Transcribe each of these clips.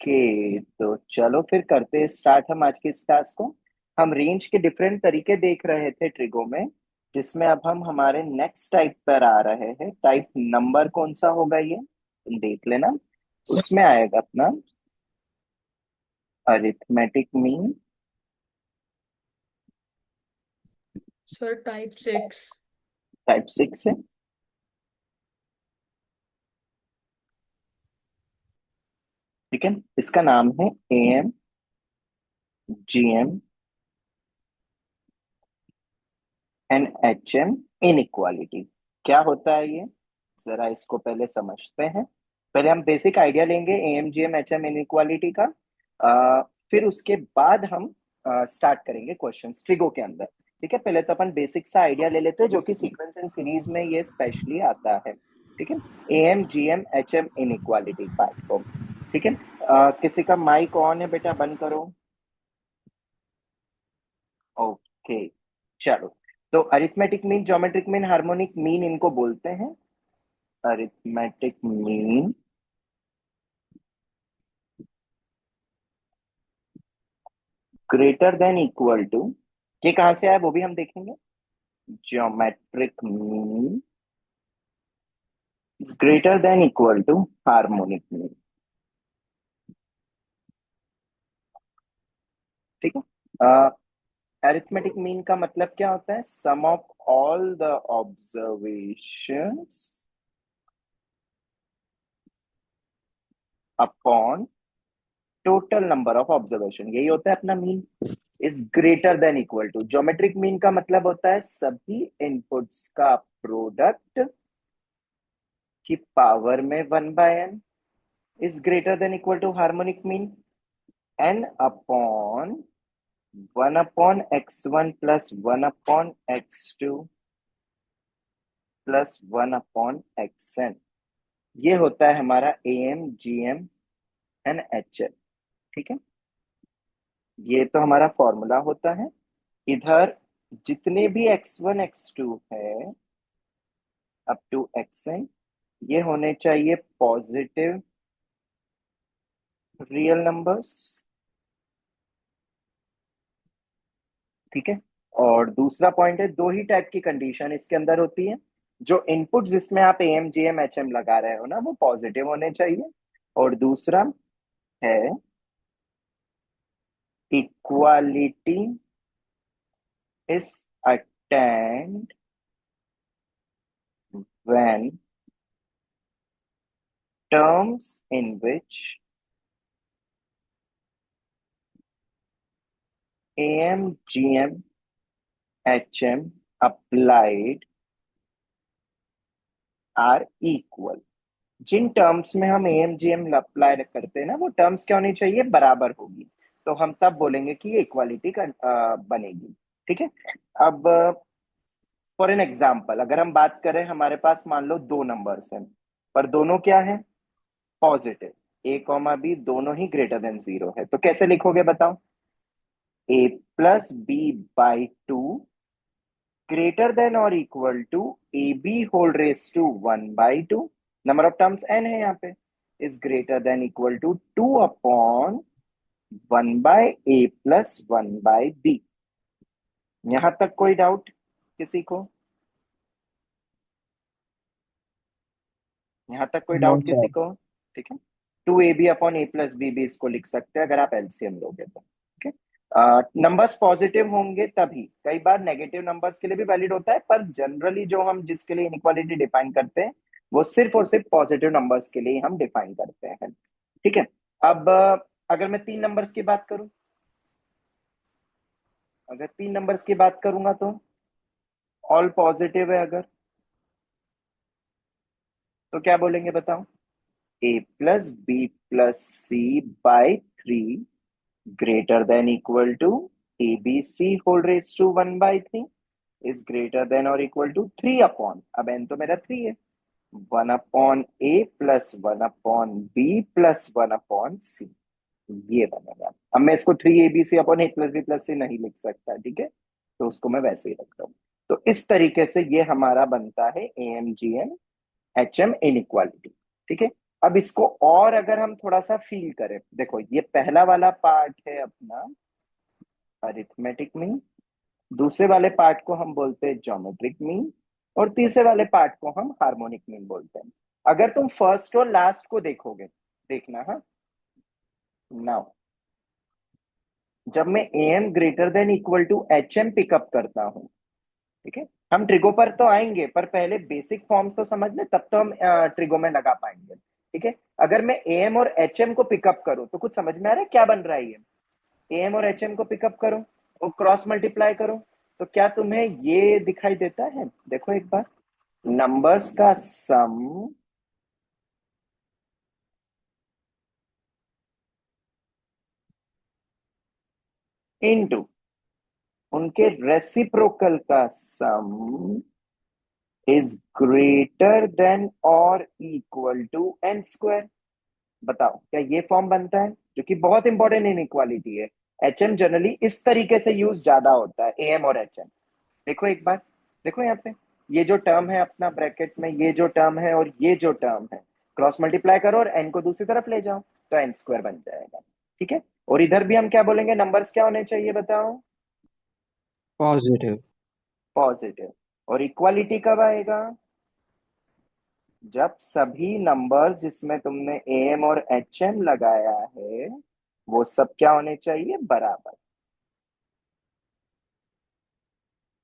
Okay, तो चलो फिर करते हैं स्टार्ट हम आज के इस टास्क को। हम रेंज के डिफरेंट तरीके देख रहे थे ट्रिगो में, जिसमें अब हम हमारे नेक्स्ट टाइप पर आ रहे हैं। टाइप नंबर कौन सा होगा ये तुम देख लेना। सर उसमें आएगा अपना arithmetic mean. Sir type 6। Type 6 है। ठीक है, इसका नाम है M GM and HM inequality. क्या होता है ये, जरा इसको पहले समझते हैं। पहले हम बेसिक आइडिया लेंगे एएमजीएम एचएम इनइक्वालिटी का। फिर उसके बाद हम स्टार्ट करेंगे क्वेश्चन ट्रिगो के अंदर। ठीक है, पहले तो अपन बेसिक सा आइडिया ले लेते हैं, जो कि सीक्वेंस एंड सीरीज में ये स्पेशली आता है। ठीक है, एएमजीएम एचएम इनइक्वालिटी पार्ट को। ठीक है, किसी का माइक ऑन है बेटा, बंद करो। ओके, चलो। तो arithmetic mean, geometric mean, harmonic mean इनको बोलते हैं। Arithmetic mean greater than equal to, ये कहां से आया वो भी हम देखेंगे। Geometric mean greater than equal to harmonic mean. ठीक है, अरिथमेटिक मीन का मतलब क्या होता है, sum of all the observations upon total number of observation, यही होता है अपना mean. Is greater than equal to, geometric mean का मतलब होता है सभी इनपुट्स का प्रोडक्ट की पावर में 1/n is greater than equal to harmonic mean n upon 1/x1 plus 1/x2 plus 1/xn। ये होता है हमारा एम जीएम एंड एचएम। ठीक है, ये तो हमारा फॉर्मूला होता है। इधर जितने भी x1 x2 है अप टू xn, ये होने चाहिए पॉजिटिव रियल नंबर्स। ठीक है, और दूसरा पॉइंट है, दो ही टाइप की कंडीशन इसके अंदर होती है। जो इनपुट जिसमें आप M G M H M लगा रहे हो ना, वो पॉजिटिव होने चाहिए। और दूसरा है equality is attained when terms in which M G M H M applied are equal. जिन टर्म्स में हम एएमजीएम अप्लाई करते हैं ना, वो टर्म्स क्या होनी चाहिए, बराबर होगी। तो हम तब बोलेंगे कि ये इक्वालिटी का बनेगी। ठीक है, अब फॉर एन एग्जाम्पल अगर हम बात करें, हमारे पास मान लो दो नंबर्स हैं, पर दोनों क्या है, पॉजिटिव। ए कॉमा बी दोनों ही ग्रेटर देन जीरो है, तो कैसे लिखोगे बताओ। A plus b by two greater than और equal to a b whole raise to 1/2। Number of terms n है यहाँ पे, is greater than equal to 2/(1 by a plus 1/b। यहां तक कोई डाउट किसी को, यहां तक कोई नो डाउट किसी सर। को। ठीक है, 2ab/a+b भी इसको लिख सकते हैं अगर आप एलसीएम लोगे तो। ठीक है, नंबर्स पॉजिटिव होंगे तभी, कई बार नेगेटिव नंबर्स के लिए भी वैलिड होता है, पर जनरली जो हम जिसके लिए इनइक्वालिटी डिफाइन करते हैं, वो सिर्फ और सिर्फ पॉजिटिव नंबर्स के लिए हम डिफाइन करते हैं। ठीक है, अब अगर मैं तीन नंबर्स की बात करूं, अगर तीन नंबर्स की बात करूंगा तो ऑल पॉजिटिव है अगर, तो क्या बोलेंगे बताओ। A plus b plus c by three greater than equal to a b c whole raise to 1/3 is greater than और इक्वल टू 3/, अब एन तो मेरा 3 है, 1/a plus 1/b plus 1/c। ये बनेगा। अब मैं इसको 3abc/a+b+c नहीं लिख सकता, ठीक है, तो उसको मैं वैसे ही रख रहा हूँ। तो इस तरीके से ये हमारा बनता है एएमजीएम एचएम इनइक्वालिटी। ठीक है, अब इसको और अगर हम थोड़ा सा फील करें, देखो ये पहला वाला पार्ट है अपना अरिथमेटिक मीन, दूसरे वाले पार्ट को हम बोलते हैं ज्योमेट्रिक मीन, और तीसरे वाले पार्ट को हम हार्मोनिक मीन बोलते हैं। अगर तुम फर्स्ट और लास्ट को देखोगे, देखना हाँ, नाउ जब मैं A M greater than equal to H M pick up करता हूं, ठीक है, हम ट्रिगो पर तो आएंगे, पर पहले बेसिक फॉर्म्स तो समझ ले, तब तो हम ट्रिगो में लगा पाएंगे। ठीक है, अगर मैं ए एम और एच एम को पिकअप करूं तो कुछ समझ में आ रहा है क्या बन रहा है ये? ए एम और एच एम को पिकअप करो और क्रॉस मल्टीप्लाई करो, तो क्या तुम्हें ये दिखाई देता है? देखो एक बार, नंबर्स का सम इनटू उनके रेसिप्रोकल का सम इज ग्रेटर देन और इक्वल टू एन स्क्वायर। बताओ क्या ये फॉर्म बनता है? जो कि बहुत इंपॉर्टेंट इनइक्वालिटी है। एच एम जनरली इस तरीके से यूज ज्यादा होता है, ए एम और एच एम। देखो एक बार, देखो यहाँ पे, ये जो टर्म है अपना ब्रैकेट में, ये जो टर्म है और ये जो टर्म है, क्रॉस मल्टीप्लाई करो और एन को दूसरी तरफ ले जाओ, तो एन स्क्वायर बन जाएगा। ठीक है, और इधर भी हम क्या बोलेंगे, नंबर्स क्या होने चाहिए बताओ? पॉजिटिव। पॉजिटिव। और इक्वालिटी कब आएगा? जब सभी नंबर्स जिसमें तुमने ए एम और एच एम लगाया है वो सब क्या होने चाहिए, बराबर।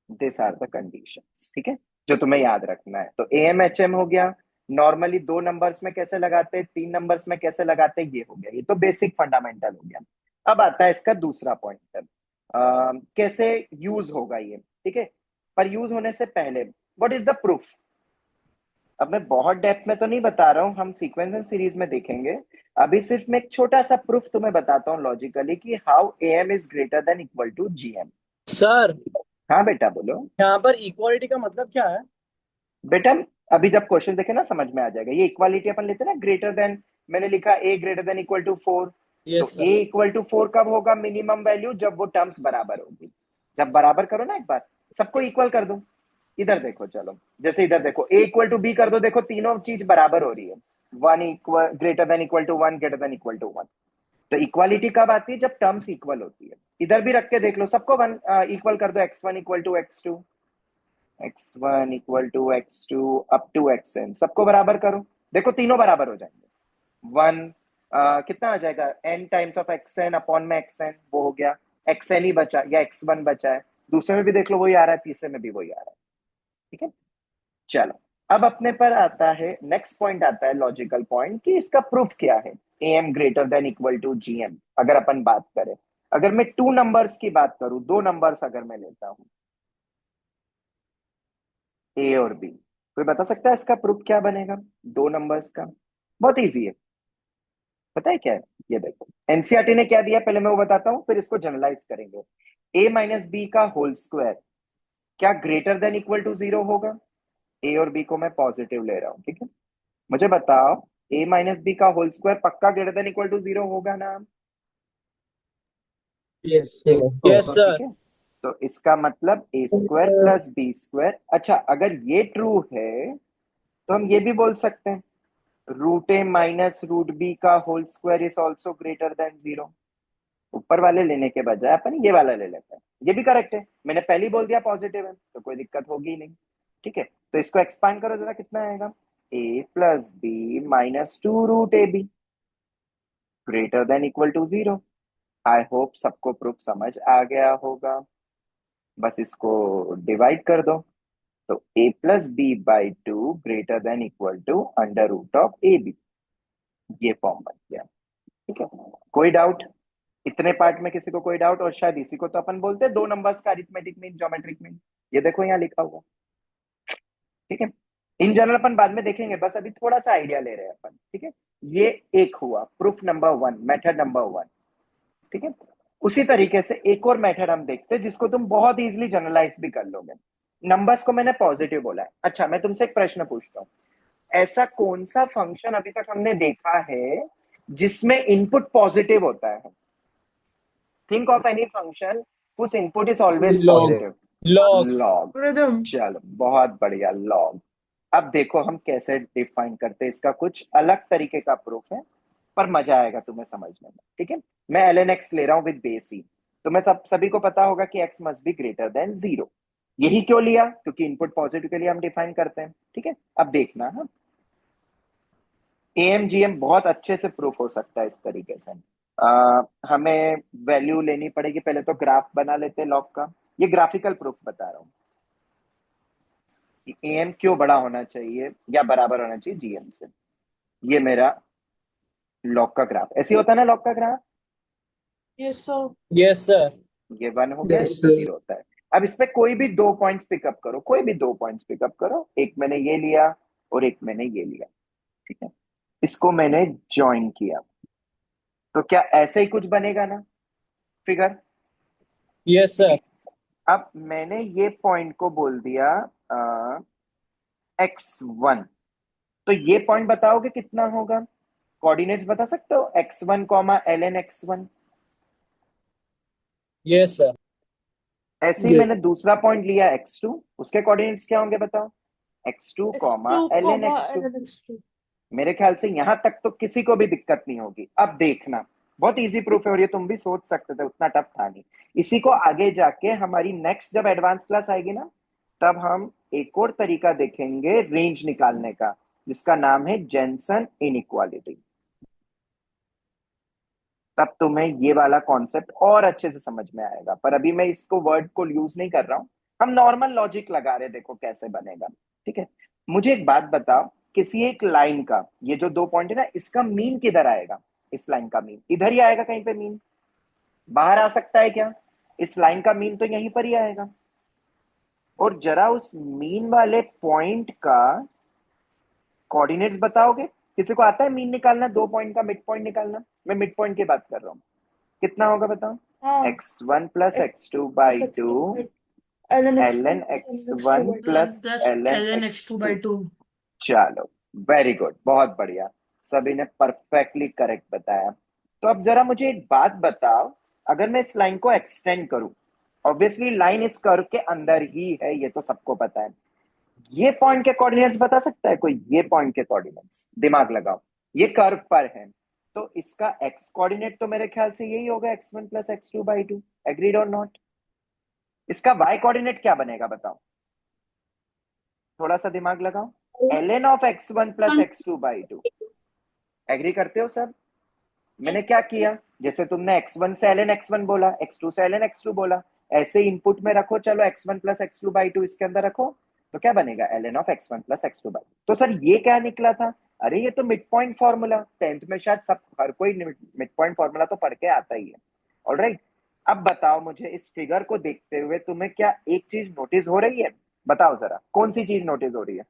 दिस आर द कंडीशंस, ठीक है, जो तुम्हें याद रखना है। तो ए एम एच एम हो गया, नॉर्मली दो नंबर्स में कैसे लगाते हैं, तीन नंबर्स में कैसे लगाते हैं, ये हो गया, ये तो बेसिक फंडामेंटल हो गया। अब आता है इसका दूसरा पॉइंट, कैसे यूज होगा ये, ठीक है। पर यूज होने से पहले व्हाट इज द प्रूफ? अब मैं बहुत डेप्थ में तो नहीं बता रहा हूं, हम सीक्वेंस एंड सीरीज में देखेंगे। अभी सिर्फ मैं एक छोटा सा प्रूफ तुम्हें बताता हूँ लॉजिकली कि how A M is greater than equal to G M. Sir, हाँ बेटा बोलो। यहाँ पर इक्वालिटी का मतलब क्या है? बेटा अभी जब क्वेश्चन देखे ना समझ में आ जाएगा। ये इक्वालिटी अपन लेते हैं ना, ग्रेटर देन, मैंने लिखा A greater than equal to 4, तो yes A sir. Equal to 4 कब होगा मिनिमम वैल्यू? जब वो टर्म्स बराबर होगी। जब बराबर करो ना, एक बार सबको इक्वल कर दो। इधर देखो, चलो जैसे इधर देखो, ए इक्वल टू बी कर दो, देखो तीनों चीज बराबर हो रही है। One equal greater than equal to one, greater than equal to one. तो इक्वालिटी कब आती है? जब टर्म्स इक्वल होती है। इधर भी रख के देख लो, सबको वन इक्वल कर दो, X one equal to X two, X one equal to X two up to X N, सबको बराबर करो, देखो तीनों बराबर हो जाएंगे। वन कितना आ जाएगा, N times of X N upon में एक्स एन, वो हो गया। एक्स एन ही बचा या एक्स वन बचा है, दूसरे में भी देख लो वही आ रहा है, तीसरे में भी वही आ रहा है। ठीक है, चलो अब अपने पर आता है नेक्स्ट पॉइंट, आता है लॉजिकल पॉइंट कि इसका प्रूफ क्या है। A M greater than equal to G M अगर अपन बात करें, अगर मैं टू नंबर्स की बात करूं, दो नंबर्स अगर मैं लेता हूं, ए और बी, कोई बता सकता है इसका प्रूफ क्या बनेगा दो नंबर्स का? बहुत इजी है, पता है क्या है? ये देखो एनसीईआरटी ने क्या दिया, पहले मैं वो बताता हूँ फिर इसको जनरलाइज करेंगे। ए माइनस बी का होल स्क्वायर क्या greater than equal to zero होगा? ए और बी को मैं पॉजिटिव ले रहा हूँ, ठीक है, मुझे बताओ ए माइनस बी का होल स्क्वायर पक्का greater than equal to zero होगा ना? Yes yes sir. ठीक है, तो इसका मतलब A square plus B square. अच्छा अगर ये ट्रू है तो हम ये भी बोल सकते हैं root A minus root B का whole square is also greater than zero. ऊपर वाले लेने के बजाय अपन ये वाला ले लेते हैं, ये भी करेक्ट है, मैंने पहले ही बोल दिया पॉजिटिव है तो कोई दिक्कत होगी ही नहीं। ठीक है, तो इसको एक्सपांड करो जरा, कितना आएगा, a plus b minus two root a b greater than equal to zero. I hope सबको प्रूफ समझ आ गया होगा, बस इसको डिवाइड कर दो, तो a plus b by two greater than equal to under root of a b, ये फॉर्म बन गया। ठीक है, कोई डाउट? इतने पार्ट में किसी को कोई डाउट? और शायद इसी को तो अपन बोलते हैं दो नंबर्स का अरिथमेटिक मीन, ज्योमेट्रिक मीन। ये देखो यहाँ लिखा हुआ, ठीक है। इन जनरल अपन बाद में देखेंगे, बस अभी थोड़ा सा आइडिया ले रहे हैं अपन, ठीक है। ये एक हुआ proof number one, method number one, ठीक है। उसी तरीके से एक और मेथड हम देखते हैं जिसको तुम बहुत इजीली जनरलाइज भी कर लोगे। नंबर्स को मैंने पॉजिटिव बोला है। अच्छा मैं तुमसे एक प्रश्न पूछता हूँ, ऐसा कौन सा फंक्शन अभी तक हमने देखा है जिसमें इनपुट पॉजिटिव होता है? Think of any function whose input is always log. positive. Log. log. Rhythm. चलो बहुत बढ़िया, log. अब देखो हम कैसे डिफाइन करते हैं, इसका कुछ अलग तरीके का प्रूफ है, पर मजा आएगा तुम्हें समझने में, ठीक है। मैं ln x ले रहा हूं विद बेस ई, तो मैं सब सभी को पता होगा कि x must be greater then 0। यही क्यों लिया, क्योंकि इनपुट पॉजिटिव के लिए हम डिफाइन करते हैं, ठीक है। अब देखना, हाँ, एएमजीएम बहुत अच्छे से प्रूफ हो सकता है इस तरीके से। हमें वैल्यू लेनी पड़ेगी, पहले तो ग्राफ बना लेते हैं लॉग का। ये ग्राफिकल प्रूफ बता रहा हूं कि एएम क्यों बड़ा होना चाहिए या बराबर होना चाहिए जीएम से। ये मेरा लॉग का ग्राफ ऐसे ही होता है ना, लॉग का graph. Yes sir. Yes sir. ये 1 हो गया, Yes, इस पे sir. 0 होता है। अब इस पे कोई भी 2 पॉइंट्स पिकअप करो, कोई भी 2 पॉइंट्स पिकअप करो, एक मैंने ये लिया और एक मैंने ये लिया, ठीक है। इसको मैंने ज्वाइन किया, तो क्या ऐसे ही कुछ बनेगा ना फिगर। Yes sir. अब मैंने ये पॉइंट को बोल दिया x1, तो ये पॉइंट बताओगे कितना होगा, कोऑर्डिनेट्स बता सकते हो, x1 comma ln x1। Yes sir. ऐसे ही Yes. मैंने दूसरा पॉइंट लिया x2, उसके कोऑर्डिनेट्स क्या होंगे बताओ, x2 comma x2 ln comma x2। ln x2। मेरे ख्याल से यहां तक तो किसी को भी दिक्कत नहीं होगी। अब देखना, बहुत इजी प्रूफ है और ये तुम भी सोच सकते थे, उतना टफ था नहीं। इसी को आगे जाके हमारी नेक्स्ट जब एडवांस क्लास आएगी ना, तब हम एक और तरीका देखेंगे रेंज निकालने का, जिसका नाम है जेनसन इनइक्वालिटी। तब तुम्हें ये वाला कॉन्सेप्ट और अच्छे से समझ में आएगा, पर अभी मैं इसको वर्ड को यूज नहीं कर रहा हूं, हम नॉर्मल लॉजिक लगा रहे, देखो कैसे बनेगा, ठीक है। मुझे एक बात बताओ, किसी एक लाइन का ये जो 2 पॉइंट है ना, इसका मीन किधर आएगा। इस लाइन का मीन इधर ही आएगा कहीं पे, मीन बाहर आ सकता है क्या। इस लाइन का मीन तो यहीं पर ही आएगा। और जरा उस मीन वाले पॉइंट का कोऑर्डिनेट्स बताओगे, किसी को आता है मीन निकालना, 2 पॉइंट का मिड पॉइंट निकालना। मैं मिड पॉइंट की बात कर रहा हूं, कितना होगा बताओ, हाँ, x1 plus x x2 plus by two x2 ln x2 ln plus ln x2 x1 by 2। Plus plus ln ln x2 by x2। 2। चलो, वेरी गुड, बहुत बढ़िया, सभी ने परफेक्टली करेक्ट बताया। तो अब जरा मुझे एक बात बताओ, अगर मैं इस लाइन को एक्सटेंड करूं, ऑब्वियसली लाइन इस कर्व के अंदर ही है, ये तो सबको पता है। ये पॉइंट के कोऑर्डिनेट्स बता सकता है कोई, ये पॉइंट के कोऑर्डिनेट्स दिमाग लगाओ, ये कर्व पर है, तो इसका x कोऑर्डिनेट तो मेरे ख्याल से यही होगा, x1 plus x2 by two. Agreed और नॉट। इसका y कोऑर्डिनेट क्या बनेगा बताओ, थोड़ा सा दिमाग लगाओ, ln of x1 plus x2 by two. Agree करते हो सब। मैंने क्या किया, जैसे तुमने x1 से ln x1 बोला, x2 से ln x2 बोला, ऐसे इनपुट में रखो, चलो x1 plus x2 by to इसके अंदर रखो, तो क्या बनेगा, ln of x1 plus x2 by. तो सर ये क्या निकला था, अरे ये तो मिड पॉइंट फॉर्मूला, 10th में शायद सब हर कोई मिड पॉइंट फॉर्मूला तो पढ़ के आता ही है। ऑलराइट, अब बताओ मुझे इस फिगर को देखते हुए तुम्हें क्या एक चीज नोटिस हो रही है, बताओ जरा कौन सी चीज नोटिस हो रही है,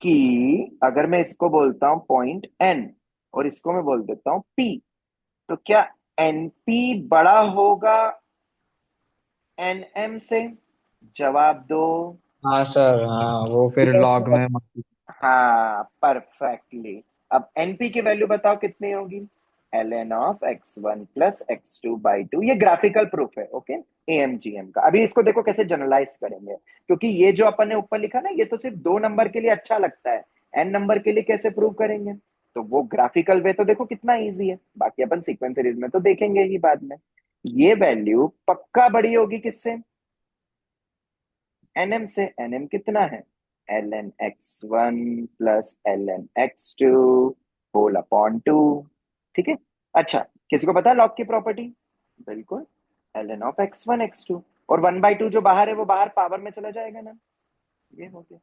कि अगर मैं इसको बोलता हूं पॉइंट एन और इसको मैं बोल देता हूं पी, तो क्या एनपी बड़ा होगा एनएम से, जवाब दो। हाँ सर, हाँ वो फिर यस लॉग सर। में हाँ, परफेक्टली। अब एनपी की वैल्यू बताओ कितनी होगी, ln of x1 plus x2 by to. ये ग्राफिकल प्रूफ है, ओके, एएमजीएम का। अभी इसको देखो कैसे जनरलाइज करेंगे, क्योंकि ये जो अपन ने ऊपर लिखा ना, ये तो सिर्फ 2 नंबर के लिए अच्छा लगता है, एन नंबर के लिए कैसे प्रूव करेंगे, तो वो ग्राफिकल वे तो देखो कितना इजी है, बाकी अपन सीक्वेंस सीरीज में तो देखेंगे ही बाद में। ये वैल्यू पक्का बड़ी होगी किससे, एनएम से। एनएम कितना है, ln x1 plus ln x2 whole upon two, ठीक है। अच्छा, किसी को पता है लॉग की प्रॉपर्टी, बिल्कुल, ln ऑफ x1 x2, और 1/2 जो बाहर है वो बाहर पावर में चला जाएगा ना, ये हो गया।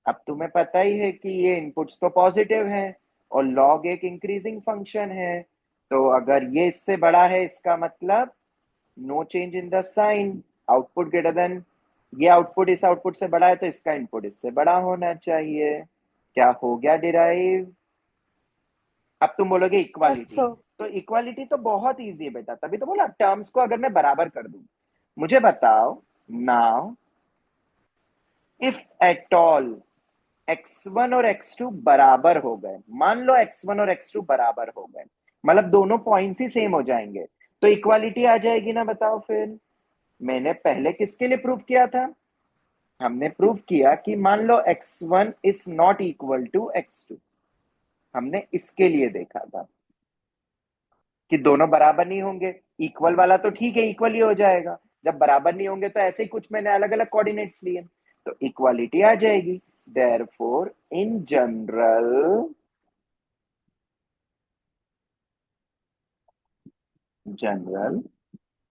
अब तुम्हें पता ही है कि ये इनपुट्स तो पॉजिटिव है और लॉग एक इंक्रीजिंग फंक्शन है, तो अगर ये इससे बड़ा है इसका मतलब no change in the sign, output greater than, ये आउटपुट इस आउटपुट से बड़ा है तो इसका इनपुट इससे बड़ा होना चाहिए। क्या हो गया डिराइव। अब तुम बोलोगे यस इक्वालिटी, सर। तो इक्वालिटी तो बहुत इजी है बेटा, तभी तो बोला टर्म्स को अगर मैं बराबर कर दूं। मुझे बताओ now, if at all x1 और x2 बराबर हो गए, मान लो x1 और x2 बराबर हो गए, मतलब दोनों पॉइंट्स ही सेम हो जाएंगे, तो इक्वालिटी आ जाएगी ना, बताओ फिर। मैंने पहले किसके लिए प्रूव किया था, हमने प्रूव किया कि मान लो x1 is not equal to x2। हमने इसके लिए देखा था कि दोनों बराबर नहीं होंगे। इक्वल वाला तो ठीक है, इक्वल ही हो जाएगा। जब बराबर नहीं होंगे तो ऐसे ही कुछ मैंने अलग अलग कोऑर्डिनेट्स लिए तो इक्वालिटी आ जाएगी। Therefore in general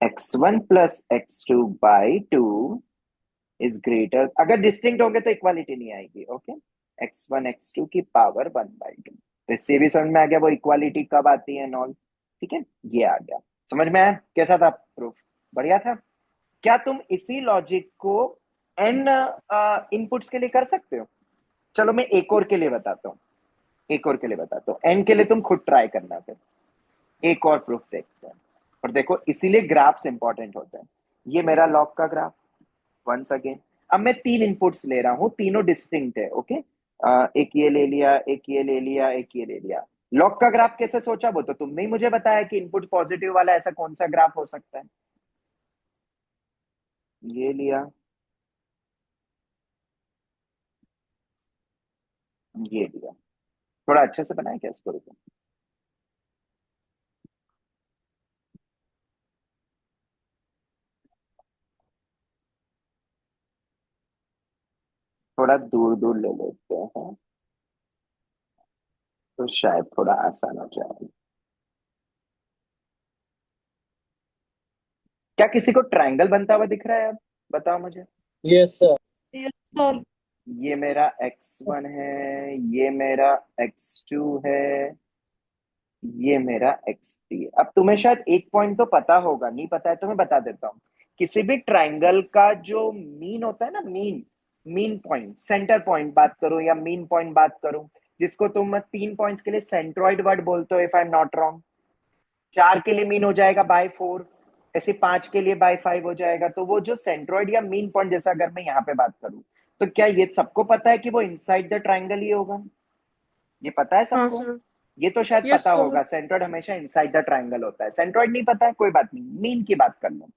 x1 plus x2 by 2 is greater. अगर डिस्टिंक्ट होंगे तो इक्वालिटी नहीं आएगी। ओके, x1 x2 की पावर 1/2। तो इससे भी समझ में आ गया वो इक्वालिटी कब आती है, नॉल। ठीक है, ये आ गया समझ में आया। कैसा था प्रूफ? बढ़िया था। क्या तुम इसी लॉजिक को एन इनपुट्स के लिए कर सकते हो? चलो मैं एक और के लिए बताता हूँ, एक और के लिए बताता हूँ। एन के लिए तुम खुद ट्राई करना, फिर एक और प्रूफ देखते हैं। और देखो, इसीलिए ग्राफ्स इंपॉर्टेंट होते हैं। ये मेरा लॉग का ग्राफ वंस अगेन। अब मैं 3 इनपुट्स ले रहा हूं, तीनों डिस्टिंक्ट है। ओके, एक ये ले लिया, एक ये ले लिया, एक ये ले लिया। लॉग का ग्राफ कैसे सोचा वो तो तुमने ही मुझे बताया कि इनपुट पॉजिटिव वाला ऐसा कौन सा ग्राफ हो सकता है। ये लिया, ये लिया। थोड़ा अच्छे से बनाया क्या इसको? रुको, थोड़ा दूर दूर ले लेते हैं तो शायद थोड़ा आसान हो जाए। क्या किसी को ट्रायंगल बनता हुआ दिख रहा है? अब बताओ मुझे। Yes, sir. Yes, sir. ये मेरा x1 है, ये मेरा x2 है, ये मेरा x3 है। अब तुम्हें शायद एक पॉइंट तो पता होगा, नहीं पता है तो मैं बता देता हूँ। किसी भी ट्रायंगल का जो मीन होता है ना, mean, mean point, centre point बात करो या मीन पॉइंट बात करो, जिसको तुम 3 पॉइंट्स के लिए सेंट्रॉइड वर्ड बोलते हो, if I am not wrong. 4 के लिए मीन हो जाएगा बाय 4, ऐसे 5 के लिए बाय 5 हो जाएगा। तो वो जो सेंट्रॉइड या मीन पॉइंट, जैसा अगर मैं यहाँ पे बात करूं, तो क्या ये सबको पता है कि वो इनसाइड द ट्रायंगल ही होगा? ये पता है हाँ सबको? सर। ये तो शायद यस पता सर। होगा, सेंट्रॉइड हमेशा इनसाइड द ट्रायंगल होता है। सेंट्रॉइड नहीं पता है, कोई बात नहीं, मीन की बात कर लो।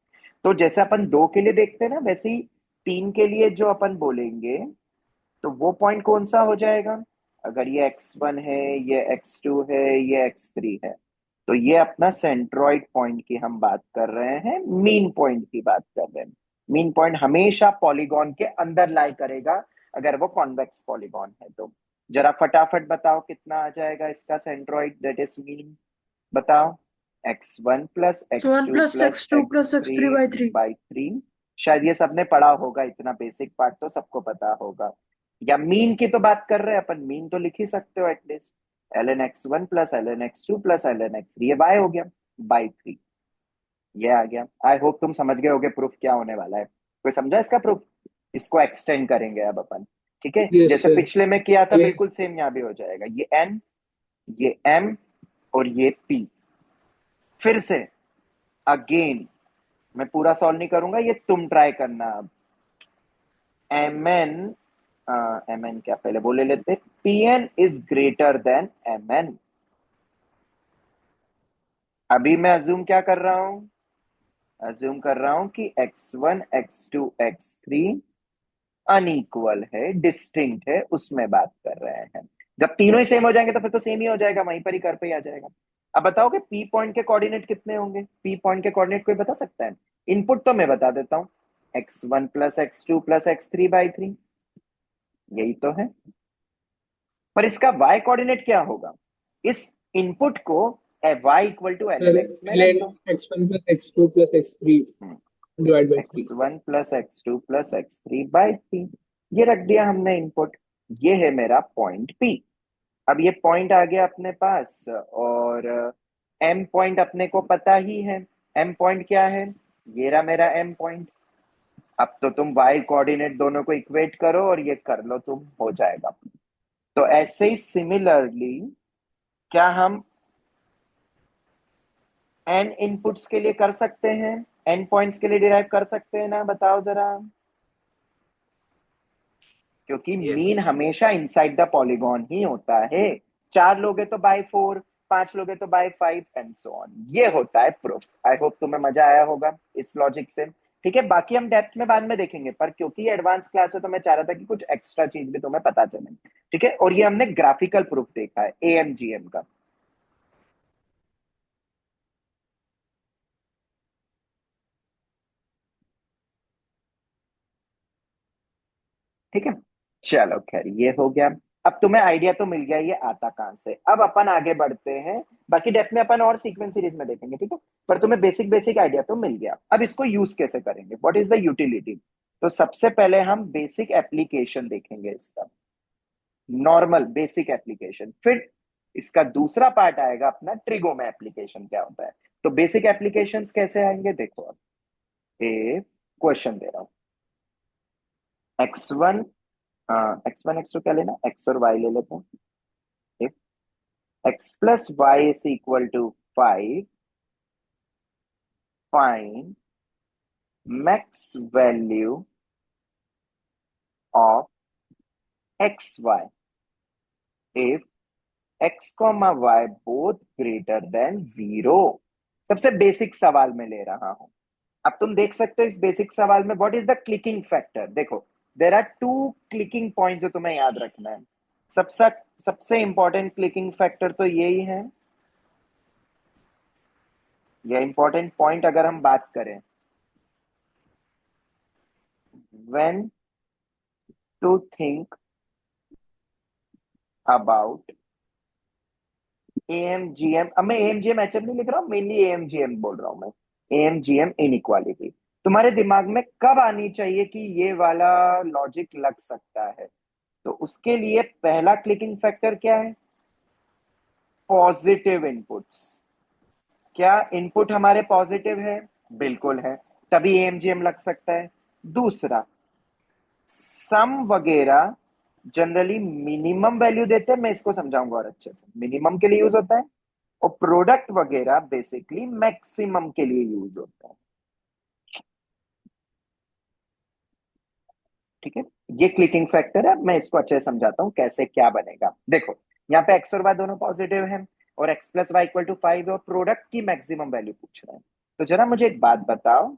तो जैसे अपन 2 के लिए देखते हैं ना, वैसे ही 3 के लिए जो अपन बोलेंगे, तो वो पॉइंट कौन सा हो जाएगा? अगर ये x1 है, ये x2 है, ये x3 है, तो ये अपना सेंट्रॉइड पॉइंट की हम बात कर रहे हैं, मीन पॉइंट की बात कर रहे हैं। मीन पॉइंट हमेशा पॉलीगॉन के अंदर लाई करेगा, अगर वो कॉन्वेक्स पॉलीगॉन है तो। जरा फटाफट बताओ कितना आ जाएगा इसका सेंट्रॉइड, दैट इज मीन। बताओ। x1 plus one x2 plus plus x two plus x x3 three by three by 3। शायद ये सबने पढ़ा होगा, इतना बेसिक पार्ट तो सबको पता होगा। या मीन की तो बात कर रहे हैं अपन, मीन तो लिख ही सकते हो at least. ln x1 plus ln x2 plus ln x3, ये y हो गया बाई 3। ये आ गया। आई होप तुम समझ गए होगे प्रूफ क्या होने वाला है। कोई समझा इसका प्रूफ? इसको एक्सटेंड करेंगे अब अपन। ठीक है, यस जैसे सर। पिछले में किया था यस। बिल्कुल सेम यहाँ भी हो जाएगा। ये n, ये m और ये p। फिर से अगेन, मैं पूरा सॉल्व नहीं करूंगा, ये तुम ट्राई करना अब। mn, mn क्या पहले बोले लेते, pn is greater then mn। अभी मैं अज्यूम क्या कर रहा हूं? अज्यूम कर रहा हूं कि x1 x2 x3 अनइक्वल है, डिस्टिंक्ट है, उसमें बात कर रहे हैं। जब तीनों ही सेम हो जाएंगे तो फिर तो सेम ही हो जाएगा, वहीं पर ही कर पे ही आ जाएगा। अब बताओ कि पी पॉइंट के कोऑर्डिनेट कितने होंगे? पी पॉइंट के कोऑर्डिनेट कोई बता सकता है? इनपुट तो मैं बता देता हूँ, x1 plus x2 plus x3 by 3, यही तो है। पर इसका y कोऑर्डिनेट क्या होगा? इस इनपुट को y equal to L N sir X में रख ln दो। x1 plus x2 plus x3 divide by 3। x1 plus x2 plus x3 by 3, ये रख दिया हमने इनपुट। ये है मेरा पॉइंट P। अब ये पॉइंट आ गया अपने पास, और एम पॉइंट अपने को पता ही है। एम पॉइंट क्या है? ये रहा मेरा एम पॉइंट। अब तो तुम y कोऑर्डिनेट दोनों को इक्वेट करो और ये कर लो, तुम हो जाएगा। तो ऐसे ही सिमिलरली, क्या हम n इनपुट्स के लिए कर सकते हैं, n पॉइंट्स के लिए डिराइव कर सकते हैं ना? बताओ जरा। क्योंकि यस मीन सर। हमेशा इनसाइड द पॉलीगॉन ही होता है। 4 लोग हैं तो बाय 4, 5 लोग हैं तो बाय 5 एंड सो ऑन। ये होता है प्रूफ। आई होप तुम्हें मजा आया होगा इस लॉजिक से। ठीक है, बाकी हम डेप्थ में बाद में देखेंगे, पर क्योंकि एडवांस क्लास है तो मैं चाह रहा था कि कुछ एक्स्ट्रा चीज भी तुम्हें पता चले। ठीक है, और ये हमने ग्राफिकल प्रूफ देखा है एएमजीएम का। ठीक है, चलो खैर ये हो गया। अब तुम्हें आइडिया तो मिल गया ये आता कहां से। अब अपन आगे बढ़ते हैं, बाकी डेप्थ में अपन और सीक्वेंस सीरीज में देखेंगे। ठीक है, पर तुम्हें बेसिक बेसिक आइडिया तो मिल गया। अब इसको यूज कैसे करेंगे, व्हाट इज द यूटिलिटी। तो सबसे पहले हम बेसिक एप्लीकेशन देखेंगे इसका, नॉर्मल बेसिक एप्लीकेशन। फिर इसका दूसरा पार्ट आएगा अपना ट्रिगो में एप्लीकेशन क्या होता है। तो बेसिक एप्लीकेशंस कैसे आएंगे देखो। अब एक क्वेश्चन दे रहा हूं, x1, x1 x2 क्या लेना, x और y ले लेते हैं। x plus y is equal to 5, find max value of xy if x comma y both greater than 0। सबसे बेसिक सवाल में ले रहा हूं। अब तुम देख सकते हो इस बेसिक सवाल में what is the clicking factor. देखो there are two clicking point जो तुम्हें याद रखना है। सबसे सबसे इंपॉर्टेंट क्लिकिंग फैक्टर तो यही है, या इंपॉर्टेंट पॉइंट अगर हम बात करें, when to think about एएमजीएम। अब मैं एएमजीएम एचएम नहीं लिख रहा हूं, मेनली एएमजीएम बोल रहा हूं मैं। एएमजीएम इनइक्वालिटी तुम्हारे दिमाग में कब आनी चाहिए कि ये वाला लॉजिक लग सकता है। तो उसके लिए पहला क्लिकिंग फैक्टर क्या है, पॉजिटिव इनपुट्स। क्या इनपुट हमारे पॉजिटिव है, बिल्कुल है, तभी एएमजीएम लग सकता है। दूसरा, सम वगैरह जनरली मिनिमम वैल्यू देते हैं, मैं इसको समझाऊंगा और अच्छे से। मिनिमम के लिए यूज होता है, और प्रोडक्ट वगैरह बेसिकली मैक्सिमम के लिए यूज होता है। ठीक है, ये क्लिकिंग फैक्टर है। मैं इसको अच्छे से समझाता हूं कैसे क्या बनेगा। देखो यहाँ पे एक्स और वाई दोनों पॉजिटिव हैं, और X plus Y equal to 5 है, और प्रोडक्ट की मैक्सिमम वैल्यू पूछ रहा है। तो जरा मुझे एक बात बताओ,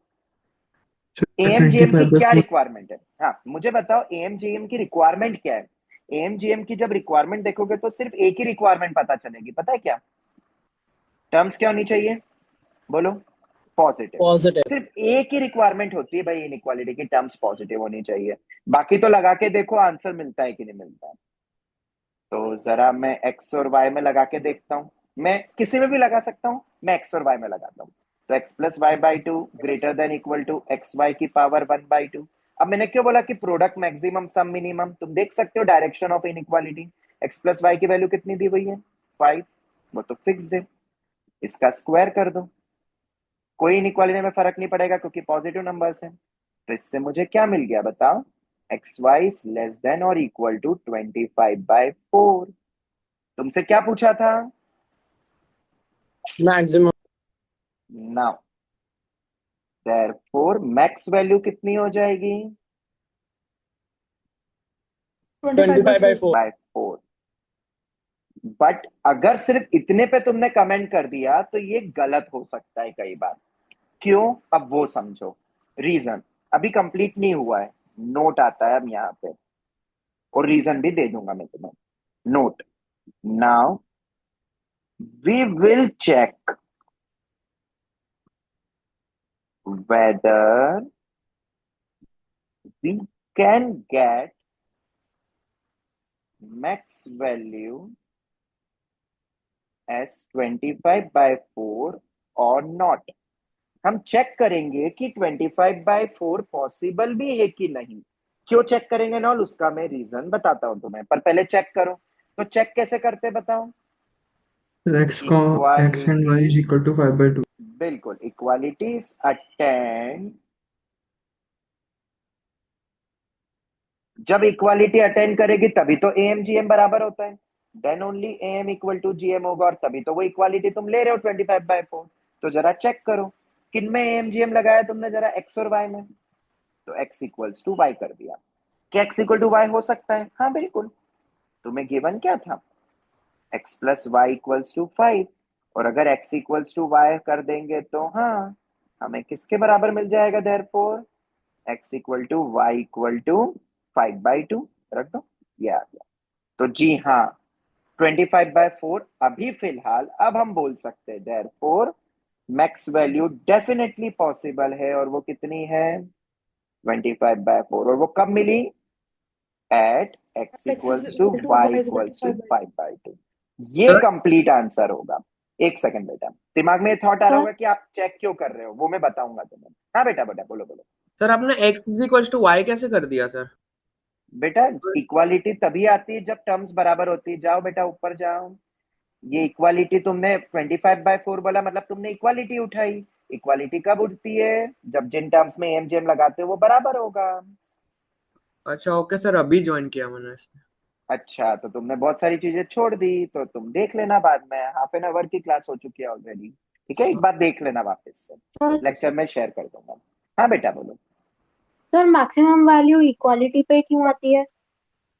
ट्वेंटी एएमजीएम की फाइव बाई क्या फोर रिक्वायरमेंट है। हाँ मुझे बताओ एएमजीएम की रिक्वायरमेंट क्या है। एएमजीएम की जब रिक्वायरमेंट देखोगे तो सिर्फ एक ही रिक्वायरमेंट पता चलेगी, पता है क्या, टर्म्स क्या होनी चाहिए, बोलो, पॉजिटिव। positive, सिर्फ एक ही रिक्वायरमेंट होती है भाई इनइक्वालिटी की, टर्म्स पॉजिटिव होनी चाहिए। बाकी तो लगा के देखो आंसर मिलता है कि नहीं मिलता है। तो जरा मैं एक्स और वाई में लगा के देखता हूं, मैं किसी में भी लगा सकता हूं, मैं एक्स और वाई में लगाता हूं। तो X plus Y by two greater than equal to X Y की पावर 1/2। अब मैंने क्यों बोला कि प्रोडक्ट मैक्सिमम सम मिनिमम, तुम देख सकते हो direction of inequality. X plus Y की वैल्यू कितनी दी हुई है, 5, वो तो फिक्स्ड है, इसका स्क्वायर कर दो, कोई इनइक्वालिटी में फर्क नहीं पड़ेगा क्योंकि पॉजिटिव नंबर्स हैं। तो इससे मुझे क्या मिल गया बताओ, X Y is less than और इक्वल टू 25/4। तुमसे क्या पूछा था, maximum, now therefore max value कितनी हो जाएगी, 25 by 25 by 4. 4. बाय 4। बट अगर सिर्फ इतने पे तुमने कमेंट कर दिया तो ये गलत हो सकता है कई बार। क्यों, अब वो समझो, रीजन अभी कंप्लीट नहीं हुआ है, नोट आता है अब यहाँ पे, और रीजन भी दे दूंगा मैं तुम्हें। Note, now we will check whether we can get max value as 25/4 और नॉट। हम चेक करेंगे कि 25/4 पॉसिबल भी है कि नहीं। क्यों चेक करेंगे नॉल, उसका मैं रीजन बताता हूं तुम्हें, पर पहले चेक करो। तो चेक कैसे करते बताओ, X and Y equality, is equal to 5/2। बिल्कुल इक्वालिटी इज अटेंड। जब इक्वालिटी अटेंड करेगी तभी तो एएमजीएम बराबर होता है, then only AM equal to GM होगा, और तभी तो वो इक्वालिटी तुम ले रहे हो 25/4। तो जरा चेक करो किन में एएमजीएम लगाया तुमने, जरा एक्स और वाई में। तो एक्स इक्वल्स टू वाई कर दिया, क्या एक्स इक्वल टू वाई हो सकता है, हाँ बिल्कुल। तुम्हें गिवन क्या था, X plus Y equals to 5, और अगर एक्स इक्वल्स टू वाई कर देंगे तो हाँ हमें किसके बराबर मिल जाएगा therefore x equal to Y equal to 5/2 रख दो, ये आ गया। तो जी हाँ 25/4 अभी फिलहाल अब हम बोल सकते हैं therefore max value definitely possible है, और वो कितनी है 25/4, और वो कब मिली at x X is equals to equal to y Y is equal to equals to 5/2. 5/2। ये सर कंप्लीट आंसर होगा। एक सेकंड बेटा, दिमाग में ये थॉट आ रहा सर होगा कि आप चेक क्यों कर रहे हो, वो मैं बताऊंगा तुम्हें। हाँ बेटा बेटा बोलो बोलो। सर आपने x is equal to y कैसे कर दिया सर? बेटा इक्वालिटी तभी आती है जब टर्म्स बराबर होती है। जाओ बेटा ऊपर जाओ। ये इक्वालिटी तुमने 25/4 बोला, मतलब तुमने इक्वालिटी उठाई। इक्वालिटी कब उठती है जब जिन टर्म्स में एम लगाते हो वो बराबर होगा। अच्छा ओके सर, अभी ज्वाइन किया मैंने इसमें। अच्छा तो तुमने बहुत सारी चीजें छोड़ दी, तो तुम देख लेना बाद में, हाफ एन आवर की क्लास हो चुकी है ऑलरेडी। ठीक है, एक बार देख लेना वापस से, सर लेक्चर में शेयर कर दूंगा। हाँ बेटा बोलो। सर मैक्सिमम वैल्यू इक्वालिटी पे क्यों आती है?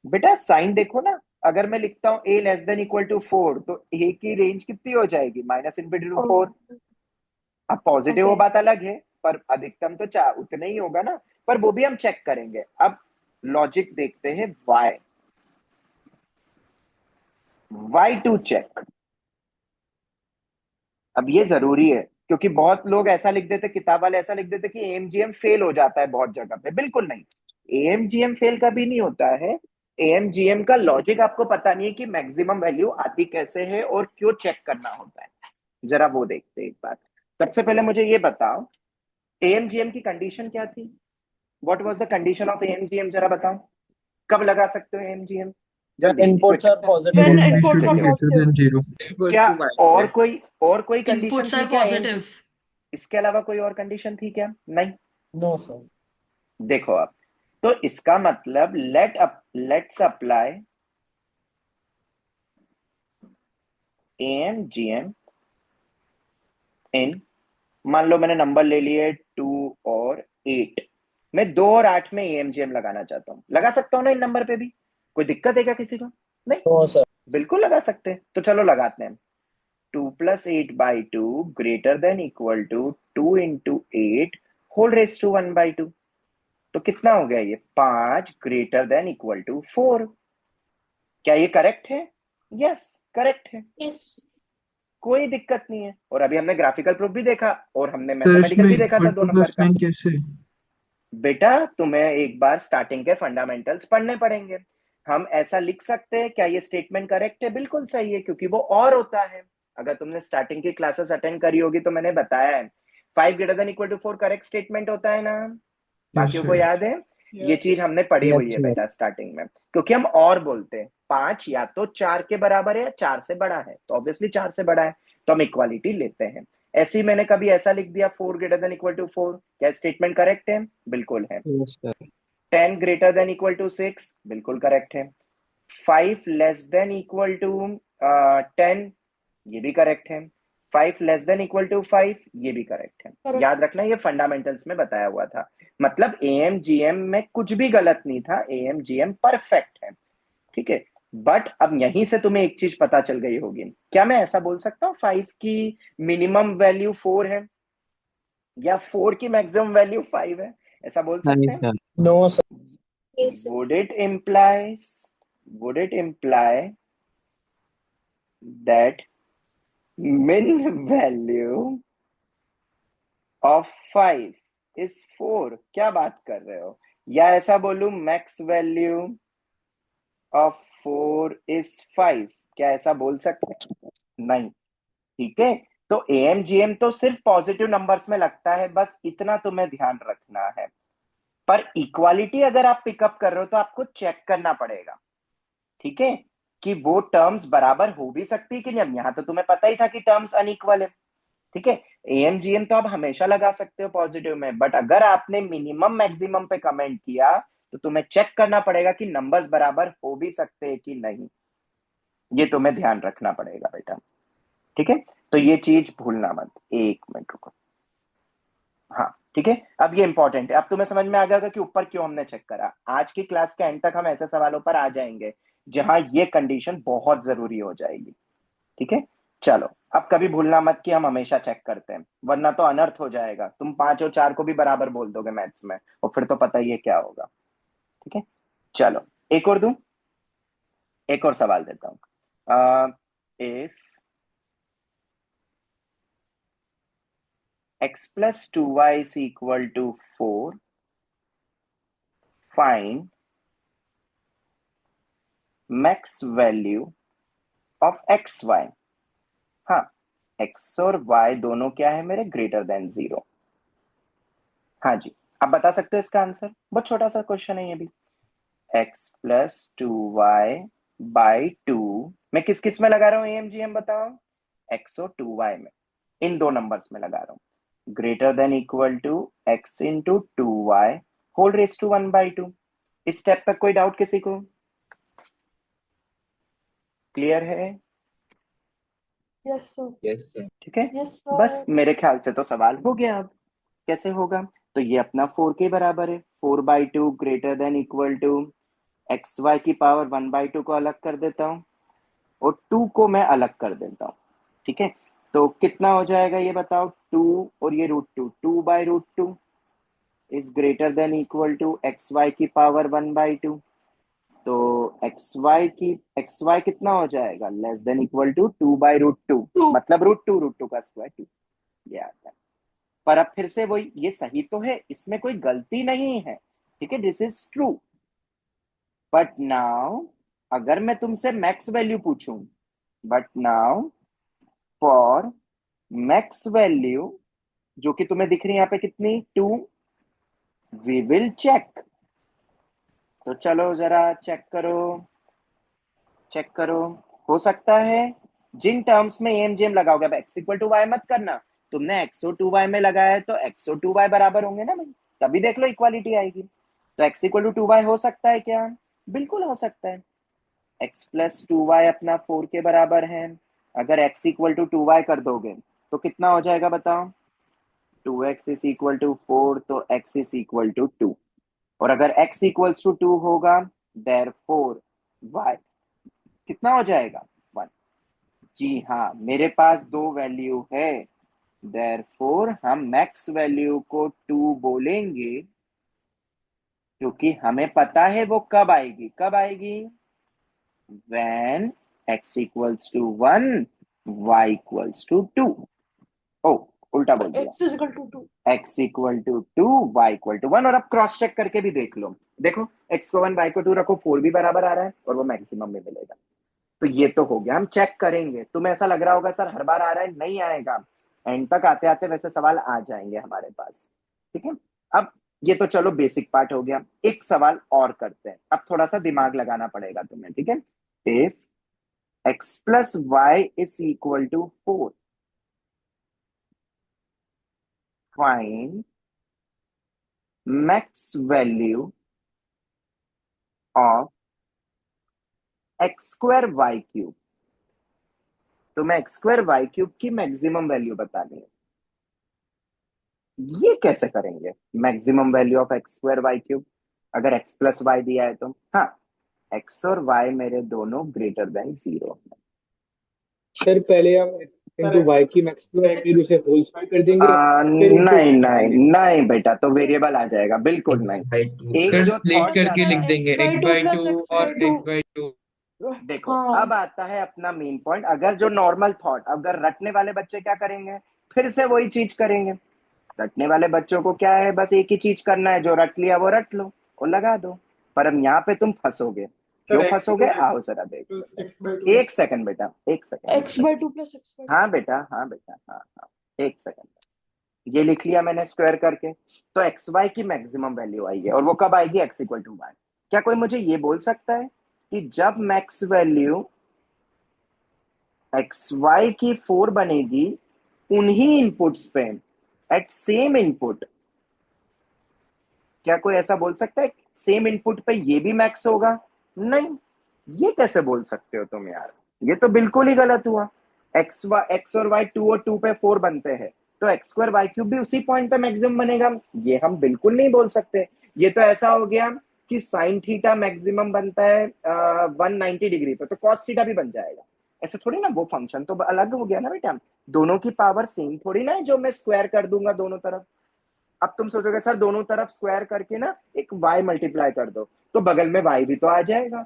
बेटा साइन देखो ना, अगर मैं लिखता हूँ a less than equal to 4, तो a की रेंज कितनी हो जाएगी -∞4। अब पॉजिटिव वो ओके बात अलग है, पर अधिकतम तो चाह उतना ही होगा ना, पर वो भी हम चेक करेंगे। अब लॉजिक देखते हैं वाई टू चेक। अब ये जरूरी है क्योंकि बहुत लोग ऐसा लिख देते, किताब वाले ऐसा लिख देते कि एएमजीएम फेल हो जाता है बहुत जगह पे। बिल्कुल नहीं, एएमजीएम फेल कभी नहीं होता है। एएमजीएम का लॉजिक आपको पता नहीं है कि मैक्सिमम वैल्यू आती कैसे है और क्यों चेक करना होता है। जरा वो देखते हैं एक बार। सबसे पहले मुझे ये बताओ एएमजीएम की कंडीशन क्या थी। What was the condition of AM GM, जरा बताओ। कब लगा सकते हो एएमजीएम, जल्दी Inputs quick. are positive when or inputs are negative. greater positive. than 0 equals क्या to y और square. कोई कंडीशन Inputs थी are क्या positive. इसके अलावा कोई और कंडीशन थी क्या? नहीं। No, sir. देखो अब, तो इसका मतलब लेट्स अप्लाई एएमजीएम इन, मान लो मैंने नंबर ले लिए 2 और 8, मैं 2 और 8 में एएमजीएम लगाना चाहता हूं, लगा सकता हूं ना इन नंबर पे भी? कोई दिक्कत है क्या किसी को? नहीं, No, sir. बिल्कुल लगा सकते हैं। तो चलो लगाते हैं। 2 + 8/2 greater than equal to 2 × 8 whole raise to 1/2। तो कितना हो गया ये 5 ग्रेटर देन इक्वल टू 4। क्या ये करेक्ट है? यस करेक्ट है, Yes. कोई दिक्कत नहीं है। और अभी हमने ग्राफिकल प्रूफ भी देखा और हमने सर मैथमेटिकल इसमें भी देखा था इक्वल 2 टू नंबर प्लस का। साइन कैसे? बेटा तुम्हें एक बार स्टार्टिंग के फंडामेंटल्स पढ़ने पड़ेंगे। हम ऐसा लिख सकते हैं, क्या ये स्टेटमेंट करेक्ट है? बिल्कुल सही है, क्योंकि वो और होता है। अगर तुमने स्टार्टिंग की क्लासेस अटेंड करी होगी तो मैंने बताया है 5 greater than equal to 4 correct statement होता है ना। यस बाकियों को सर। याद है? ये चीज हमने पढ़ी Yes, हुई है sir. बेटा स्टार्टिंग में, क्योंकि हम और बोलते हैं 5 या तो 4 के बराबर है या 4 से बड़ा है, तो ऑब्वियसली 4 से बड़ा है, तो हम इक्वालिटी लेते हैं। ऐसे ही मैंने कभी ऐसा लिख दिया 4 ग्रेटर देन इक्वल टू 4, क्या स्टेटमेंट करेक्ट है? बिल्कुल है। Yes, sir. 10 greater than equal to 6, बिल्कुल करेक्ट है। 5 लेस देन इक्वल टू 10, ये भी करेक्ट है। 5 लेस देन इक्वल टू 5, ये भी करेक्ट है। Correct. याद रखना ये फंडामेंटल्स में बताया हुआ था, मतलब एएमजीएम में कुछ भी गलत नहीं था, एएमजीएम परफेक्ट है। ठीक है, बट अब यहीं से तुम्हें एक चीज पता चल गई होगी। क्या मैं ऐसा बोल सकता हूँ 5 की मिनिमम वैल्यू 4 है या 4 की मैक्सिमम वैल्यू 5 है? ऐसा बोल सकते हैं? No, sir. Yes, sir. would it imply that min value of 5 is 4? क्या बात कर रहे हो? या ऐसा बोलूं मैक्स वैल्यू ऑफ 4 इज 5? क्या ऐसा बोल सकते हैं? नहीं। ठीक है, तो एएमजीएम तो सिर्फ पॉजिटिव नंबर्स में लगता है, बस इतना तुम्हें ध्यान रखना है। पर इक्वालिटी अगर आप पिकअप कर रहे हो तो आपको चेक करना पड़ेगा, ठीक है, कि वो टर्म्स बराबर हो भी सकती है कि नहीं। अब यहां तो तुम्हें पता ही था कि टर्म्स अनइक्वल है। ठीक है, एएमजीएम तो आप हमेशा लगा सकते हो पॉजिटिव में, बट अगर आपने मिनिमम मैक्सिमम पे कमेंट किया तो तुम्हें चेक करना पड़ेगा कि नंबर्स बराबर हो भी सकते हैं कि नहीं। ये तुम्हें ध्यान रखना पड़ेगा बेटा। ठीक है, तो ये चीज भूलना मत। एक मिनट रुको। हाँ ठीक है, अब ये इंपॉर्टेंट है। अब तुम्हें समझ में आ गया कि ऊपर क्यों हमने चेक करा। आज की क्लास के एंड तक हम ऐसे सवालों पर आ जाएंगे जहां ये कंडीशन बहुत जरूरी हो जाएगी। ठीक है, चलो अब कभी भूलना मत कि हम हमेशा चेक करते हैं, वरना तो अनर्थ हो जाएगा। तुम 5 और 4 को भी बराबर बोल दोगे मैथ्स में, और फिर तो पता ही है क्या होगा। ठीक है, चलो एक और दूं, एक और सवाल देता हूं। If x plus 2y is equal to 4, find max value of xy। हाँ, x और y दोनों क्या है मेरे, ग्रेटर देन 0। हाँ जी, आप बता सकते हो इसका आंसर, बहुत छोटा सा क्वेश्चन है ये भी। x प्लस 2y बाई 2, मैं किस किस में लगा रहा हूँ एमजीएम बताओ, x और 2y में, इन दो नंबर्स में लगा रहा हूँ। Greater than equal to x into 2y whole raise to 1/2। इस स्टेप तक कोई डाउट किसी को? क्लियर है? Yes sir. Yes sir. ठीक है, यस बस सर। मेरे ख्याल से तो सवाल हो गया। अब कैसे होगा, तो ये अपना 4 के बराबर है, 4/2 greater than equal to X Y की पावर 1/2 को अलग कर देता हूँ और 2 को मैं अलग कर देता हूँ। ठीक है, तो कितना हो जाएगा ये बताओ, 2 और ये √2, 2/√2 is greater than equal to X Y की पावर 1/2। तो एक्स वाई कितना हो जाएगा, less than equal to 2/√2, two. मतलब √2 का स्क्वायर 2, ये आता है। पर अब फिर से वही, ये सही तो है, इसमें कोई गलती नहीं है। ठीक है, this is true. But now अगर मैं तुमसे मैक्स वैल्यू पूछूं, but now for max value जो कि तुम्हें दिख रही है यहाँ पे कितनी, 2, वी विल चेक। तो चलो जरा चेक करो, चेक करो। हो सकता है जिन टर्म्स में एमजीएम लगाओगे, अब एक्स इक्वल टू वाई मत करना, तुमने एक्स और 2y में लगाया है तो एक्स और 2y बराबर होंगे ना भाई, तभी देख लो इक्वालिटी आएगी। तो एक्स इक्वल टू 2y हो सकता है क्या, बिल्कुल हो सकता है। एक्स प्लस 2y अपना 4 के बराबर है। अगर x इक्वल टू 2y कर दोगे तो कितना हो जाएगा बताओ, 2x इज इक्वल टू 4, तो x इज इक्वल टू 2। और अगर x इक्वल्स टू 2 होगा, देयरफॉर y कितना हो जाएगा, 1। जी हाँ, मेरे पास दो वैल्यू है, देयरफॉर हम मैक्स वैल्यू को 2 बोलेंगे, क्योंकि हमें पता है वो कब आएगी, कब आएगी, when x equals to 1, y equals to 2। ओ, उल्टा बोल दिया, X is equal to 2। x equal to 2, y equal to 1। और अब क्रॉस चेक करके भी देख लो, देखो x को 1 y को 2 रखो, 4 भी बराबर आ रहा है और वो मैक्सिमम में मिलेगा। तो ये तो हो गया, हम चेक करेंगे। तुम्हें ऐसा लग रहा होगा सर हर बार आ रहा है, नहीं आएगा, एंड तक आते आते वैसे सवाल आ जाएंगे हमारे पास। ठीक है, अब ये तो चलो बेसिक पार्ट हो गया, एक सवाल और करते हैं, अब थोड़ा सा दिमाग लगाना पड़ेगा तुम्हें। ठीक है, if x plus y is equal to 4, find max value of x square y cube। तो मैं x square y cube की मैक्सिमम वैल्यू बतानी है। ये कैसे करेंगे, maximum value of x square y cube, अगर x प्लस वाई दिया है तो, हाँ, x और y मेरे दोनों ग्रेटर देन 0। सर पहले हम इंटू वाई की मैक्सिमम फिर उसे होल स्क्वायर कर देंगे, फिर इंटू नहीं वाई नहीं करेंगे। नहीं बेटा, तो वेरिएबल आ जाएगा, बिल्कुल नहीं। x/2 एक फिर जो स्प्लिट थॉट करके जाता लिख है, देंगे x by x two by plus two x और by two. x by two. देखो हाँ। अब आता है अपना मेन पॉइंट। अगर जो नॉर्मल थॉट, अगर रटने वाले बच्चे क्या करेंगे, फिर से वही चीज करेंगे। रटने वाले बच्चों को क्या है, बस एक ही चीज करना है, जो रट लिया वो रट लो और लगा दो। पर अब यहाँ पे तुम फंसोगे, क्यों फंसोगे, आओ जरा देख लो। एक सेकंड बेटा, एक second. X by two plus x by हाँ बेटा, हाँ बेटा, हाँ हाँ, एक सेकंड। ये लिख लिया मैंने स्क्वायर करके, तो एक्स वाई की मैक्सिमम वैल्यू आई है, और वो कब आएगी, एक्स इक्वल टू वाई। क्या कोई मुझे ये बोल सकता है कि जब मैक्स वैल्यू एक्स वाई की 4 बनेगी, उन्हीं इनपुट्स पे, एट सेम इनपुट, क्या कोई ऐसा बोल सकता है सेम इनपुट पे ये भी मैक्स होगा? नहीं, ये कैसे बोल सकते हो तुम यार, ये तो बिल्कुल ही गलत हुआ। एक्स और वाई 2 और 2 पे 4 बनते हैं, तो एक्स स्क्वायर वाई क्यूब भी उसी पॉइंट पे मैक्सिमम बनेगा, ये हम बिल्कुल नहीं बोल सकते। ये तो ऐसा हो गया कि साइन थीटा मैक्सिमम बनता है 190 डिग्री पे, तो कॉस थीटा भी बन जाएगा। ऐसे थोड़ी ना, वो फंक्शन तो अलग हो गया ना बेटा, दोनों की पावर सेम थोड़ी ना है जो मैं स्क्वायर कर दूंगा दोनों तरफ। अब तुम सोचोगे सर दोनों तरफ स्क्वायर करके ना एक y मल्टीप्लाई कर दो, तो बगल में y भी तो आ जाएगा,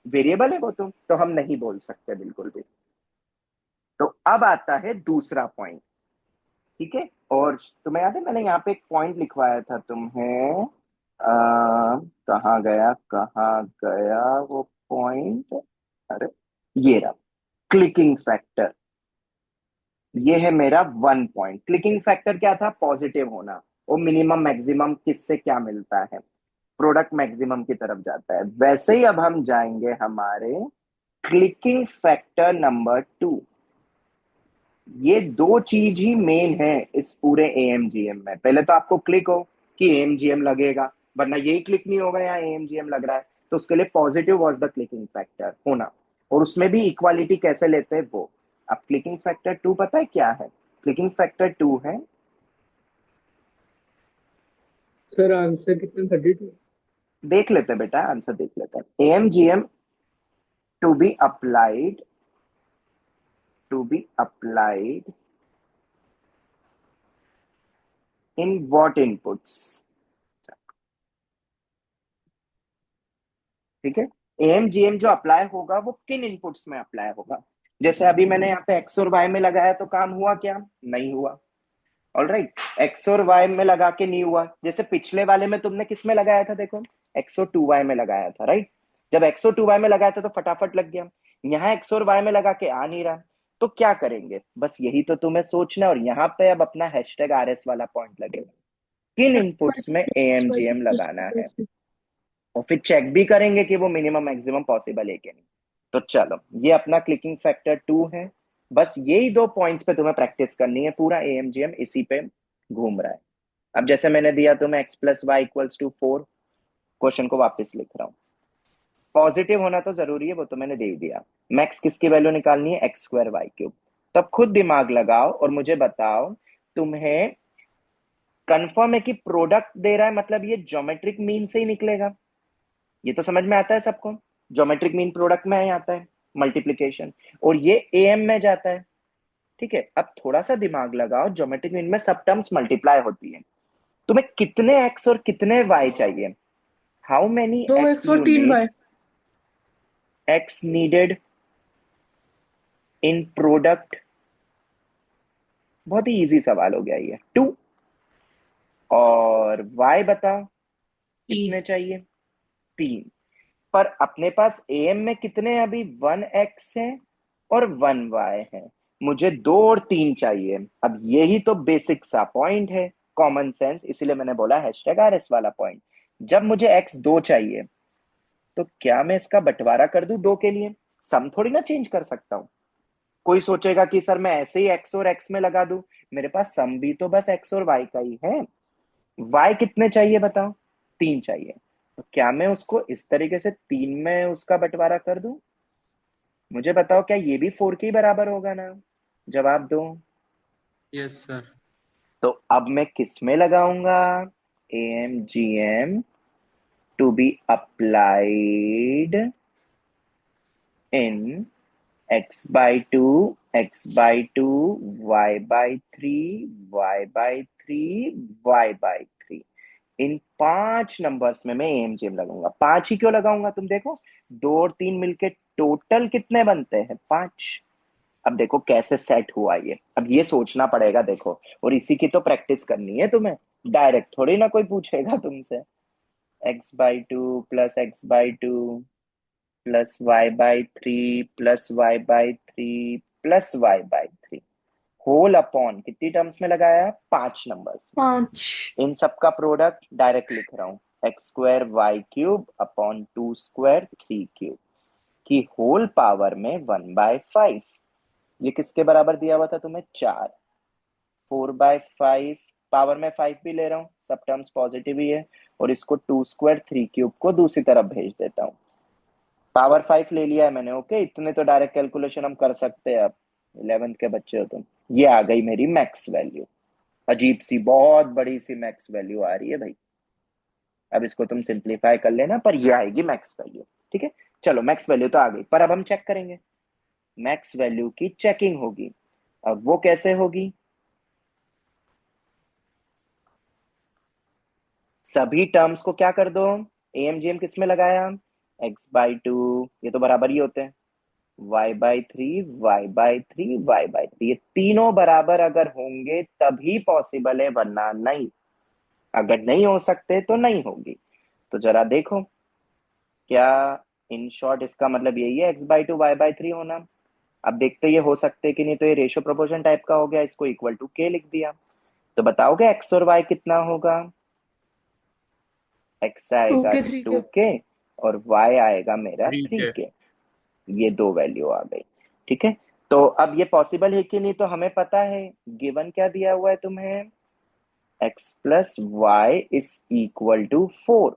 वेरिएबल है वो तो हम नहीं बोल सकते बिल्कुल भी। तो अब आता है दूसरा पॉइंट, ठीक है। और तुम्हें याद है मैंने यहाँ पे एक पॉइंट लिखवाया था तुम्हें, कहाँ गया वो पॉइंट, अरे ये रहा, क्लिकिंग फैक्टर। ये है मेरा 1 पॉइंट। क्लिकिंग फैक्टर क्या था? पॉजिटिव होना। वो मिनिमम मैक्सिमम किससे क्या मिलता है? प्रोडक्ट मैक्सिमम की तरफ जाता है। वैसे ही अब हम जाएंगे हमारे क्लिकिंग फैक्टर नंबर 2। ये दो चीज ही मेन है इस पूरे एएमजीएम में। पहले तो आपको क्लिक हो कि एएमजीएम लगेगा, वरना यही क्लिक नहीं होगा, यहाँ एएमजीएम लग रहा है, तो उसके लिए positive was the clicking factor होना। और उसमें भी इक्वालिटी कैसे लेते हैं वो। अब क्लिकिंग फैक्टर 2 पता है क्या है? क्लिकिंग फैक्टर 2 है, सर आंसर कितना, 32? देख लेते हैं बेटा, आंसर देख लेते हैं। AM GM to be applied, to be applied in what inputs, ठीक है। एएमजीएम जो अप्लाई होगा वो किन इनपुट्स में अप्लाई होगा? जैसे अभी मैंने यहाँ पे एक्स और वाई में लगाया तो काम हुआ क्या? नहीं हुआ। ऑल राइट, एक्स और वाई में लगा के नहीं हुआ। जैसे पिछले वाले में तुमने किस में लगाया था? देखो, एक्स और 2y में लगाया था, राइट। जब एक्स और 2y में लगाया था तो फटाफट लग गया। यहाँ एक्स और वाई में लगा के आ नहीं रहा, तो क्या करेंगे? बस यही तो तुम्हें सोचना है। और यहाँ पे अब अपना हैशटैग RS वाला पॉइंट लगेगा, किन इनपुट्स में एएमजीएम लगाना है। और फिर चेक भी करेंगे कि वो मिनिमम मैक्सिमम पॉसिबल है कि नहीं। तो चलो, ये अपना क्लिकिंग फैक्टर 2 है। बस यही 2 पॉइंट्स पे तुम्हें प्रैक्टिस करनी है, पूरा एएमजीएम इसी पे घूम रहा है। अब जैसे मैंने दिया तुम्हें x+y=4, क्वेश्चन को वापस लिख रहा हूँ। पॉजिटिव होना तो जरूरी है, वो तो मैंने दे ही दिया। मैक्स किसकी वैल्यू निकालनी है? x²y3। तब खुद दिमाग लगाओ और मुझे बताओ, तुम्हें कंफर्म है कि प्रोडक्ट दे रहा है, मतलब ये ज्योमेट्रिक मीन से ही निकलेगा। ये तो समझ में आता है सबको, ज्योमेट्रिक मीन प्रोडक्ट में ही आता है, मल्टीप्लीकेशन। और ये एएम में जाता है, ठीक है। अब थोड़ा सा दिमाग लगाओ, ज्योमेट्रिक मीन में सब टर्म्स मल्टीप्लाई होती है। तुम्हें कितने एक्स और कितने वाई चाहिए? How many do X X और यू तीन need? Y X needed in product, बहुत ही इजी सवाल हो गया ये, 2। और वाई बताओ कितने चाहिए? 3। पर अपने पास एम में कितने हैं अभी? 1x है और 1y है। मुझे 2 और 3 चाहिए। अब यही तो बेसिक सा पॉइंट है, कॉमन सेंस, इसीलिए मैंने बोला #RS वाला पॉइंट। जब मुझे x 2 चाहिए, तो क्या मैं इसका बंटवारा कर दूं 2 के लिए? सम थोड़ी ना चेंज कर सकता हूं। कोई सोचेगा कि सर मैं ऐसे ही x और x में लगा दूं, मेरे पास सम भी तो बस x और y का ही है। y कितने चाहिए बताओ? 3 चाहिए। तो क्या मैं उसको इस तरीके से 3 में उसका बंटवारा कर दूं? मुझे बताओ, क्या ये भी 4 के ही बराबर होगा ना? जवाब दो। Yes sir. तो अब मैं किस में लगाऊंगा? AMGM to be applied in x/2, x/2, y/3, y/3, y/3। इन 5 नंबर्स में मैं एएमजीएम लगाऊंगा। 5 ही क्यों लगाऊंगा? तुम देखो, 2 और 3 मिलके टोटल कितने बनते हैं? 5। अब देखो कैसे सेट हुआ ये, अब ये सोचना पड़ेगा देखो। और इसी की तो प्रैक्टिस करनी है तुम्हें, डायरेक्ट थोड़ी ना कोई पूछेगा तुमसे। x/2 plus x/2 plus y/3 plus y/3 plus y/3, whole upon कितनी टर्म्स में लगाया? 5 नंबर्स में। 5। इन सब का प्रोडक्ट डायरेक्ट लिख रहा हूं, x² y³ अपॉन 2² 3³ की होल पावर में 1/5। ये किसके बराबर दिया हुआ था तुम्हें? 4। 4/5, पावर में 5 भी ले रहा हूँ, सब टर्म्स पॉजिटिव ही है। और इसको 2² 3³ को दूसरी तरफ भेज देता हूँ। पावर 5 ले लिया है मैंने, ओके। इतने तो डायरेक्ट कैलकुलेशन हम कर सकते हैं। अब 11th के बच्चे हो तुम। ये आ गई मेरी मैक्स वैल्यू। अजीब सी, बहुत बड़ी सी मैक्स वैल्यू आ रही है भाई। अब इसको तुम सिंप्लीफाई कर लेना, पर ये आएगी मैक्स वैल्यू, ठीक है। चलो, मैक्स वैल्यू तो आ गई, पर अब हम चेक करेंगे। मैक्स वैल्यू की चेकिंग होगी। अब वो कैसे होगी? सभी टर्म्स को क्या कर दो, एएमजीएम किस में लगाया, x/2, ये तो बराबर ही होते हैं, y/3, y/3, y/3, ये तीनों बराबर अगर होंगे तभी पॉसिबल है, वरना नहीं। अगर नहीं हो सकते तो नहीं होगी। तो जरा देखो, क्या इन शॉर्ट इसका मतलब यही है x/2 y/3 होना? अब देखते ये हो सकते कि नहीं, तो ये रेशियो प्रोपोर्शन टाइप का हो गया, इसको इक्वल टू k लिख दिया। तो बताओगे x और y कितना होगा? x टू आएगा के थ्री के 2k और y आएगा मेरा ठीक है। 3k। ये दो वैल्यू आ गई। ठीक है, तो अब ये पॉसिबल है कि नहीं, तो हमें पता है गिवन क्या दिया हुआ है तुम्हें, x+y=4।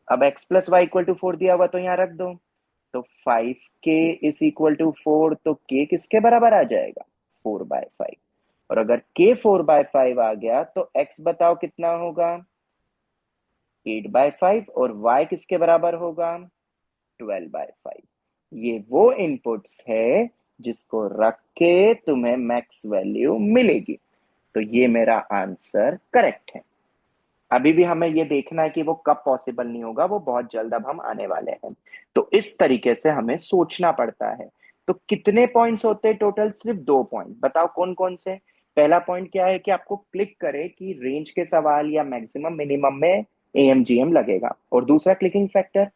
अब x+y=4 दिया हुआ तो यहाँ रख दो। तो 5k=4, तो k किसके बराबर आ जाएगा, 4/5। और अगर k 4/5 आ गया तो x बताओ कितना होगा, 8/5, और y किसके बराबर होगा, 12/5। ये वो इनपुट्स है जिसको रख के तुम्हें मैक्स वैल्यू मिलेगी। तो ये मेरा आंसर करेक्ट है। अभी भी हमें ये देखना है कि वो कब पॉसिबल नहीं होगा, वो बहुत जल्द अब हम आने वाले हैं। तो इस तरीके से हमें सोचना पड़ता है। तो कितने पॉइंट्स होते हैं टोटल? सिर्फ 2 पॉइंट। बताओ कौन कौन से? पहला पॉइंट क्या है कि आपको क्लिक करे कि रेंज के सवाल या मैक्सिमम मिनिमम में एएमजीएम लगेगा। और दूसरा clicking factor,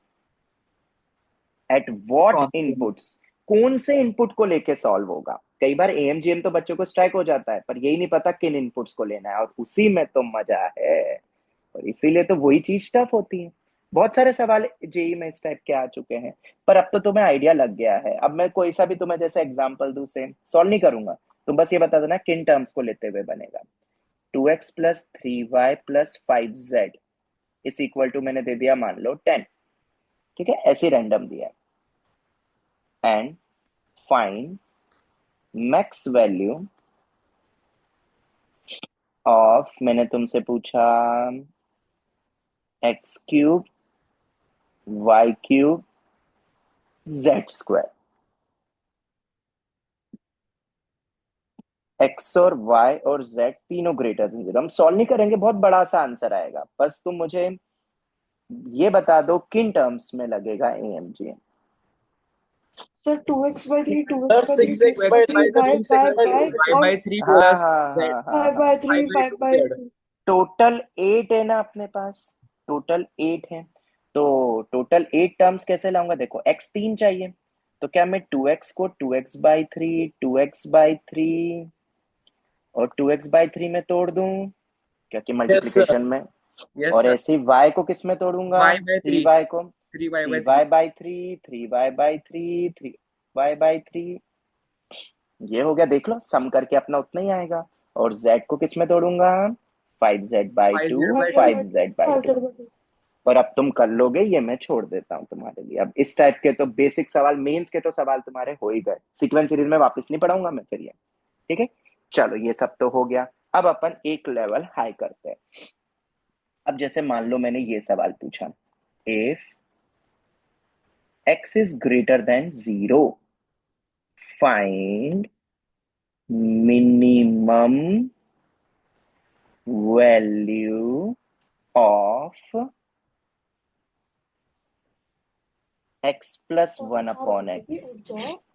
at what inputs, कौन से इनपुट को लेके सॉल्व होगा। कई बार एएमजीएम तो बच्चों को स्ट्राइक हो जाता है, पर यही नहीं पता किन इनपुट्स को लेना है, और उसी में तो मजा है। और इसीलिए तो वही चीज टफ होती है। बहुत सारे सवाल जेई में इस टाइप के आ चुके हैं, पर अब तो तुम्हें आइडिया लग गया है। अब मैं कोई सा भी तुम्हें जैसे एग्जांपल दूं, से सॉल्व नहीं करूंगा, तुम बस ये बता देना किन टर्म्स को लेते हुए बनेगा। 2x+3y+5z इस इक्वल टू मैंने दे दिया मान लो 10। ठीक है, ऐसे रैंडम दिया है। And find max value of, मैंने तुमसे पूछा x³ y³ z²। x और y और z तीनों ग्रेटर देन 0। हम सॉल्व नहीं करेंगे, बहुत बड़ा सा आंसर आएगा, बस तुम मुझे ये बता दो किन टर्म्स में लगेगा AM GM. Sir 2x/3 sir 2x/3 six x by 2x/3 three y six y y y और बाई थ्री हाँ प्लस हाँ जेड हाँ हाँ हाँ, 5/3 फाइव बाई 2 5/3 टोटल 8 है ना अपने पास, टोटल 8 है। तो टोटल 8 टर्म्स कैसे लाऊंगा? देखो x 3 चाहिए, तो क्या मैं 2x को 2x/3, 2x/3 और 2x/3 में तोड़ दूं, क्योंकि यस सर। मल्टीप्लिकेशन में। यस और सर। ऐसे y को किस में तोड़ूंगा, वाई बाय थ्री 3y को, 3y/3। 3y/3, 3y/3, 3y/3, ये हो गया। देख लो, सम करके अपना उतना ही आएगा। और z को किस में तोड़ूंगा, 5z/2, 5z/2 5z/2। 5z/2 और अब तुम कर लोगे, ये मैं छोड़ देता हूँ तुम्हारे लिए। अब इस टाइप के तो बेसिक सवाल, मेंस के तो सवाल तुम्हारे हो ही गए, सीक्वेंस सीरीज में वापस नहीं पढ़ाऊंगा मैं फिर ये। ठीक है, चलो ये सब तो हो गया। अब अपन एक लेवल हाई करते हैं। अब जैसे मान लो मैंने ये सवाल पूछा, if x is greater then 0 find minimum value of x+1/x।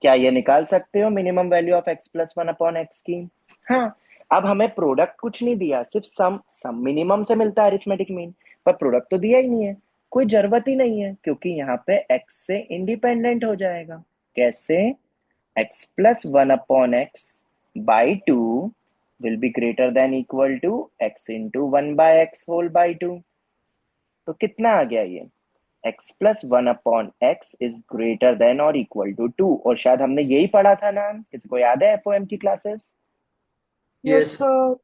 क्या ये निकाल सकते हो मिनिमम वैल्यू ऑफ x+1/x की? हाँ। अब हमें प्रोडक्ट कुछ नहीं दिया, सिर्फ सम, सम मिनिमम से मिलता है अरिथमेटिक मीन, पर प्रोडक्ट तो दिया ही नहीं है। कोई जरूरत ही नहीं है, क्योंकि यहाँ पे x से इंडिपेंडेंट हो जाएगा। कैसे? x+1/x/2 will be greater than equal to x into 1/x/2। तो कितना आ गया ये, x+1/x इज ग्रेटर देन और इक्वल टू 2। और शायद हमने यही पढ़ा था ना, किसी को याद है एफओएम की क्लासेस? यस सर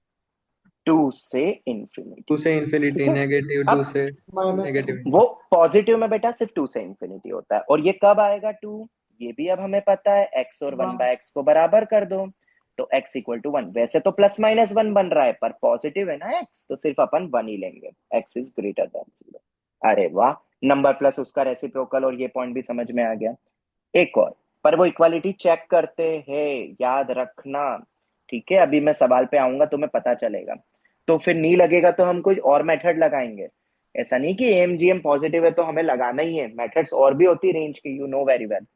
2 से इंफिनिटी। 2 से ठीक इंफिनिटी, है, नेगेटिव 2 अब से माइनस नेगेटिव। वो पॉजिटिव में बेटा सिर्फ 2 से इंफिनिटी होता है। और ये कब आएगा 2? ये भी अब हमें पता है, x और 1/x को बराबर कर दो, तो x इक्वल टू 1। वैसे तो +-1 बन रहा है, पर पॉजिटिव है ना x, तो सिर्फ अपन 1 ही लेंगे, x इज ग्रेटर देन 0। अरे वाह, नंबर प्लस उसका रेसिप्रोकल, और ये पॉइंट भी समझ में आ गया। एक और, पर वो इक्वालिटी चेक करते हैं, याद रखना। ठीक है, अभी मैं सवाल पे आऊंगा, तुम्हें पता चलेगा। तो फिर नहीं लगेगा तो हम कोई और मेथड लगाएंगे। ऐसा नहीं कि एमजीएम पॉजिटिव है तो हमें लगाना ही है, मेथड्स और भी होती है रेंज की, यू नो वेरी वेल।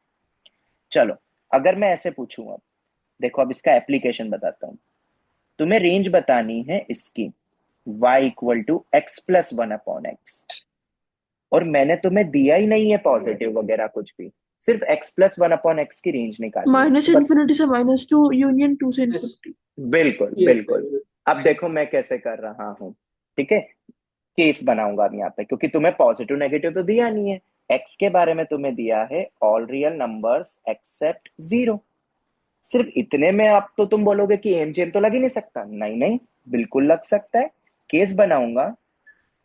चलो, अगर मैं ऐसे पूछूं, अब देखो, अब इसका एप्लीकेशन बताता हूँ। तुम्हें रेंज बतानी है इसकी, y equal to X plus one upon X, और मैंने तुम्हें दिया ही नहीं है पॉजिटिव वगैरह कुछ भी, सिर्फ x plus one upon x की रेंज निकालनी है। माइनस तो बस, इन्फिनिटी से -2 यूनियन 2 से इन्फिनिटी। बिल्कुल बिल्कुल। अब देखो मैं कैसे कर रहा हूँ, ठीक है, केस बनाऊंगा अब यहाँ पे, क्योंकि तुम्हें पॉजिटिव नेगेटिव तो दिया नहीं है। x के बारे में तुम्हें दिया है all real numbers except zero. सिर्फ इतने में आप तो तुम बोलोगे कि एमजीएम तो लग ही नहीं सकता, नहीं नहीं, बिल्कुल लग सकता है। केस बनाऊंगा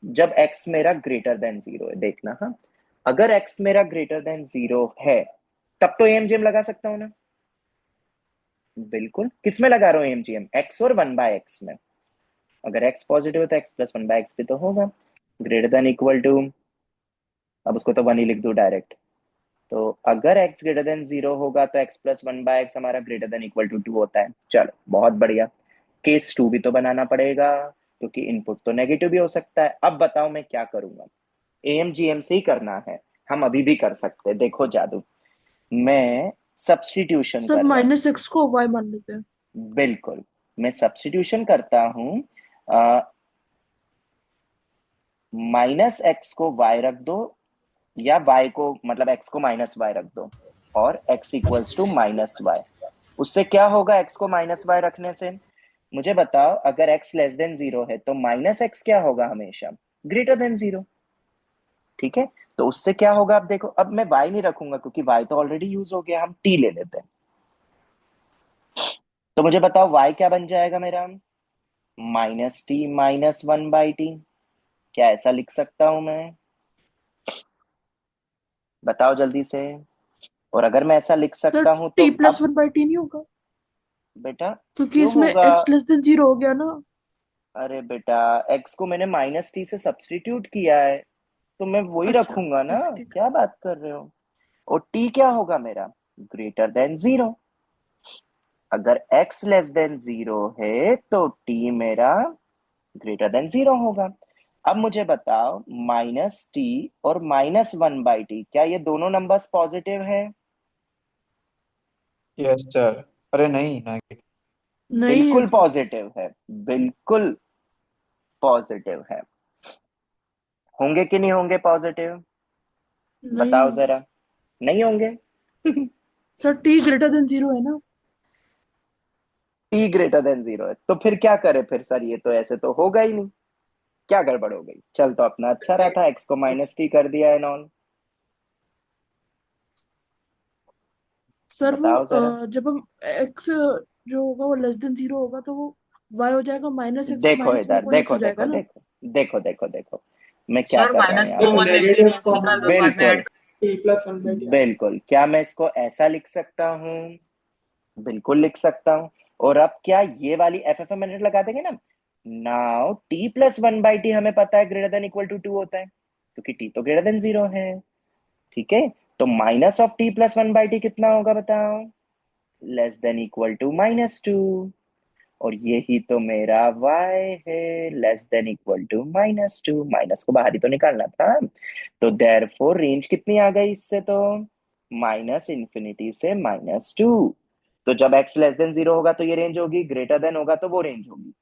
जब x मेरा ग्रेटर देन जीरो है, देखना। हाँ, अगर x मेरा ग्रेटर देन जीरो है तब तो एमजीएम लगा सकता हूं ना। बिल्कुल, किस में लगा रहा हूं एमजीएम? x और वन बाय एक्स में। अगर x पॉजिटिव है तो x plus one by x भी तो होगा। ग्रेटर देन इक्वल टू, अब उसको तो वन ही लिख दो डायरेक्ट। तो अगर x ग्रेटर देन जीरो होगा तो x plus one by x हमारा greater than equal to two होता है। चलो, बहुत बढ़िया। केस टू भी तो बनाना पड़ेगा, क्योंकि इनपुट तो नेगेटिव भी हो सकता है। अब बताओ मैं क्या करूंगा, एएमजीएम से ही करना है, हम अभी भी कर सकते हैं, देखो जादू। मैं सब्स्टिट्यूशन सब कर रहा हूँ। -x को y मान लेते हैं। बिल्कुल, मैं सब्स्टिट्यूशन करता हूँ। माइनस एक्स को y रख दो, या y को मतलब x को माइनस y रख दो, और x equals to minus Y. उससे क्या होगा x को माइनस y रखने से? मुझे बताओ, अगर x लेस देन जीरो है तो माइनस एक्स क्या होगा? हमेशा ग्रेटर देन जीरो। ठीक है, तो उससे क्या होगा? अब देखो, अब मैं y नहीं रखूंगा क्योंकि y तो ऑलरेडी यूज हो गया, हम t ले लेते हैं। तो मुझे बताओ y क्या बन जाएगा मेरा? Minus T minus one by T. क्या ऐसा लिख सकता हूं मैं? बताओ जल्दी से। और अगर मैं ऐसा लिख सर सकता हूं तो t प्लस अब, 1/t नहीं होगा, बेटा, क्योंकि क्यों इसमें होगा? x लेस देन 0 हो गया ना। अरे बेटा, x को मैंने माइनस टी से सब्स्टिट्यूट किया है, तो मैं वही अच्छा रखूंगा ना। ठीक है ठीक क्या बात कर रहे हो? और t क्या होगा मेरा? Greater than zero. अगर x लेस देन जीरो है तो t मेरा ग्रेटर देन जीरो होगा। अब मुझे बताओ, माइनस टी और माइनस वन बाई टी, क्या ये दोनों नंबर्स पॉजिटिव है? Yes sir. अरे नहीं नेगेटिव। है। नहीं है बिल्कुल सर। पॉजिटिव है, बिल्कुल पॉजिटिव है। होंगे कि नहीं होंगे पॉजिटिव? नहीं बताओ होंगे जरा। नहीं होंगे? सर, t ग्रेटर देन 0 है ना। टी ग्रेटर देन जीरो है तो फिर क्या करे? फिर सर ये तो ऐसे तो होगा ही नहीं। क्या गड़बड़ हो गई? चल, तो अपना अच्छा रहा था, एक्स को माइनस टी कर दिया एंड ऑल। सर वो बताओ जरा। जब हम x जो होगा वो लेस देन 0 होगा तो वो y हो जाएगा -x देखो माइनस वन इधर, अपॉन एक्स देखो हो जाएगा देखो ना। देखो देखो देखो देखो, मैं क्या सर कर रहा हूँ माइनस यहाँ को पे। वन में से नेगेटिव नहीं फॉर्म निकाल में दो, बाद में बिल्कुल add. t plus one by t आ जाएगा। बिल्कुल, क्या मैं इसको ऐसा लिख सकता हूँ? बिल्कुल लिख सकता हूँ। और अब क्या ये वाली एफ एफ मिनट लगा देंगे ना। Now T plus one by T हमें पता है greater than equal to two होता है, क्योंकि टी तो ग्रेटर देन जीरो है। ठीक है, तो minus of T plus one by T कितना होगा बताओ? Less than equal to minus two. और यही तो मेरा y है, less than equal to minus two. Minus को बाहर ही तो निकालना था। तो देयरफॉर रेंज कितनी आ गई इससे? तो माइनस इंफिनिटी से माइनस टू। तो जब x लेस देन जीरो होगा तो ये रेंज होगी, ग्रेटर देन होगा तो वो रेंज होगी,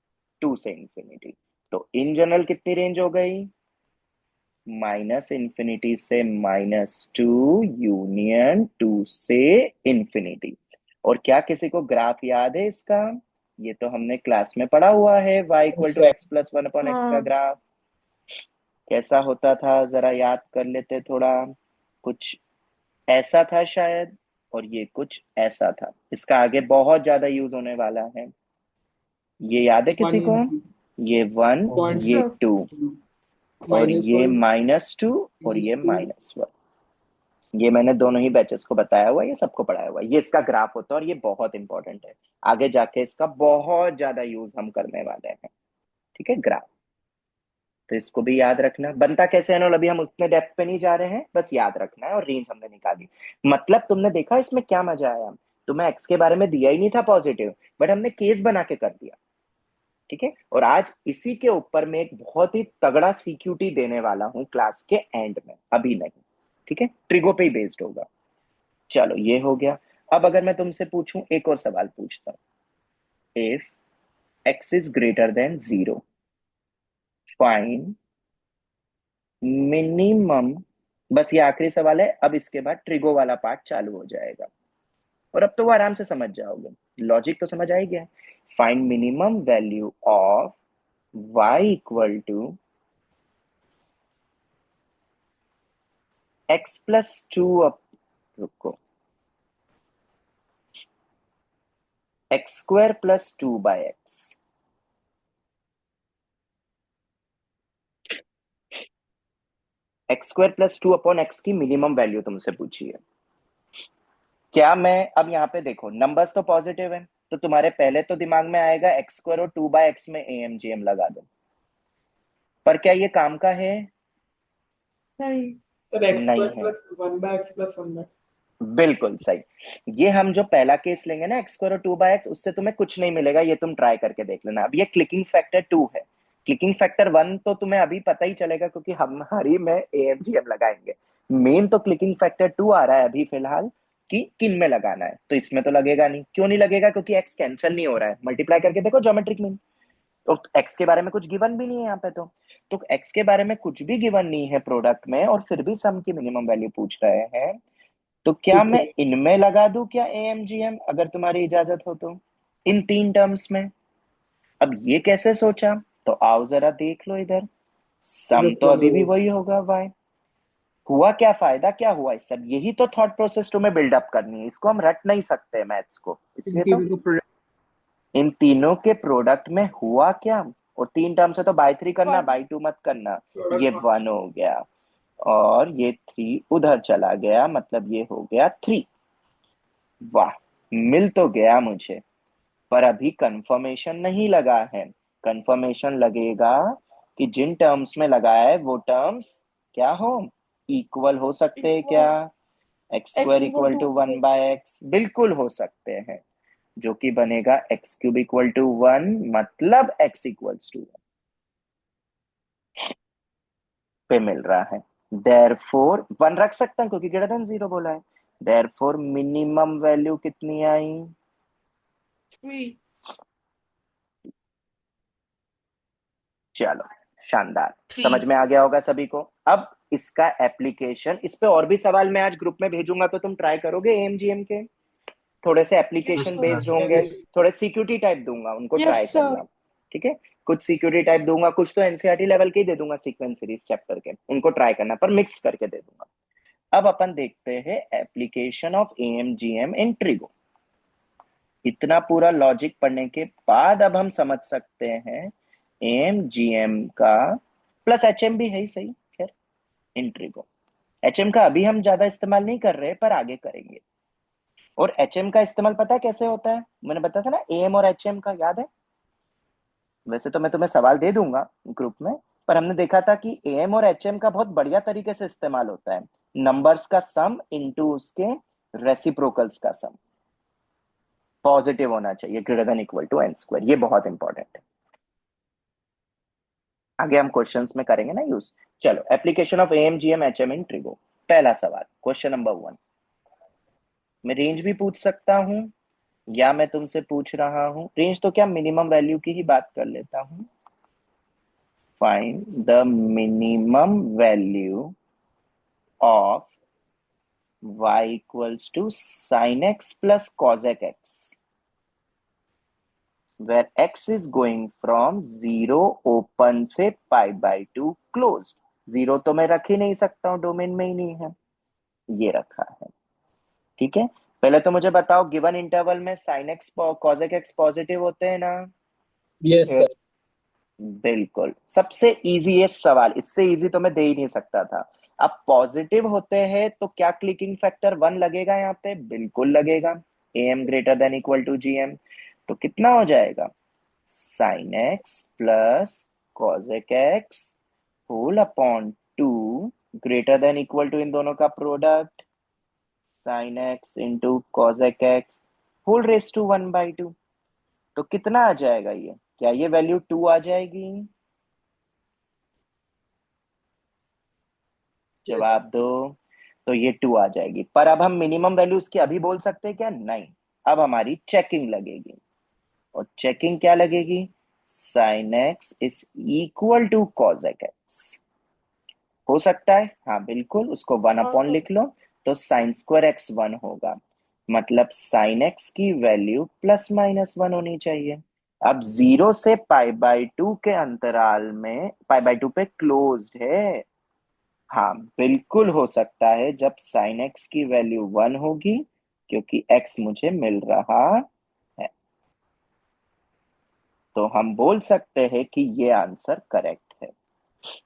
टू से इंफिनिटी। तो इन जनरल कितनी रेंज हो गई? माइनस इंफिनिटी से माइनस टू यूनियन टू से इंफिनिटी। और क्या किसी को ग्राफ याद है इसका? ये तो हमने क्लास में पढ़ा हुआ है, y equal to X plus one upon X का हाँ ग्राफ। कैसा होता था जरा याद कर लेते थोड़ा। कुछ ऐसा था शायद, और ये कुछ ऐसा था। इसका आगे बहुत ज्यादा यूज होने वाला है। ये याद है किसी को? वन ये वन, पॉइंट ये सर। टू, और माइनस ये वन माइनस टू, और माइनस ये टू। Minus one. ये मैंने दोनों ही बैचेस को बताया हुआ है, ये सबको पढ़ाया हुआ है। ये इसका ग्राफ होता है और ये बहुत इंपॉर्टेंट है। आगे जाके इसका बहुत ज्यादा यूज हम करने वाले हैं। ठीक है, ग्राफ। तो इसको भी याद रखना। बनता कैसे है ना, अभी हम उतने डेप्थ पे नहीं जा रहे हैं, बस याद रखना है। और रेंज हमने निकाली, मतलब तुमने देखा इसमें क्या मजा आया। तुम्हें एक्स के बारे में दिया ही नहीं था पॉजिटिव, बट हमने केस बना के कर दिया। ठीक है, और आज इसी के ऊपर मैं एक बहुत ही तगड़ा सीक्यूटी देने वाला हूं क्लास के एंड में, अभी नहीं। ठीक है, ट्रिगो पे ही बेस्ड होगा। चलो ये हो गया। अब अगर मैं तुमसे पूछूं, एक और सवाल पूछता हूं। If x is greater then 0, find minimum. बस ये आखिरी सवाल है, अब इसके बाद ट्रिगो वाला पार्ट चालू हो जाएगा। और अब तो वो आराम से समझ जाओगे, लॉजिक तो समझ आ ही गया। Find minimum value of y equal to x plus 2 up, रुको, x square plus 2/x। X square plus 2/x की मिनिमम वैल्यू तुमसे पूछी है। क्या मैं अब यहाँ पे देखो, नंबर्स तो पॉजिटिव है, तो तुम्हारे पहले तो दिमाग में आएगा एक्स स्क्वायर और 2/x में AMGM लगा दो। पर क्या ये काम का है? नहीं। सर एक्स नहीं स्क्वायर है। Plus 1/x plus 1/x। बिल्कुल सही। ये हम जो पहला केस लेंगे ना, एक्स स्क्वायर और 2/x, उससे तुम्हें कुछ नहीं मिलेगा, ये तुम ट्राई करके देख लेना। अब ये क्लिकिंग फैक्टर 2 है। क्लिकिंग फैक्टर 1 तो तुम्हें अभी पता ही चलेगा, क्योंकि हम हरी में AMGM लगाएंगे। मेन तो क्लिकिंग फैक्टर 2 आ रहा है अभी फिलहाल, कि किन में लगाना है। तो इसमें तो लगेगा नहीं। क्यों नहीं लगेगा? क्योंकि एक्स कैंसिल नहीं हो रहा है। मल्टीप्लाई करके देखो ज्योमेट्रिक मीन। तो एक्स के बारे में कुछ गिवन भी नहीं है यहाँ पे। तो एक्स के बारे में कुछ भी गिवन नहीं है प्रोडक्ट में, और फिर भी सम की मिनिमम वैल्यू पूछ रहे हैं। तो क्या मैं इनमें लगा दूं क्या AMGM, अगर तुम्हारी इजाजत हो तो, इन तीन टर्म्स में? अब ये कैसे सोचा, तो आओ जरा देख लो इधर। सम तो अभी भी वही होगा y। हुआ क्या, फायदा क्या हुआ इस सब, यही तो थॉट प्रोसेस तुम्हें बिल्डअप करनी है। इसको हम रट नहीं सकते मैथ्स को, इसलिए तो इन तीनों के प्रोडक्ट में हुआ क्या। और तीन टर्म से तो बाय 3 करना, बाय 2 मत करना। ये 1 हो गया, और ये 3 उधर चला गया, मतलब ये हो गया 3। वाह, मिल तो गया मुझे। पर अभी कंफर्मेशन नहीं लगा है। कंफर्मेशन लगेगा कि जिन टर्म्स में लगाया है वो टर्म्स क्या हो, इक्वल हो सकते हैं क्या? X x square equal equal to to 1/x, बिल्कुल हो सकते हैं। जो कि बनेगा एक्स क्यूब इक्वल टू 1, मतलब x इक्वल्स टू 1 पे मिल रहा है। देयरफॉर 1 रख सकता हूं, क्योंकि ग्रेटर देन 0 बोला है। देयरफॉर मिनिमम वैल्यू कितनी आई? 3। चलो, शानदार। समझ 3। में आ गया होगा सभी को। अब इसका एप्लीकेशन, इस पे और भी सवाल मैं आज ग्रुप में भेजूंगा, तो तुम ट्राई करोगे AMGM के? थोड़े से यस एप्लीकेशन सर। बेस्ड होंगे, थोड़े सिक्योरिटी टाइप दूंगा, उनको यस ट्राई सर। करना। ठीक है, कुछ सिक्योरिटी टाइप दूंगा, कुछ तो NCERT लेवल के ही दे दूंगा, सीक्वेंस सीरीज चैप्टर के, उनको ट्राई करना, पर मिक्स करके दे दूंगा। अब अपन देखते हैं application of AMGM in trigo. इतना पूरा लॉजिक पढ़ने के बाद अब हम समझ सकते हैं AMGM का, प्लस HM भी है ही सही, खैर, इन ट्रिगो। HM का अभी हम ज्यादा इस्तेमाल नहीं कर रहे, पर आगे करेंगे। और HM का इस्तेमाल पता है कैसे होता है? मैंने बताया था ना AM और HM का, याद है? वैसे तो मैं तुम्हें सवाल दे दूंगा ग्रुप में, पर हमने देखा था कि AM और HM का बहुत बढ़िया तरीके से इस्तेमाल होता है। नंबर्स का सम इनटू उसके रेसिप्रोकल्स का सम पॉजिटिव होना चाहिए, greater than equal to n²। ये बहुत इंपॉर्टेंट है, आगे हम क्वेश्चंस में करेंगे ना यूज। चलो, application of AMGM HM in trigo. पहला सवाल, क्वेश्चन नंबर 1। मैं रेंज भी पूछ सकता हूं, या मैं तुमसे पूछ रहा हूं रेंज, तो क्या मिनिमम वैल्यू की ही बात कर लेता हूं। Find the minimum value of y equals to sin x plus cos x, where x is going from 0 open से π/2 क्लोज्ड। 0 तो मैं रख ही नहीं सकता हूं, डोमेन में ही नहीं है, ये रखा है। ठीक है, पहले तो मुझे बताओ, गिवन इंटरवल में sin x cos x positive होते हैं ना? Yes, sir. बिल्कुल, सबसे इजी ये सवाल, इससे इजी तो मैं दे ही नहीं सकता था। अब पॉजिटिव होते हैं तो क्या क्लिकिंग फैक्टर 1 लगेगा यहाँ पे? बिल्कुल लगेगा। AM greater than equal to GM, तो कितना हो जाएगा? sin x plus cos x whole upon 2 greater than equal to इन दोनों का product sine x into cosec x whole raise to 1/2। तो कितना आ जाएगा ये? क्या ये वैल्यू 2 आ जाएगी? जवाब दो। तो ये 2 आ जाएगी, पर अब हम मिनिमम वैल्यू इसकी अभी बोल सकते हैं क्या? नहीं। अब हमारी चेकिंग लगेगी, और चेकिंग क्या लगेगी? Sine x is equal to cosec x. हो सकता है, हाँ बिल्कुल, उसको 1 अपॉन हाँ। लिख लो। तो साइन स्क्वायर एक्स 1 होगा, मतलब साइन एक्स की वैल्यू प्लस माइनस 1 होनी चाहिए। अब 0 से π/2 के अंतराल में π/2 पे क्लोज्ड है। हाँ बिल्कुल हो सकता है जब साइन एक्स की वैल्यू 1 होगी, क्योंकि एक्स मुझे मिल रहा है। तो हम बोल सकते हैं कि ये आंसर करेक्ट है।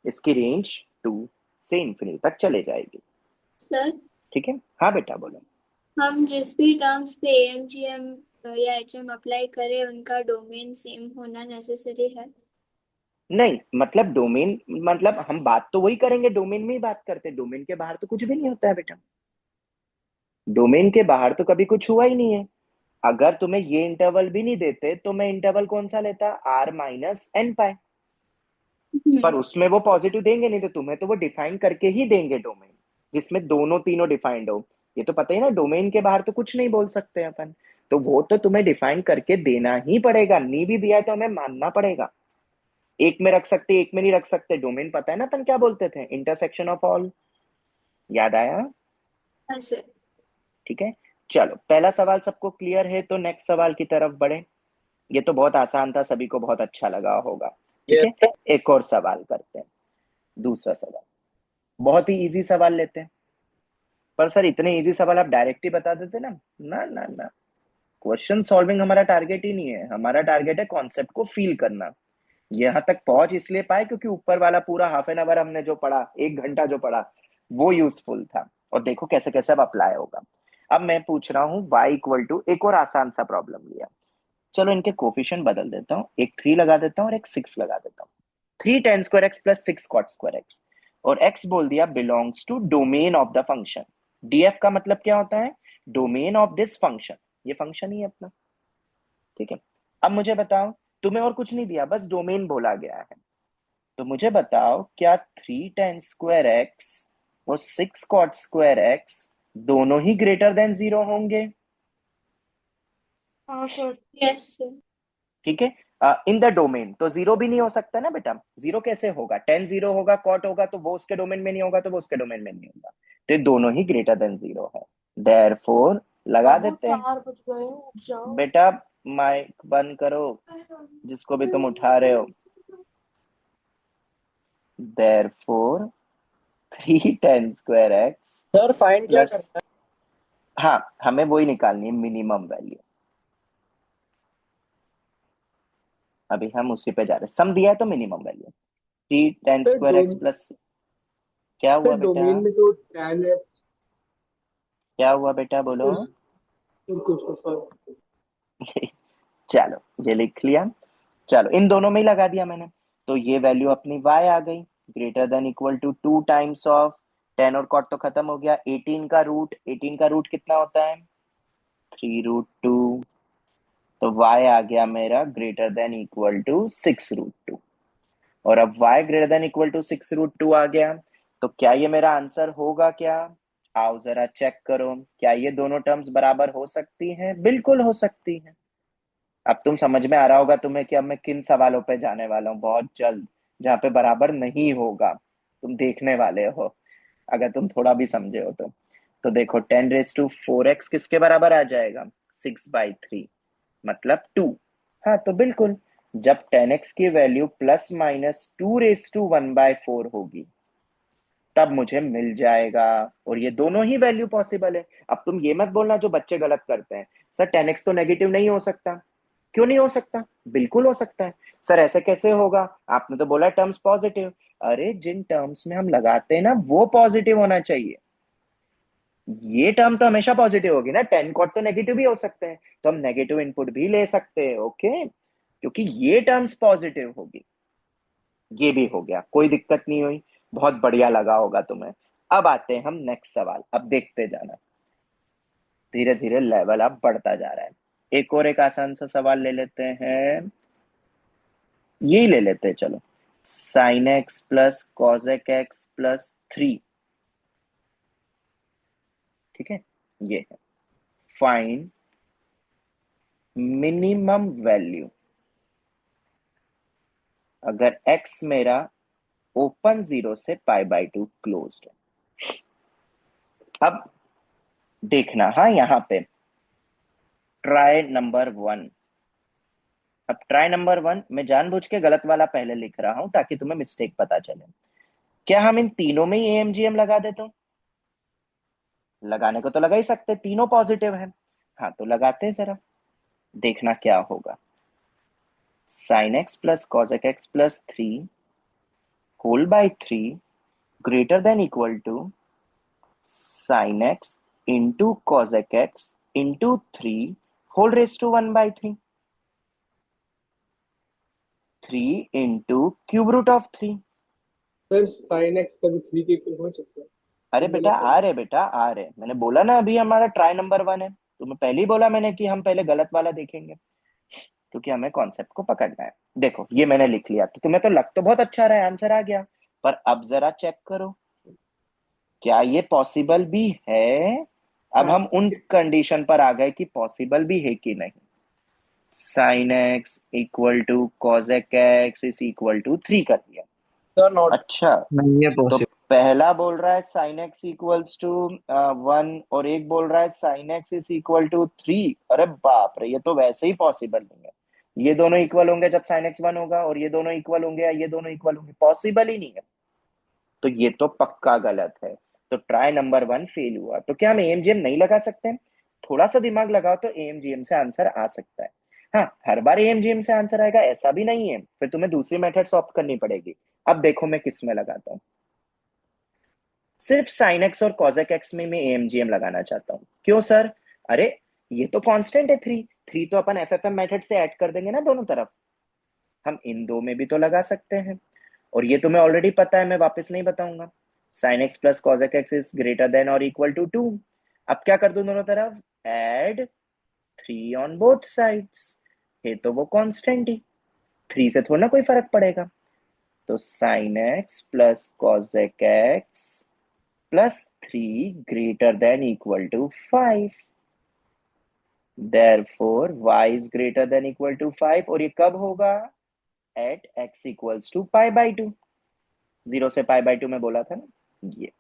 इसकी रेंज 2 से इंफिनिटी तक चले जाएगी। सर, ठीक है, हाँ बेटा बोलो। हम जिस भी टर्म्स पे एमजीएम या एचएम अप्लाई करें उनका डोमेन सेम होना नेसेसरी है? नहीं, मतलब डोमेन, मतलब हम बात तो वही करेंगे, डोमेन में ही बात करते हैं। डोमेन के बाहर तो कुछ भी नहीं होता है बेटा। डोमेन के बाहर तो कभी कुछ हुआ ही नहीं है। अगर तुम्हें ये इंटरवल भी नहीं देते तो मैं इंटरवल कौन सा लेता? r-n π। पर उसमें वो पॉजिटिव देंगे नहीं, तो तुम्हें तो वो डिफाइन करके ही देंगे डोमेन, जिसमें दोनों तीनों डिफाइंड हो। ये तो पता ही ना, डोमेन के बाहर तो कुछ नहीं बोल सकते अपन। तो वो तो तुम्हें डिफाइन करके देना ही पड़ेगा, नहीं भी दिया है तो हमें मानना पड़ेगा। एक में रख सकते, एक में नहीं रख सकते। डोमेन पता है ना अपन क्या बोलते थे? Intersection of all. याद आया? हाँ सर। ठीक है, चलो पहला सवाल सबको क्लियर है, तो नेक्स्ट सवाल की तरफ बढ़े। ये तो बहुत आसान था, सभी को बहुत अच्छा लगा होगा। ठीक Yes, है, sir. एक और सवाल करते हैं। दूसरा सवाल बहुत ही इजी सवाल लेते हैं। पर सर इतने इजी सवाल आप डायरेक्ट ही बता देते ना। ना ना ना, क्वेश्चन सॉल्विंग हमारा टारगेट ही नहीं है। हमारा टारगेट है कॉन्सेप्ट को फील करना। यहाँ तक पहुंच इसलिए पाए क्योंकि ऊपर वाला पूरा हाफ एन आवर हमने जो पढ़ा, 1 घंटा जो पढ़ा, वो यूजफुल था। और देखो कैसे कैसे अब अप्लाई होगा। अब मैं पूछ रहा हूँ y इक्वल टू, एक और आसान सा प्रॉब्लम लिया। चलो इनके कोफिशिएंट बदल देता हूँ, एक 3 लगा देता हूँ और एक 6 लगा देता हूँ। 3 tan square x plus 6 cot square x, और x बोल दिया belongs to domain of the function. df का मतलब क्या होता है? Domain of this function. ये फंक्शन ही है अपना। ठीक है, अब मुझे बताओ, तुम्हें और कुछ नहीं दिया, बस डोमेन बोला गया है। तो मुझे बताओ, क्या 3 tan स्क्वायर एक्स और 6 cot स्क्वायर एक्स दोनों ही ग्रेटर देन 0 होंगे? हाँ सर। Yes sir. ठीक है, इन द डोमेन तो 0 भी नहीं हो सकता ना बेटा। 0 कैसे होगा? 10 0 होगा, कॉट होगा, तो वो उसके डोमेन में नहीं होगा, तो वो उसके डोमेन में नहीं होगा। तो ये दोनों ही ग्रेटर देन 0 है। देयरफॉर लगा बाबू देते हैं 4 बज गए, उठ जाओ। बेटा। माइक बंद करो, जिसको भी तुम उठा रहे हो। Therefore 3 tan square x sir find क्या प्लस, करना हाँ हमें वही निकालनी है, मिनिमम वैल्यू। अभी हम उसी पे जा रहे हैं, सम दिया है तो minimum value. 3 tan sir square x plus, क्या सर हुआ बेटा? डोमेन में तो tan है। क्या हुआ बेटा बोलो? सर कुछ तो सर। चलो ये लिख लिया। चलो इन दोनों में ही लगा दिया मैंने। तो ये वैल्यू अपनी y आ गई, greater than equal to 2 times of 10 और cot तो खत्म हो गया। 18 का रूट, 18 का रूट कितना होता है? 3√2। तो y आ गया मेरा ग्रेटर देन इक्वल टू 6√2। और अब y greater than equal to 6√2 आ गया, तो क्या ये मेरा आंसर होगा क्या? आओ जरा चेक करो, क्या ये दोनों टर्म्स बराबर हो सकती हैं? बिल्कुल हो सकती हैं। अब तुम समझ में आ रहा होगा तुम्हें कि अब मैं किन सवालों पे जाने वाला हूँ बहुत जल्द, जहाँ पे बराबर नहीं होगा। तुम देखने वाले हो, अगर तुम थोड़ा भी समझे हो तो देखो 10⁴x किसके बराबर आ जाएगा? 6/3, मतलब 2। हाँ तो बिल्कुल, जब 10x की वैल्यू प्लस माइनस 2⁴ होगी, तब मुझे मिल जाएगा। और ये दोनों ही वैल्यू पॉसिबल है। अब तुम ये मत बोलना जो बच्चे गलत करते हैं, सर 10x तो नेगेटिव नहीं हो सकता। क्यों नहीं हो सकता? बिल्कुल हो सकता है। सर ऐसे कैसे होगा? आपने तो बोला टर्म्स पॉजिटिव। अरे जिन टर्म्स में हम लगाते हैं ना, वो पॉजिटिव होना चाहिए। ये टर्म तो हमेशा पॉजिटिव होगी ना, 10 cot तो नेगेटिव भी हो सकते हैं, तो हम नेगेटिव इनपुट भी ले सकते हैं। ओके, क्योंकि ये टर्म्स पॉजिटिव होगी। ये भी हो गया, कोई दिक्कत नहीं हुई, बहुत बढ़िया लगा होगा तुम्हें। अब आते हैं हम नेक्स्ट सवाल, अब देखते जाना, धीरे धीरे लेवल अब बढ़ता जा रहा है। एक आसान सा सवाल ले लेते हैं, यही ले लेते हैं चलो। Sine x plus cosec x plus 3, ठीक है, ये है। फाइंड मिनिमम वैल्यू अगर x मेरा ओपन 0 से π/2 क्लोज्ड है। अब देखना, हाँ यहाँ पे ट्राई नंबर 1। अब ट्राई नंबर 1 मैं जानबूझ के गलत वाला पहले लिख रहा हूं ताकि तुम्हें मिस्टेक पता चले। क्या हम इन तीनों में ही एएमजीएम लगा देते हो? लगाने को तो लगा ही सकते, तीनों पॉजिटिव है। हाँ तो लगाते हैं जरा, देखना क्या होगा। Sine x plus cosec x plus 3 whole by 3 greater than equal to sine x into cosec x into 3 whole raise to 1/3, 3 into cube root of 3। Sir sine x कभी 3 के इक्वल हो सकता है? अरे बेटा आ रहे, बेटा आ रहे, मैंने बोला ना अभी हमारा ट्राई नंबर 1 है, तुम्हें पहले ही बोला मैंने कि हम पहले गलत वाला देखेंगे क्योंकि हमें कॉन्सेप्ट को पकड़ना है। देखो ये मैंने लिख लिया, तो तुम्हें तो लग तो बहुत अच्छा रहा है, आंसर आ गया, पर अब जरा चेक करो क्या ये पॉसिबल भी है। अब हम उन कंडीशन पर आ गए कि पॉसिबल भी है कि नहीं। Sine x equal to cosec x is equal to 3 कर दिया। Sir not. अच्छा नहीं ये तो पॉसिबल। पहला बोल रहा है साइन एक्स इक्वल्स टू 1 और एक बोल रहा है sine x is equal to 3। अरे बाप रे, ये तो वैसे ही पॉसिबल नहीं है। ये दोनों इक्वल होंगे जब साइन एक्स 1 होगा, और ये दोनों इक्वल होंगे या ये दोनों इक्वल होंगे, पॉसिबल ही नहीं है। तो ये तो पक्का गलत है, तो ट्राई नंबर 1 फेल हुआ। तो क्या हम एएमजीएम नहीं लगा सकते? थोड़ा सा दिमाग लगाओ तो एएमजीएम से आंसर आ सकता है। हाँ हर बार एएमजीएम से आंसर आएगा ऐसा भी नहीं है, फिर तुम्हें दूसरी मेथड ऑप्ट करनी पड़ेगी। अब देखो मैं किस में लगाता हूँ, सिर्फ साइन एक्स और कॉजेक एक्स में मैं एएमजीएम लगाना चाहता हूँ। क्यों सर? अरे ये तो कांस्टेंट है 3, 3 तो अपन एफएफएम मेथड से ऐड कर देंगे ना दोनों तरफ, हम इन दो में भी तो लगा सकते हैं। और ये तुम्हें ऑलरेडी पता है, मैं वापस नहीं बताऊंगा। Sine x plus cosec x is greater than और इक्वल टू 2। अब क्या कर दूं दोनों तरफ? ऐड 3 ऑन बोथ साइड्स, है तो वो कांस्टेंट ही, 3 से थोड़ा ना कोई फर्क पड़ेगा। तो sine x plus cosec x plus 3 greater than equal to 5। Therefore y is greater than equal to 5, और ये कब होगा? At x equals to π/2, 0 से π/2 में बोला था ना ये।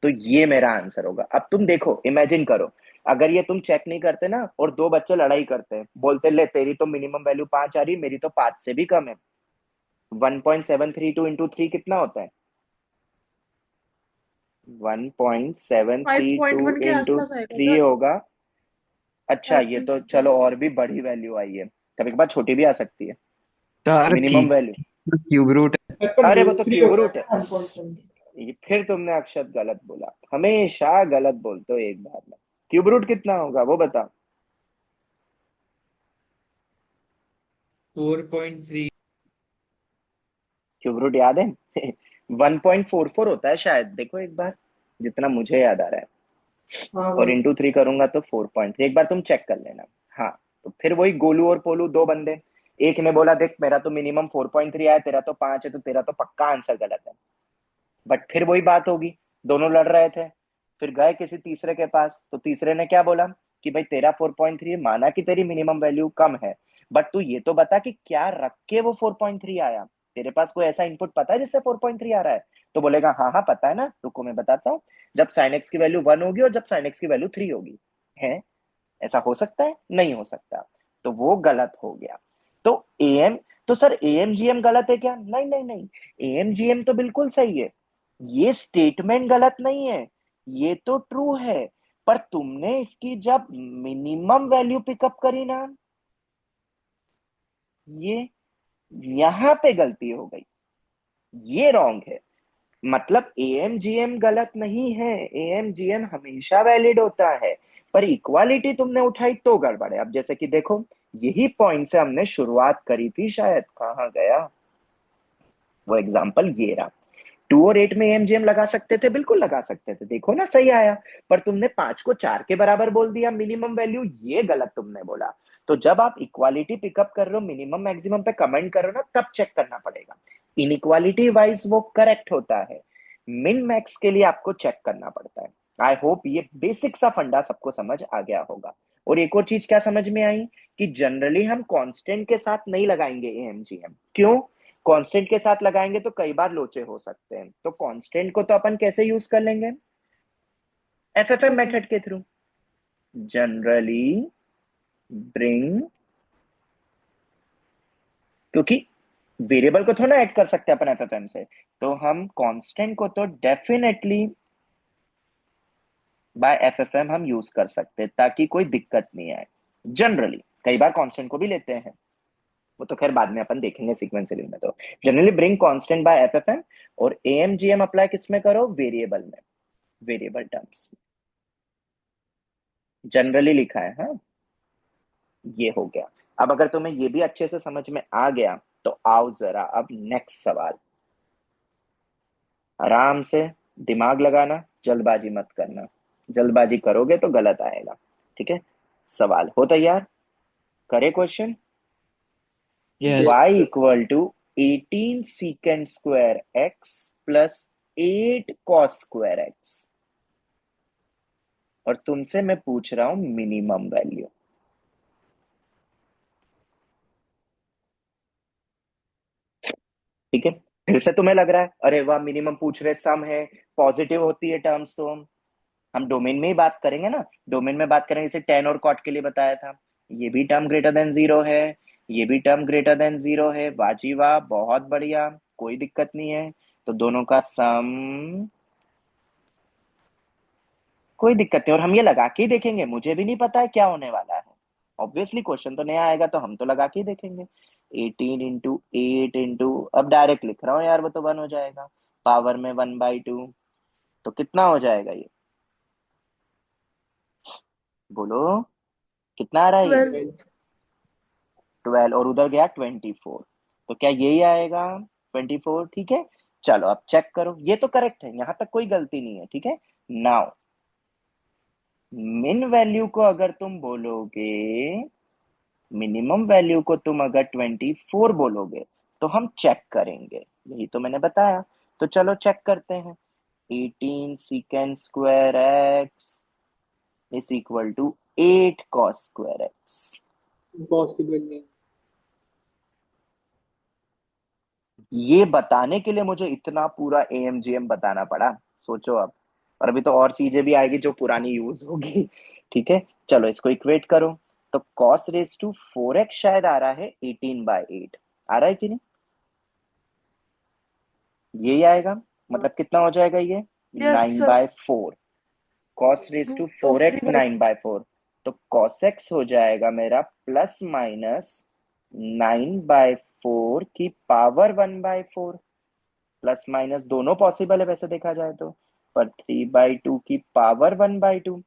तो ये मेरा आंसर होगा। अब तुम देखो, इमेजिन करो, अगर ये तुम चेक नहीं करते ना और दो बच्चे लड़ाई करते हैं, बोलते ले तेरी तो मिनिमम वैल्यू 5 आ रही, मेरी तो 5 से भी कम है। 1.732 इंटू 3 कितना होता है? 1.732 5.1 के इंटू आसपास आएगा 3 सर। होगा। अच्छा ये तो 5.1 के चलो आसपास। और भी बड़ी वैल्यू आई है, कभी कभार छोटी भी आ सकती है sir minimum value. Cube root अरे वो तो क्यूब रूट है। फिर तुमने अक्षत गलत बोला, हमेशा गलत बोलते हो एक बार में। क्यूब रूट कितना होगा वो बताओ? 4.3। क्यूब रूट याद है? 1.44 होता है शायद, देखो एक बार, जितना मुझे याद आ रहा है। और इंटू 3 करूंगा तो 4.3, एक बार तुम चेक कर लेना। हाँ तो फिर वही गोलू और पोलू दो बंदे, एक ने बोला देख मेरा तो मिनिमम 4.3 आया, तेरा तो 5 है, तो तेरा तो पक्का आंसर गलत है। बट फिर वही बात होगी, दोनों लड़ रहे थे, फिर गए किसी तीसरे के पास, तो तीसरे ने क्या बोला कि भाई तेरा 4.3 माना कि तेरी मिनिमम वैल्यू कम है, बट तू ये तो बता कि क्या रख के वो 4.3 आया, तेरे पास कोई ऐसा इनपुट पता है जिससे 4.3 आ रहा है? तो बोलेगा हाँ हाँ पता है ना, रुको मैं बताता हूँ, जब साइन एक्स की वैल्यू 1 होगी और जब साइन एक्स की वैल्यू 3 होगी। है ऐसा हो सकता है? नहीं हो सकता, तो वो गलत हो गया। तो एएम, तो सर एएमजीएम गलत है क्या? नहीं नहीं नहीं, एएमजीएम तो बिल्कुल सही है, ये स्टेटमेंट गलत नहीं है, ये तो ट्रू है। पर तुमने इसकी जब मिनिमम वैल्यू पिकअप करी ना, ये यहां पे गलती हो गई, ये रॉन्ग है। मतलब एएमजीएम गलत नहीं है, एएमजीएम हमेशा वैलिड होता है, पर इक्वालिटी तुमने उठाई तो गड़बड़ है। अब जैसे कि देखो, यही पॉइंट से हमने शुरुआत करी थी शायद, कहाँ गया? वो एग्जाम्पल ये रहा। 2 और 8 में एमजीएम लगा सकते थे, बिल्कुल लगा सकते थे, देखो ना सही आया। पर तुमने 5 को 4 के बराबर बोल दिया मिनिमम वैल्यू, ये गलत तुमने बोला। तो जब आप इक्वालिटी पिकअप कर रहे हो, मिनिमम मैक्सिमम पे कमेंट कर रहे हो ना, तब चेक करना पड़ेगा। इनइक्वालिटी वाइज वो करेक्ट होता है, मिन मैक्स के लिए आपको चेक करना पड़ता है। आई होप ये बेसिक सा फंडा सबको समझ आ गया होगा। और एक और चीज क्या समझ में आई, कि जनरली हम कांस्टेंट के साथ नहीं लगाएंगे एएमजीएम। क्यों? कांस्टेंट के साथ लगाएंगे तो कई बार लोचे हो सकते हैं। तो कांस्टेंट को तो अपन कैसे यूज कर लेंगे? एफएफएम मेथड के थ्रू। जनरली ब्रिंग, क्योंकि वेरिएबल को थोड़ा ऐड कर सकते हैं अपन एफएफएम से, तो हम कांस्टेंट को तो डेफिनेटली बाय एफएफएम हम यूज कर सकते हैं, ताकि कोई दिक्कत नहीं आए। जनरली कई बार कांस्टेंट को भी लेते हैं, वो तो खैर बाद में अपन देखेंगे सीक्वेंशियल में। तो जनरली ब्रिंग कांस्टेंट बाय एफएफएम, और एएमजीएम अप्लाई किसमें करो? वेरिएबल में, वेरिएबल टर्म्स में जनरली लिखा है। हाँ, ये हो गया। अब अगर तुम्हें ये भी अच्छे से समझ में आ गया, तो आओ जरा अब नेक्स्ट सवाल। आराम से दिमाग लगाना, जल्दबाजी मत करना, जल्दबाजी करोगे तो गलत आएगा। ठीक है, सवाल हो तैयार? करे question. Yes. y equal to 18 secant square x plus 8 cos square x, और तुमसे मैं पूछ रहा हूं मिनिमम वैल्यू। ठीक है, फिर से तुम्हें लग रहा है अरे वाह मिनिमम पूछ रहे, सम है, पॉजिटिव होती है टर्म्स, तो हम डोमेन में ही बात करेंगे ना। डोमेन में बात करेंगे, जैसे टेन और कॉट के लिए बताया था, ये भी टर्म ग्रेटर देन जीरो है, ये भी टर्म ग्रेटर देन जीरो है। वाजी वाह, बहुत बढ़िया, कोई दिक्कत नहीं है। तो दोनों का सम, कोई दिक्कत नहीं, और हम ये लगा के ही देखेंगे, मुझे भी नहीं पता है क्या होने वाला है। ऑब्वियसली क्वेश्चन तो नया आएगा, तो हम तो लगा के ही देखेंगे। 18 इंटू 8 इंटू, अब डायरेक्ट लिख रहा हूँ यार, वो तो 1 हो जाएगा, पावर में 1/2, तो कितना हो जाएगा ये? बोलो, कितना आ रहा है ये? 12। 12, और उधर गया 24, तो क्या यही आएगा? 24, ठीक है। चलो अब चेक करो, ये तो करेक्ट है, यहां तक कोई गलती नहीं है। ठीक है, नाउ मिन वैल्यू को अगर तुम बोलोगे, मिनिमम वैल्यू को तुम अगर 24 बोलोगे, तो हम चेक करेंगे, यही तो मैंने बताया। तो चलो चेक करते हैं। 18 secant square x is equal to 8 cos square x. Possible नहीं। ये बताने के लिए मुझे इतना पूरा एएमजीएम बताना पड़ा, सोचो अब। और अभी तो और चीजें भी आएगी जो पुरानी यूज होगी। ठीक है, चलो इसको इक्वेट करो। तो cos रेस टू 4x शायद आ रहा है 18/8, आ रहा है कि नहीं? यही आएगा, मतलब कितना हो जाएगा ये? Yes nine sir. By four cos raise to तो फोर थ्री एक्स बाई 9/4, तो cos x हो जाएगा मेरा प्लस माइनस 9/4 की पावर 1/4। प्लस माइनस दोनों पॉसिबल है वैसे देखा जाए तो, पर 3/2 की पावर 1/2।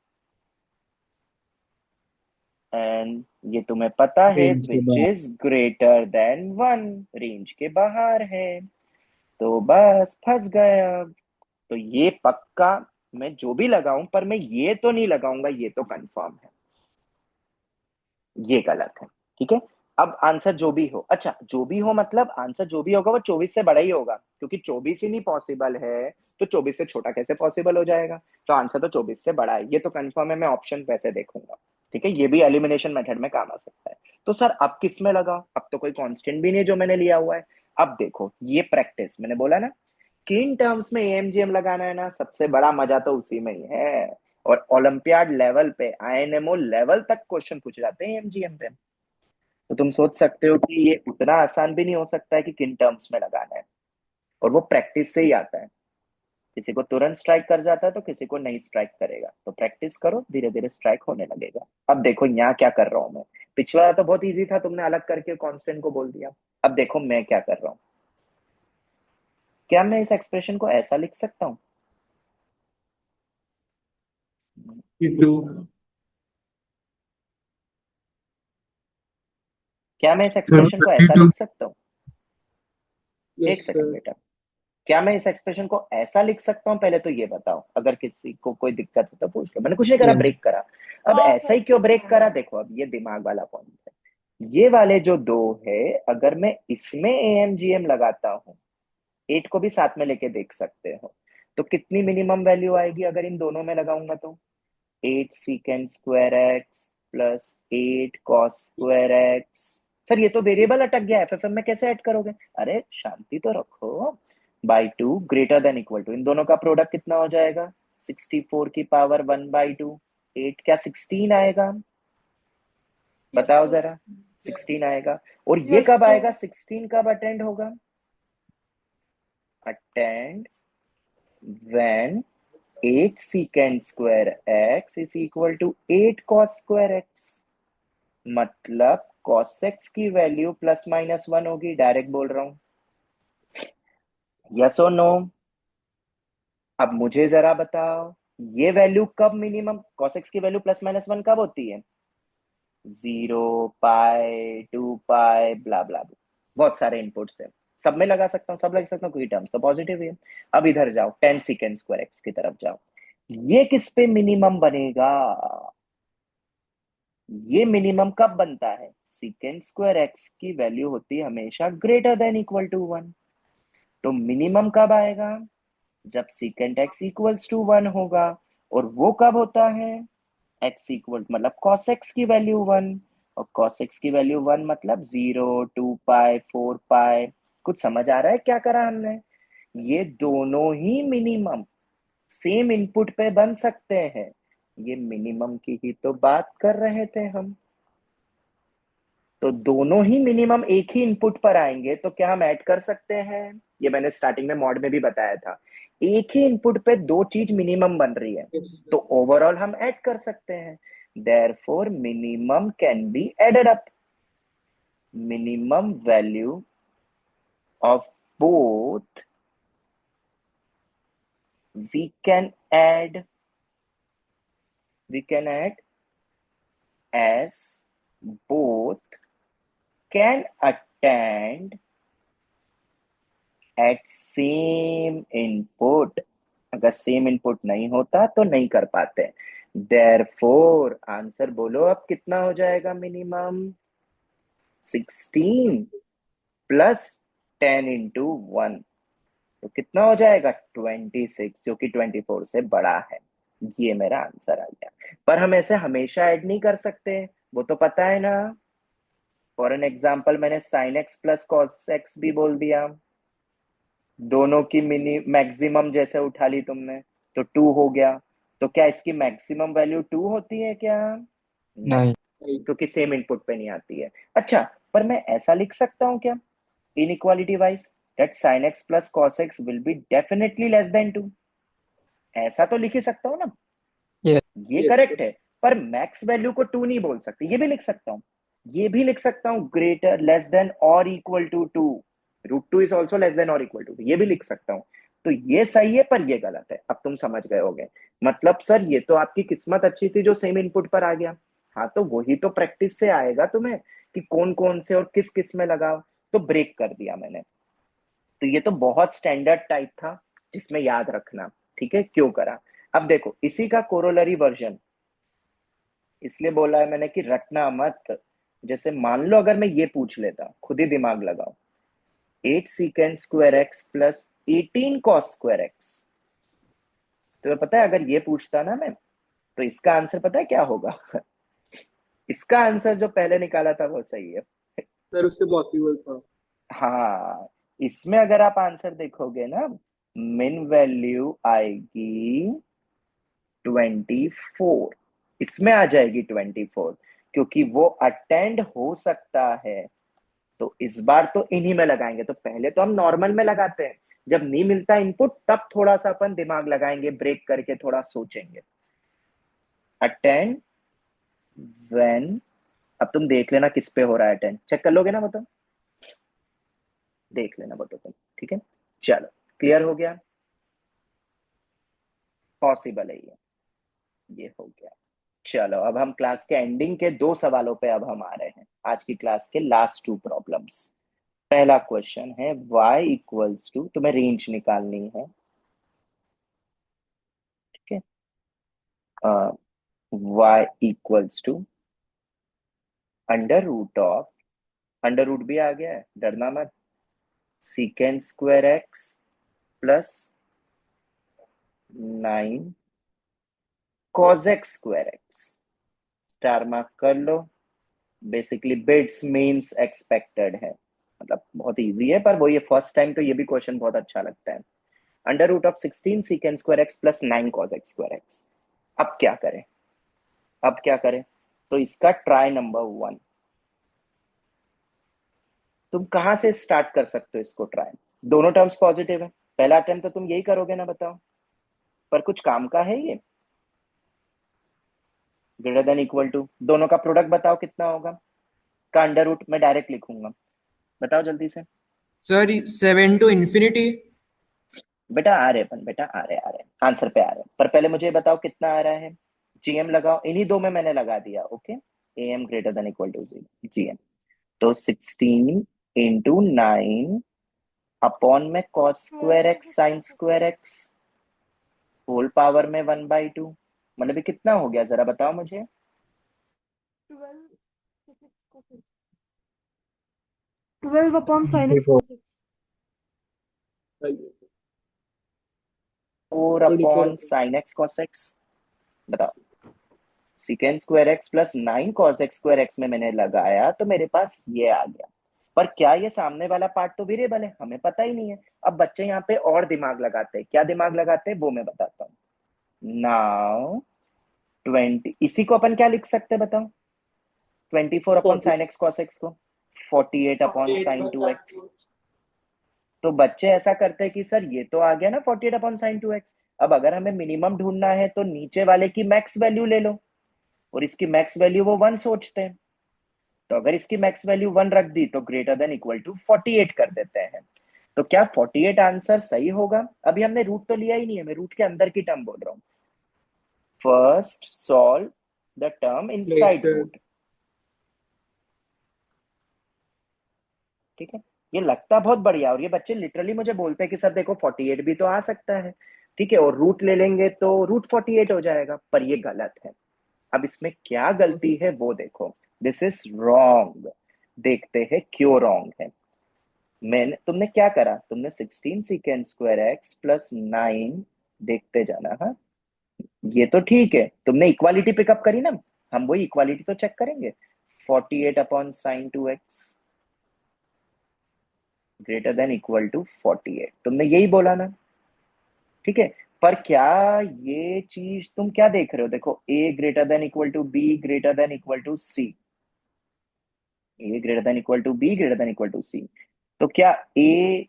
एंड ये तुम्हें पता है रेंज के विच बाद इज ग्रेटर देन 1, रेंज के बाहर है। तो बस फंस गया। तो ये पक्का, मैं जो भी लगाऊं, पर मैं ये तो नहीं लगाऊंगा, ये तो कंफर्म है, ये गलत है। ठीक है, अब आंसर जो भी हो, अच्छा जो भी हो मतलब आंसर जो भी होगा वो 24 से बड़ा ही होगा, क्योंकि 24 ही नहीं पॉसिबल है, तो 24 से छोटा कैसे पॉसिबल हो जाएगा? तो आंसर तो 24 से बड़ा है, ये तो कंफर्म है। मैं ऑप्शन वैसे देखूंगा। ठीक है, ये भी एलिमिनेशन मेथड में काम आ सकता है। तो सर अब किस में लगा? अब तो कोई कांस्टेंट भी नहीं जो मैंने लिया हुआ है। अब देखो, ये प्रैक्टिस मैंने बोला ना, किन टर्म्स में एएमजीएम लगाना है ना, सबसे बड़ा मजा तो उसी में ही है। और ओलंपियाड लेवल पे, आईएनएमओ लेवल तक क्वेश्चन पूछ जाते हैं एमजीएम पे। तो तुम सोच सकते हो कि ये उतना आसान भी नहीं हो सकता है कि किन टर्म्स में लगाना है, और वो प्रैक्टिस से ही आता है। किसी को तुरंत स्ट्राइक कर जाता है, तो किसी को नहीं स्ट्राइक करेगा। तो प्रैक्टिस करो, धीरे धीरे स्ट्राइक होने लगेगा। अब देखो यहाँ क्या कर रहा हूं मैं। पिछला तो बहुत इजी था, तुमने अलग करके कांस्टेंट को बोल दिया। अब देखो मैं क्या कर रहा हूँ। क्या मैं इस एक्सप्रेशन को ऐसा लिख सकता हूँ? टू। क्या मैं इस सर एक्सप्रेशन को ऐसा 32। लिख सकता हूँ? एक यस सेकंड बेटा, क्या मैं इस एक्सप्रेशन को ऐसा लिख सकता हूँ, पहले तो ये बताओ, अगर किसी को कोई दिक्कत हो तो पूछ लो। मैंने कुछ नहीं करा, सर। ब्रेक करा। अब हाँ ऐसा सर। ही क्यों ब्रेक करा, देखो अब ये दिमाग वाला पॉइंट है। ये वाले जो दो है, अगर मैं इसमें एएमजीएम लगाता हूँ, 8 को भी साथ में लेके देख सकते हो, तो कितनी मिनिमम वैल्यू आएगी अगर इन दोनों में लगाऊंगा तो? 8 सीकेंड square x plus 8 cos square x. Sir ये तो वेरिएबल अटक गया, एफएफएम में कैसे ऐड करोगे? अरे शांति तो रखो। By two greater than equal to, इन दोनों का प्रोडक्ट कितना हो जाएगा? 64 की पावर 1/2। 8 क्या 16 आएगा? यस बताओ सर। जरा। 16 आएगा। और ये यस कब तो आएगा 16 कब अटेंड होगा? Attend when 8 secant square x is equal to 8 cos square x। मतलब cos x की वैल्यू ±1 होगी, डायरेक्ट बोल रहा हूं। यस और नो? अब मुझे जरा बताओ, ये वैल्यू कब मिनिमम, cos x की वैल्यू ±1 कब होती है? 0, पाई, 2 पाई, ब्ला ब्ला ब्ला, बहुत सारे इनपुट्स है, सब में लगा सकता हूँ, सब लगा सकता हूँ क्योंकि टर्म्स तो पॉजिटिव ही है। अब इधर जाओ, 10 सीकेंड स्क्वायर एक्स की तरफ जाओ, ये किस पे मिनिमम बनेगा? ये मिनिमम कब बनता है? सीकेंड स्क्वायर एक्स की वैल्यू होती है हमेशा ग्रेटर देन इक्वल टू 1। तो मिनिमम कब आएगा? जब सीकेंड एक्स इक्वल्स टू 1 होगा। और वो कब होता है? एक्स इक्वल मतलब कॉस एक्स की वैल्यू 1। और कॉस एक्स की वैल्यू 1 मतलब 0, 2 पाई, 4 पाई। कुछ समझ आ रहा है क्या करा हमने? ये दोनों ही मिनिमम सेम इनपुट पे बन सकते हैं। ये मिनिमम की ही तो बात कर रहे थे हम। तो दोनों ही मिनिमम एक ही इनपुट पर आएंगे तो क्या हम ऐड कर सकते हैं? ये मैंने स्टार्टिंग में मॉड में भी बताया था, एक ही इनपुट पे दो चीज मिनिमम बन रही है, तो ओवरऑल हम ऐड कर सकते हैं। Therefore minimum can be added up. Minimum value of both we can add we can add as both can attend at same input। अगर सेम इनपुट नहीं होता तो नहीं कर पाते। देयरफॉर आंसर बोलो अब कितना हो जाएगा मिनिमम? 16 प्लस 10 इंटू 1, तो कितना हो जाएगा? 26, जो कि 24 से बड़ा है। ये मेरा आंसर आ गया। पर हम ऐसे हमेशा ऐड नहीं कर सकते, वो तो पता है ना। फॉर एन एग्जाम्पल मैंने sign x plus cos x भी बोल दिया, दोनों की मिनी मैक्सिमम जैसे उठा ली तुमने, तो 2 हो गया। तो क्या इसकी मैक्सिमम वैल्यू 2 होती है क्या? नहीं, नहीं। क्योंकि सेम इनपुट पे नहीं आती है। अच्छा, पर मैं ऐसा लिख सकता हूँ क्या inequality wise, that sine x plus cos x will be definitely less than 2? ऐसा तो लिख ही सकता हूँ ना। Yes। ये करेक्ट है, पर मैक्स वैल्यू को 2 नहीं बोल सकते, ये भी लिख सकता हूँ। ये भी लिख सकता हूँ ग्रेटर लेस देन और equal to 2। √2 is also less than और इक्वल टू 2, ये भी लिख सकता हूँ। तो ये सही है पर ये गलत है, अब तुम समझ गए होगे। मतलब सर ये तो आपकी किस्मत अच्छी थी जो सेम इनपुट पर आ गया। हाँ तो वही तो प्रैक्टिस से आएगा तुम्हें कि कौन कौन से और किस किस में लगाओ। तो ब्रेक कर दिया मैंने। तो ये तो बहुत स्टैंडर्ड टाइप था जिसमें याद रखना, ठीक है क्यों करा। अब देखो इसी का कोरोलरी वर्जन, इसलिए बोला है मैंने कि रटना मत। जैसे मान लो अगर मैं ये पूछ लेता, खुद ही दिमाग लगाओ, 8 सीकेंड square x plus 18 cos square x. तो पता है अगर ये पूछता ना मैं, तो इसका आंसर पता है क्या होगा? इसका आंसर जो पहले निकाला था वो सही है। सर उससे पॉसिबल था। हाँ, इसमें अगर आप आंसर देखोगे ना, मिन वैल्यू आएगी 24, इसमें आ जाएगी 24, क्योंकि वो अटेंड हो सकता है। तो इस बार तो इन्हीं में लगाएंगे। तो पहले तो हम नॉर्मल में लगाते हैं, जब नहीं मिलता इनपुट तब थोड़ा सा अपन दिमाग लगाएंगे, ब्रेक करके थोड़ा सोचेंगे। अटेंड व्हेन, अब तुम देख लेना किस पे हो रहा है अटेंड, चेक कर लोगे ना वो तो, देख लेना वो तो तुम, ठीक है। चलो क्लियर हो गया, पॉसिबल है ये हो गया। चलो अब हम क्लास के एंडिंग के 2 सवालों पे अब हम आ रहे हैं, आज की क्लास के लास्ट 2 प्रॉब्लम्स। पहला क्वेश्चन है y इक्वल्स टू, तुम्हें रेंज निकालनी है, ठीक है। y equals to under root of, under root भी आ गया है, डरना मत, secant square x plus 9 cos x square x, star mark कर लो। बेसिकली बिट्स मीन्स एक्सपेक्टेड है, मतलब बहुत इजी है, पर वो ये फर्स्ट टाइम तो ये भी क्वेश्चन बहुत अच्छा लगता है। Under root of 16 secant square x plus 9 cos x square x. अब क्या करें, अब क्या करें? तो इसका ट्राई नंबर 1, तुम कहां से स्टार्ट कर सकते हो इसको ट्राई? दोनों टर्म्स पॉजिटिव है, पहला अटेम्प्ट तो तुम यही करोगे ना, बताओ। पर कुछ काम का है ये, ग्रेटर देन इक्वल टू, दोनों का प्रोडक्ट बताओ कितना होगा, का अंडर रूट मैं डायरेक्ट लिखूंगा, बताओ जल्दी से। Sir, 7 to infinity. बेटा आ रहे अपन, बेटा आ रहे आंसर पे आ रहे हैं, पर पहले मुझे बताओ कितना आ रहा है। जीएम लगाओ, इन्हीं दो में मैंने लगा दिया, okay. AM greater than equal to 0, GM. तो 16 इंटू 9 अपॉन में cos square x sine square x whole power में 1/2, मतलब ये कितना हो गया जरा बताओ मुझे। 12 upon sine x 24 cos x। 4 24 upon sine x cos x, बताओ। Second square x plus 9 cos x square x में मैंने लगाया तो मेरे पास ये आ गया। पर क्या ये सामने वाला पार्ट तो वेरिएबल है, हमें पता ही नहीं है। अब बच्चे यहाँ पे और दिमाग लगाते हैं, क्या दिमाग लगाते हैं वो मैं बताता हूँ। नाउ 20, इसी को अपन क्या लिख सकते हैं बताओ? 24 upon 40 sign x cos x को 48 अपॉन साइन 2x। तो बच्चे ऐसा करते हैं कि सर ये तो आ गया ना 48 अपॉन साइन 2x, अब अगर हमें मिनिमम ढूंढना है तो नीचे वाले की मैक्स वैल्यू ले लो, और इसकी मैक्स वैल्यू वो 1 सोचते हैं। तो अगर इसकी मैक्स वैल्यू 1 रख दी तो ग्रेटर देन इक्वल टू 48 कर देते हैं। तो क्या 48 आंसर सही होगा? अभी हमने रूट तो लिया ही नहीं है, मैं रूट के अंदर की टर्म बोल रहा हूँ। First solve the term place inside root, ठीक है। ये लगता बहुत बढ़िया, और ये बच्चे लिटरली मुझे बोलते हैं कि सर देखो 48 भी तो आ सकता है, ठीक है, और रूट ले लेंगे तो रूट 48 हो जाएगा, पर ये गलत है। अब इसमें क्या गलती है वो देखो, दिस इज रॉन्ग। देखते हैं क्यों रॉन्ग है। मैंने, तुमने क्या करा, तुमने 16 सीकेंड स्क्वायर एक्स प्लस 9, देखते जाना, हाँ ये तो ठीक है, तुमने इक्वालिटी पिकअप करी ना, हम वही इक्वालिटी तो चेक करेंगे। 48 upon sine 2x greater than equal to 48, तुमने यही बोला ना, ठीक है। पर क्या ये चीज तुम क्या देख रहे हो, देखो a greater than equal to b greater than equal to c, a greater than equal to b greater than equal to c, तो क्या a,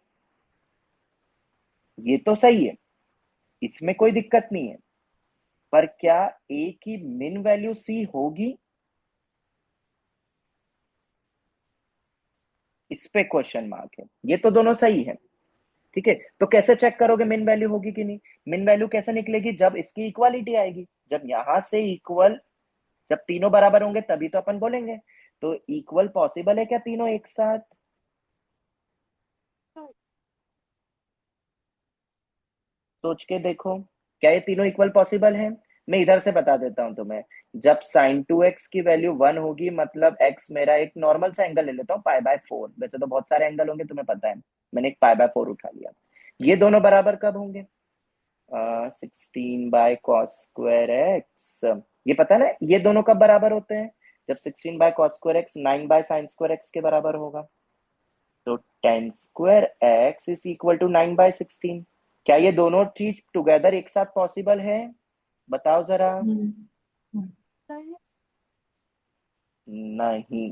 ये तो सही है, इसमें कोई दिक्कत नहीं है, पर क्या a की मिन वैल्यू c होगी? इस पे क्वेश्चन मार्क है। ये तो दोनों सही है, ठीक है, तो कैसे चेक करोगे मिन वैल्यू होगी कि नहीं? मिन वैल्यू कैसे निकलेगी, जब इसकी इक्वालिटी आएगी, जब यहां से इक्वल, जब तीनों बराबर होंगे तभी तो अपन बोलेंगे। तो इक्वल पॉसिबल है क्या तीनों एक साथ? सोच के देखो, क्या ये तीनों इक्वल पॉसिबल है? मैं इधर से बता देता हूं तुम्हें। जब साइन 2x की वैल्यू 1 होगी, मतलब x मेरा एक नॉर्मल सा एंगल ले लेता हूँ π/4, वैसे तो बहुत सारे एंगल होंगे तुम्हें पता है, मैंने एक π/4 उठा लिया। ये दोनों बराबर कब होंगे? 16 बाय कॉस स्क्वायर एक्स, ये पता है ना, ये दोनों कब बराबर होते हैं? जब 16 by cos square x 9 by sine square x के बराबर होगा। तो 10 square x is equal to 9/16। क्या ये दोनों चीज टुगेदर एक साथ पॉसिबल है? बताओ जरा। नहीं,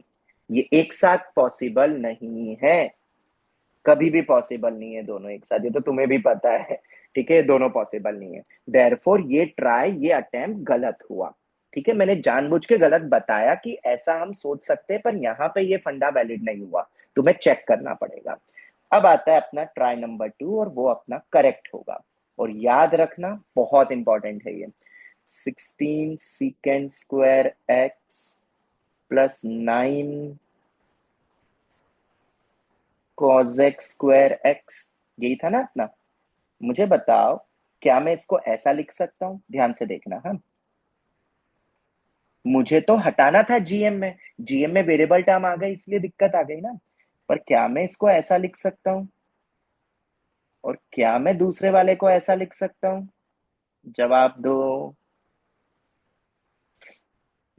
ये एक साथ पॉसिबल नहीं है, कभी भी पॉसिबल नहीं है दोनों एक साथ, ये तो तुम्हें भी पता है, ठीक है, दोनों पॉसिबल नहीं है। देयरफॉर ये ट्राई, ये अटेम्प्ट गलत हुआ, ठीक है। मैंने जानबूझ के गलत बताया कि ऐसा हम सोच सकते हैं, पर यहाँ पे ये फंडा वैलिड नहीं हुआ, तुम्हें चेक करना पड़ेगा। अब आता है अपना ट्राई नंबर 2, और वो अपना करेक्ट होगा। और याद रखना बहुत इंपॉर्टेंट है ये, 16 secant square x plus 9 cos x square x, यही था ना अपना। मुझे बताओ क्या मैं इसको ऐसा लिख सकता हूँ? ध्यान से देखना। हाँ, मुझे तो हटाना था जीएम में, जीएम में वेरिएबल टर्म आ गई इसलिए दिक्कत आ गई ना। पर क्या मैं इसको ऐसा लिख सकता हूँ? और क्या मैं दूसरे वाले को ऐसा लिख सकता हूँ? जवाब दो।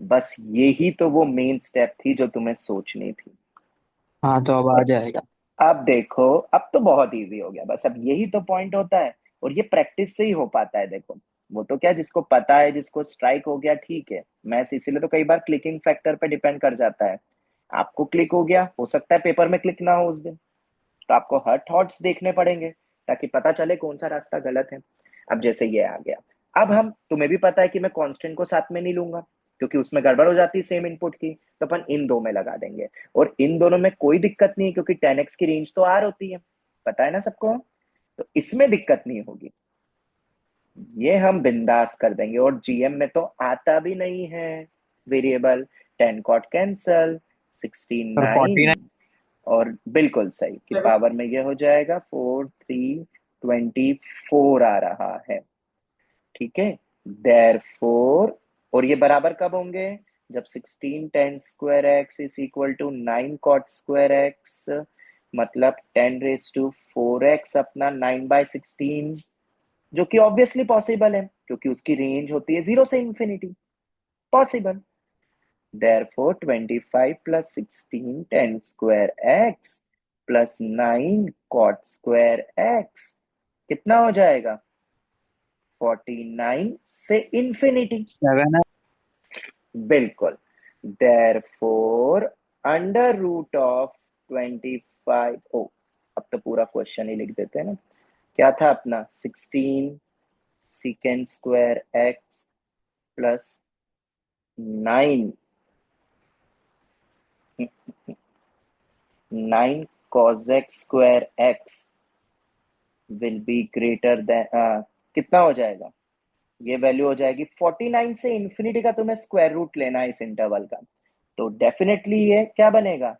बस यही तो वो मेन स्टेप थी जो तुम्हें सोचनी थी। हाँ तो अब आ और जाएगा। अब देखो, अब तो बहुत इजी हो गया। बस अब यही तो पॉइंट होता है, और ये प्रैक्टिस से ही हो पाता है। देखो, वो तो क्या, जिसको पता है, जिसको स्ट्राइक हो गया, ठीक है। मैथ्स इसीलिए तो कई बार क्लिकिंग फैक्टर पे डिपेंड कर जाता है। आपको क्लिक हो गया, हो सकता है पेपर में क्लिक ना हो उस दिन, तो आपको हर थॉट्स देखने पड़ेंगे ताकि पता चले कौन सा रास्ता गलत है। अब जैसे ये आ गया, अब हम, तुम्हें भी पता है कि मैं कांस्टेंट को साथ में नहीं लूंगा क्योंकि उसमें गड़बड़ हो जाती है सेम इनपुट की, तो अपन इन दो में लगा देंगे। और इन दोनों में कोई दिक्कत नहीं है क्योंकि 10x की रेंज तो आर होती है, पता है ना सबको, तो इसमें दिक्कत नहीं होगी। ये हम बिंदास कर देंगे। और जीएम में तो आता भी नहीं है वेरिएबल। 10 कॉट कैंसल, 16 और 9, 49। और बिल्कुल सही कि पावर में ये हो जाएगा 4 3 24 आ रहा है। ठीक है, देयरफॉर, और ये बराबर कब होंगे? जब 16 10 square x is equal to 9 cot square x, मतलब 10 रेज टू 4x अपना 9/16, जो कि ऑब्वियसली पॉसिबल है क्योंकि उसकी रेंज होती है 0 से infinity. Possible. Therefore, 25 plus 16 10 square x plus 9 cot square x कितना हो जाएगा? 49 से इंफिनिटी। 7 है। बिल्कुल। Therefore, अंडर रूट ऑफ 25, ओ, अब तो पूरा क्वेश्चन ही लिख देते हैं ना। क्या था अपना? 16 secant square x plus 9 cos x square x will be greater then, कितना हो जाएगा? ये वैल्यू हो जाएगी 49 से इंफिनिटी का। तुम्हें स्क्वायर रूट लेना है इस इंटरवल का, तो डेफिनेटली ये क्या बनेगा?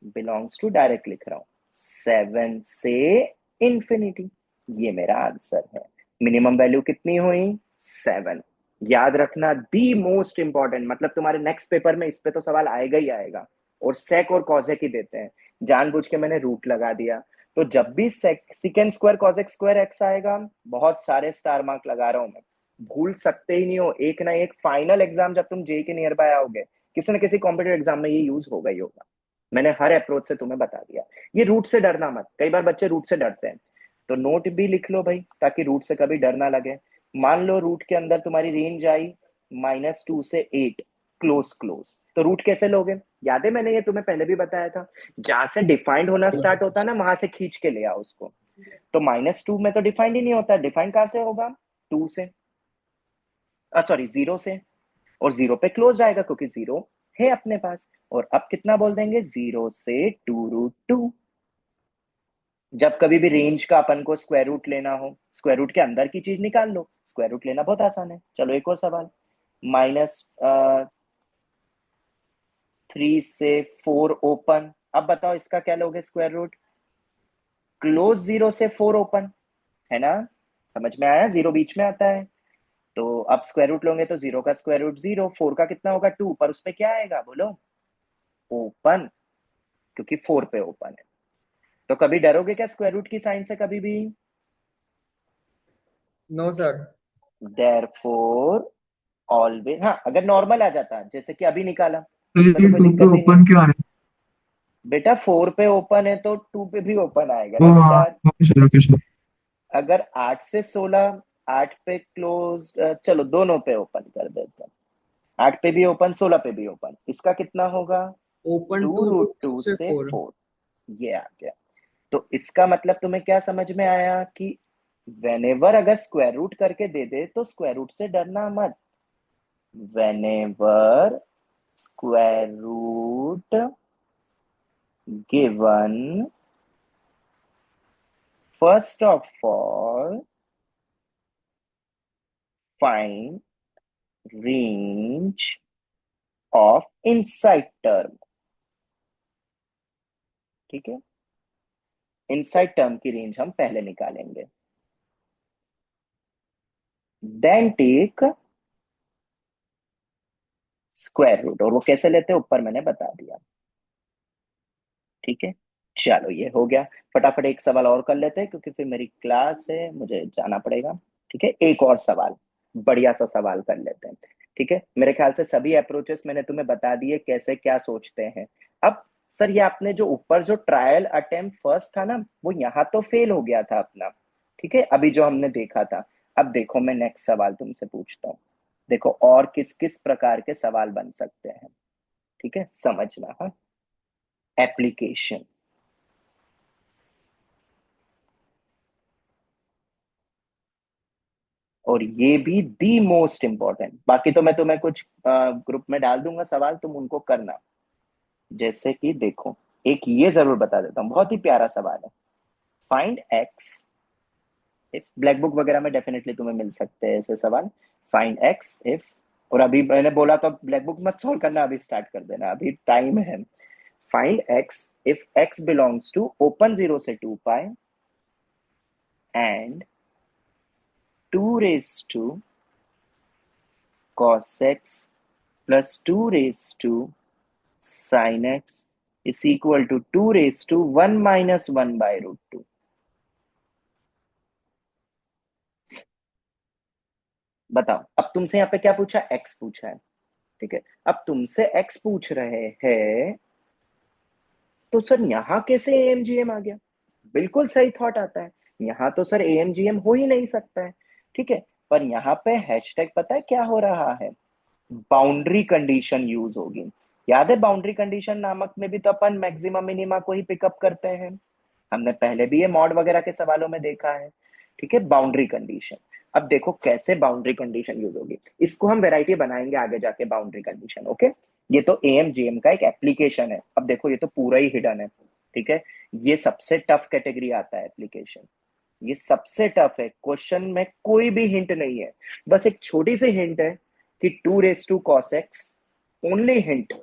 बिलोंग्स टू, डायरेक्ट लिख रहा हूं, 7 से इंफिनिटी। ये मेरा आंसर है। मिनिमम वैल्यू कितनी हुई? 7। याद रखना, दी मोस्ट इंपॉर्टेंट, मतलब तुम्हारे नेक्स्ट पेपर में इस पे तो सवाल आएगा ही आएगा। और सेक और कॉजेक ही देते हैं। जानबूझ के मैंने रूट लगा दिया, तो जब भी सेकेंड स्क्वायर कॉजेक स्क्वायर एक्स आएगा, बहुत सारे स्टार मार्क लगा रहा हूं मैं। भूल सकते ही नहीं हो, एक ना एक फाइनल एग्जाम जब तुम जेई के नियर बाय आओगे, किसी न किसी कॉम्पिटेटिव एग्जाम में ये यूज होगा ही होगा। मैंने हर अप्रोच से तुम्हें बता दिया। ये रूट से डरना मत, कई बार बच्चे रूट से डरते हैं, तो नोट भी लिख लो भाई ताकि रूट से कभी डर ना लगे। मान लो रूट के अंदर तुम्हारी रेंज आई -2 से 8, क्लोज क्लोज, तो रूट कैसे लोगे? याद है, मैंने ये तुम्हें पहले भी बताया था, जहां से डिफाइंड होना स्टार्ट होता है ना, वहां से खींच के ले आओ उसको। तो -2 में तो डिफाइंड ही नहीं होता, डिफाइंड कहां से होगा? 2 से, सॉरी 0 से। और 0 पे क्लोज आएगा क्योंकि 0 है अपने पास। और अब कितना बोल देंगे? 0 से 2√2। जब कभी भी रेंज का अपन को स्क्वायर रूट लेना हो, स्क्वायर रूट के अंदर की चीज निकाल लो, स्क्वायर रूट लेना बहुत आसान है। चलो एक और सवाल। -3 से 4 ओपन, अब बताओ इसका क्या लोगे स्क्वायर रूट? क्लोज 0 से 4 ओपन, है ना? समझ में आया? 0 बीच में आता है, तो अब स्क्वायर रूट लोगे तो 0 का स्क्वायर रूट 0, 4 का कितना होगा? 2, पर उस पे क्या आएगा बोलो? ओपन, क्योंकि 4 पे ओपन है। तो कभी डरोगे क्या स्क्वायर रूट की साइन से कभी भी? No sir. देयरफॉर ऑलवेज, हाँ, अगर नॉर्मल आ जाता जैसे कि अभी निकाला, तो उसमें तो ये कोई 2 पे दिक्कत ही नहीं है। ओपन क्यों आ रहा बेटा 4 पे ओपन है तो 2 पे भी ओपन आएगा है? ना ओ हाँ, बेटा। Okay okay sir. अगर 8 से 16, 8 पे क्लोज, चलो दोनों पे ओपन कर देते हैं। 8 पे भी ओपन, 16 पे भी ओपन, इसका कितना होगा? Open 2 two root root two to से से 4। 4। ये आ गया। तो इसका मतलब तुम्हें क्या समझ में आया कि वेनेवर अगर स्क्वायर रूट करके दे दे तो स्क्वायर रूट से डरना मत। Whenever square root given, first of all find range of inside term। ठीक है, इनसाइड टर्म की रेंज हम पहले निकालेंगे, देन टेक स्क्वायर रूट, और वो कैसे लेते हैं ऊपर मैंने बता दिया। ठीक है, चलो ये हो गया। फटाफट एक सवाल और कर लेते हैं क्योंकि फिर मेरी क्लास है, मुझे जाना पड़ेगा। ठीक है, एक और सवाल, बढ़िया सा सवाल कर लेते हैं। ठीक है, मेरे ख्याल से सभी अप्रोचेस मैंने तुम्हें बता दिए कैसे क्या सोचते हैं। अब सर ये आपने जो ऊपर जो ट्रायल अटेम्प्ट फर्स्ट था ना, वो यहाँ तो फेल हो गया था अपना। ठीक है, अभी जो हमने देखा था। अब देखो मैं नेक्स्ट सवाल तुमसे पूछता हूँ। देखो और किस किस प्रकार के सवाल बन सकते हैं। ठीक है, समझना। हाँ, एप्लीकेशन, और ये भी दी मोस्ट इंपॉर्टेंट। बाकी तो मैं तुम्हें कुछ ग्रुप में डाल दूंगा सवाल, तुम उनको करना। जैसे कि देखो, एक ये जरूर बता देता हूँ, बहुत ही प्यारा सवाल है। Find x if, black book वगैरह में डेफिनेटली तुम्हें मिल सकते हैं ऐसे सवाल। फाइंड एक्स इफ, और अभी मैंने बोला तो ब्लैक बुक मत सॉल्व करना, अभी स्टार्ट कर देना, अभी टाइम है। Find x if x belongs to open 0 से 2 pi and 2 raise to cos x plus 2 raised to sin x is equal to 2 raised to 1 minus 1 by root 2। बताओ, अब तुमसे यहाँ पे क्या पूछा, x पूछा है। ठीक है, अब तुमसे x पूछ रहे हैं, तो सर यहाँ कैसे एएमजीएम आ गया? बिल्कुल सही थॉट आता है, यहाँ तो सर एएमजीएम हो ही नहीं सकता है। ठीक है, पर यहाँ पे हैशटैग पता है क्या हो रहा है, बाउंड्री कंडीशन यूज होगी। याद है बाउंड्री कंडीशन नामक में भी तो अपन मैक्सिमम मिनिमा को ही पिकअप करते हैं, हमने पहले भी ये मॉड वगैरह के सवालों में देखा है। ठीक है, बाउंड्री कंडीशन। अब देखो कैसे बाउंड्री कंडीशन यूज होगी, इसको हम वेराइटी बनाएंगे आगे जाके बाउंड्री कंडीशन। ओके, ये तो एएमजीएम का एक एप्लीकेशन है। अब देखो ये तो पूरा ही हिडन है। ठीक है, ये सबसे टफ कैटेगरी आता है एप्लीकेशन, ये सबसे टफ है। क्वेश्चन में कोई भी हिंट नहीं है, बस एक छोटी सी हिंट है कि 2 raise to cos x, only hint,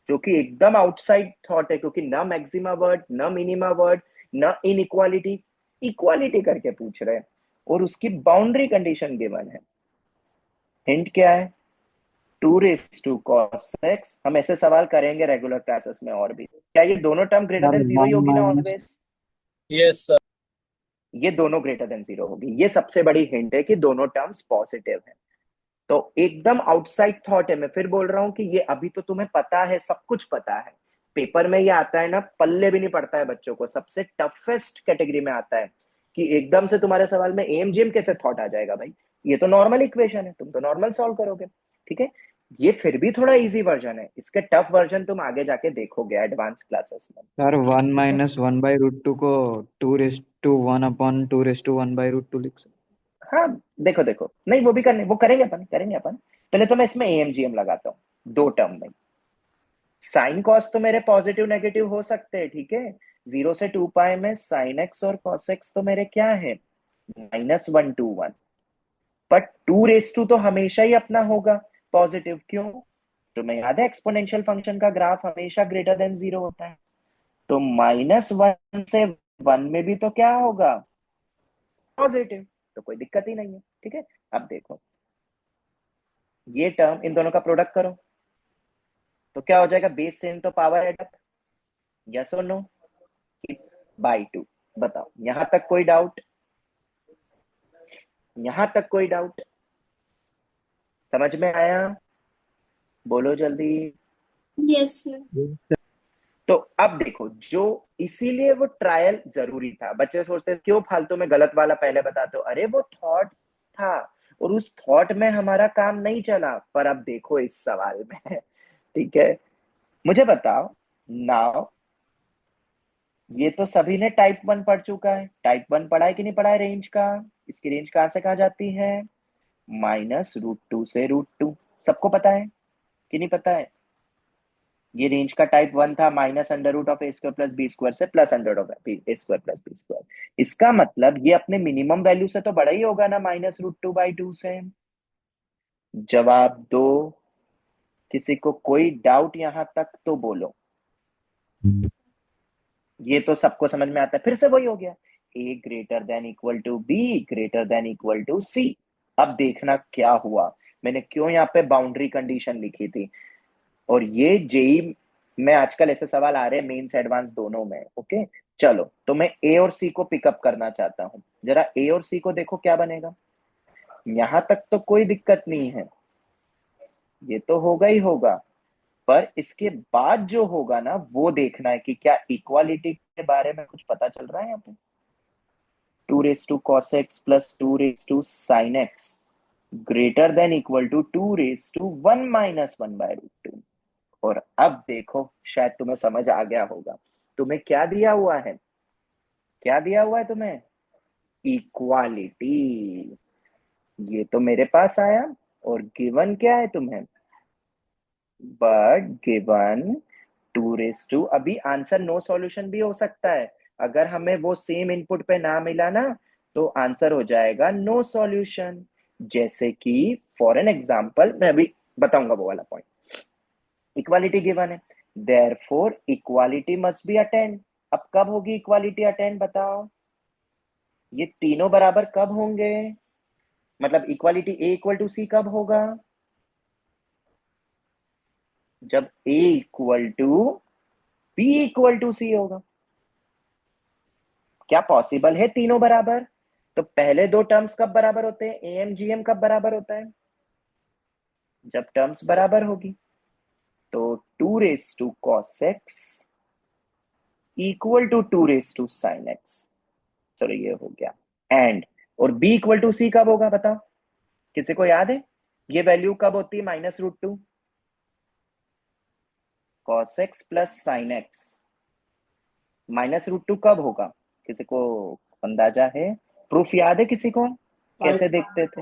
जो कि एकदम आउटसाइड थॉट है, क्योंकि ना मैक्सिमा वर्ड, ना मिनिमा वर्ड, ना इनइक्वालिटी, इक्वालिटी करके पूछ रहे हैं, और उसकी बाउंड्री कंडीशन गिवन है। हिंट क्या है, 2 रेज टू कॉस एक्स। हम ऐसे सवाल करेंगे रेगुलर क्लासेस में और भी। क्या ये दोनों term greater sir than zero ही वन होगी ना माइनस ऑलवेज? Yes, sir. ये दोनों ग्रेटर देन जीरो होगी, ये सबसे बड़ी हिंट है कि दोनों टर्म्स पॉजिटिव है। तो एकदम आउटसाइड थॉट है, मैं फिर बोल रहा हूं कि ये अभी तो तुम्हें पता है, सब कुछ पता है, पेपर में ये आता है ना, पल्ले भी नहीं पड़ता है बच्चों को, सबसे टफेस्ट कैटेगरी में आता है कि एकदम से तुम्हारे सवाल में एएमजीएम कैसे थॉट आ जाएगा भाई, ये तो नॉर्मल इक्वेशन है, तुम तो नॉर्मल सॉल्व करोगे। ठीक है, ये फिर भी थोड़ा इजी वर्जन है, इसके टफ वर्जन तुम आगे जाके देखोगे एडवांस क्लासेस में। सर वन ठीक है, minus one by root two को 2 raise to 1 upon 2 raise to 1 by root 2 लिख सकते। हाँ देखो देखो, नहीं वो भी करने, वो करेंगे अपन, करेंगे अपन। पहले तो मैं इसमें एएमजीएम लगाता हूँ दो टर्म में। साइन कॉस तो मेरे पॉजिटिव नेगेटिव हो सकते हैं, ठीक है, 0 से 2 पाई में साइन एक्स और कॉस एक्स तो मेरे क्या है, -1 to 1। बट 2 रेस टू तो हमेशा ही अपना होगा पॉजिटिव, क्यों? तो मैं याद है एक्सपोनेंशियल फंक्शन का ग्राफ हमेशा ग्रेटर देन जीरो होता है, तो -1 से 1 में भी तो क्या होगा, पॉजिटिव, तो कोई दिक्कत ही नहीं है। ठीक है, अब देखो ये टर्म, इन दोनों का प्रोडक्ट करो तो क्या हो जाएगा, बेस सेम तो पावर एड अप, यस और नो, बाई 2। बताओ यहां तक कोई डाउट, यहां तक कोई डाउट, समझ में आया? बोलो जल्दी। Yes sir. तो अब देखो, जो इसीलिए वो ट्रायल जरूरी था, बच्चे सोचते हैं क्यों फालतू में गलत वाला पहले बताते हो, अरे वो थॉट था और उस थॉट में हमारा काम नहीं चला, पर अब देखो इस सवाल में ठीक है, मुझे बताओ नाउ, ये तो सभी ने टाइप 1 पढ़ चुका है, टाइप 1 पढ़ा है कि नहीं पढ़ा है रेंज का? इसकी रेंज कहां से कहां जाती है, -√2 से √2, सबको पता है कि नहीं पता है? ये रेंज का टाइप 1 था, -√(a²+b² से +√(a²+b²। इसका मतलब ये अपने मिनिमम वैल्यू से तो बड़ा ही होगा ना, -√2/2 से। जवाब दो, किसी को कोई डाउट यहां तक तो बोलो। ये तो सबको समझ में आता है, फिर से वही हो गया, a greater than equal to b greater than equal to c. अब देखना क्या हुआ, मैंने क्यों यहाँ पे बाउंड्री कंडीशन लिखी थी। और ये जेई में आजकल ऐसे सवाल आ रहे हैं मेंस एडवांस दोनों में। ओके चलो, तो मैं ए और सी को पिकअप करना चाहता हूं, जरा ए और सी को देखो क्या बनेगा। यहां तक तो कोई दिक्कत नहीं है, ये तो होगा ही होगा, पर इसके बाद जो होगा ना वो देखना है कि क्या इक्वालिटी के बारे में कुछ पता चल रहा है यहाँ पे। 2 raised to cos x plus 2 raised to sin x greater than equal to 2 raised to 1 - 1/√2। और अब देखो, शायद तुम्हें समझ आ गया होगा, तुम्हें क्या दिया हुआ है, क्या दिया हुआ है तुम्हें, इक्वालिटी। ये तो मेरे पास आया, और गिवन क्या है तुम्हें, बट गिवन 2 raised to, अभी आंसर नो सॉल्यूशन भी हो सकता है, अगर हमें वो सेम इनपुट पे ना मिला ना तो आंसर हो जाएगा नो सॉल्यूशन। जैसे कि फॉर एन एग्जांपल मैं अभी बताऊंगा वो वाला पॉइंट। इक्वालिटी गिवन है, therefore equality must be attend. अब कब होगी इक्वालिटी अटेंड बताओ, ये तीनों बराबर कब होंगे, मतलब equality a equal to c कब होगा, जब a equal to b equal to c होगा। क्या पॉसिबल है तीनों बराबर, तो पहले दो टर्म्स कब बराबर होते हैं, एएमजीएम कब बराबर होता है, जब टर्म्स बराबर होगी। तो 2 raised to cos x equal to 2 raised to sin x, चलो ये हो गया। एंड और b इक्वल टू सी कब होगा बताओ, किसी को याद है, ये वैल्यू कब होती है, -√2 cos x plus sin x। -√2 कब होगा, किसी को अंदाजा है, प्रूफ याद है किसी को, कैसे देखते थे,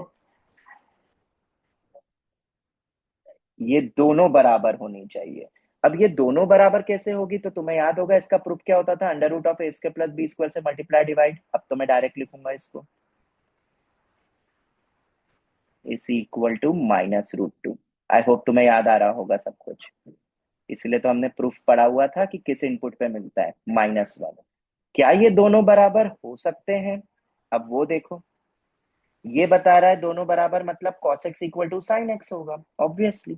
ये दोनों बराबर होनी चाहिए। अब ये दोनों बराबर कैसे होगी, तो तुम्हें याद होगा इसका प्रूफ क्या होता था, √(a² + b² से मल्टीप्लाई डिवाइड। अब तो मैं डायरेक्ट लिखूंगा इसको, is equal to -√2। I hope तुम्हें याद आ रहा होगा सब कुछ, इसलिए तो हमने प्रूफ पढ़ा हुआ था कि किस इनपुट पे मिलता है, -1। क्या ये दोनों बराबर हो सकते हैं, अब वो देखो, ये बता रहा है दोनों बराबर मतलब cos x equal to sin x होगा ऑब्वियसली।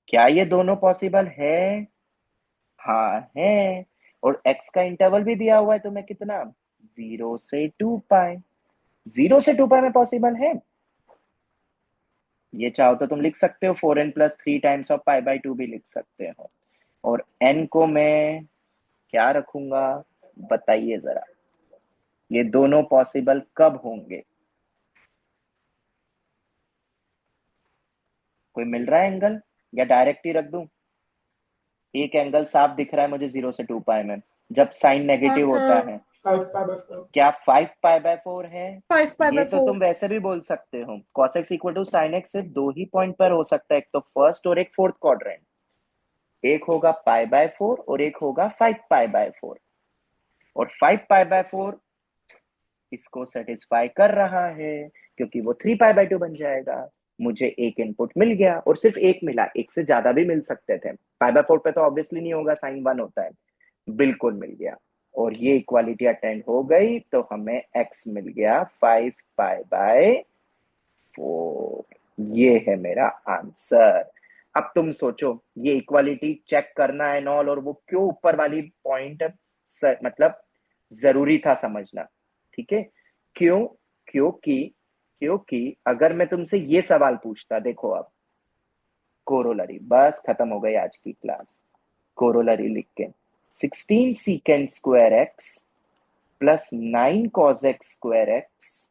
क्या ये दोनों पॉसिबल है, हाँ है, और x का इंटरवल भी दिया हुआ है तुम्हें कितना, 0 से 2π। 0 से 2π में पॉसिबल है, ये चाहो तो तुम लिख सकते हो 4n + 3 टाइम्स ऑफ π/2 भी लिख सकते हो। और n को मैं क्या रखूंगा बताइए जरा, ये दोनों पॉसिबल कब होंगे, कोई मिल रहा है एंगल, या डायरेक्ट ही रख दूं। एक एंगल साफ दिख रहा है मुझे 0 से 2π में, जब साइन नेगेटिव होता है, 5π/4 क्या 5π/4 है, ये तो 5π/4 तुम वैसे भी बोल सकते हो, cos x equal to sin x सिर्फ दो ही पॉइंट पर हो सकता है, एक तो फर्स्ट और एक फोर्थ क्वाड्रेंट, एक होगा π/4 और एक होगा 5π/4। और 5π/4 इसको सेटिस्फाई कर रहा है, क्योंकि वो 3π/2 बन जाएगा। मुझे एक इनपुट मिल गया, और सिर्फ एक मिला, एक से ज्यादा भी मिल सकते थे, π/4 पे तो ऑब्वियसली नहीं होगा, sin 1 होता है, बिल्कुल मिल गया। और ये इक्वालिटी अटेंड हो गई, तो हमें x मिल गया 5π/4। ये है मेरा आंसर। अब तुम सोचो, ये इक्वालिटी चेक करना है नॉल, और वो क्यों ऊपर वाली पॉइंट मतलब जरूरी था समझना, ठीक है, क्यों, क्योंकि अगर मैं तुमसे ये सवाल पूछता, देखो अब कोरोलरी, बस खत्म हो गई आज की क्लास, कोरोलरी लिख के 16 sec² x plus 9 cos x²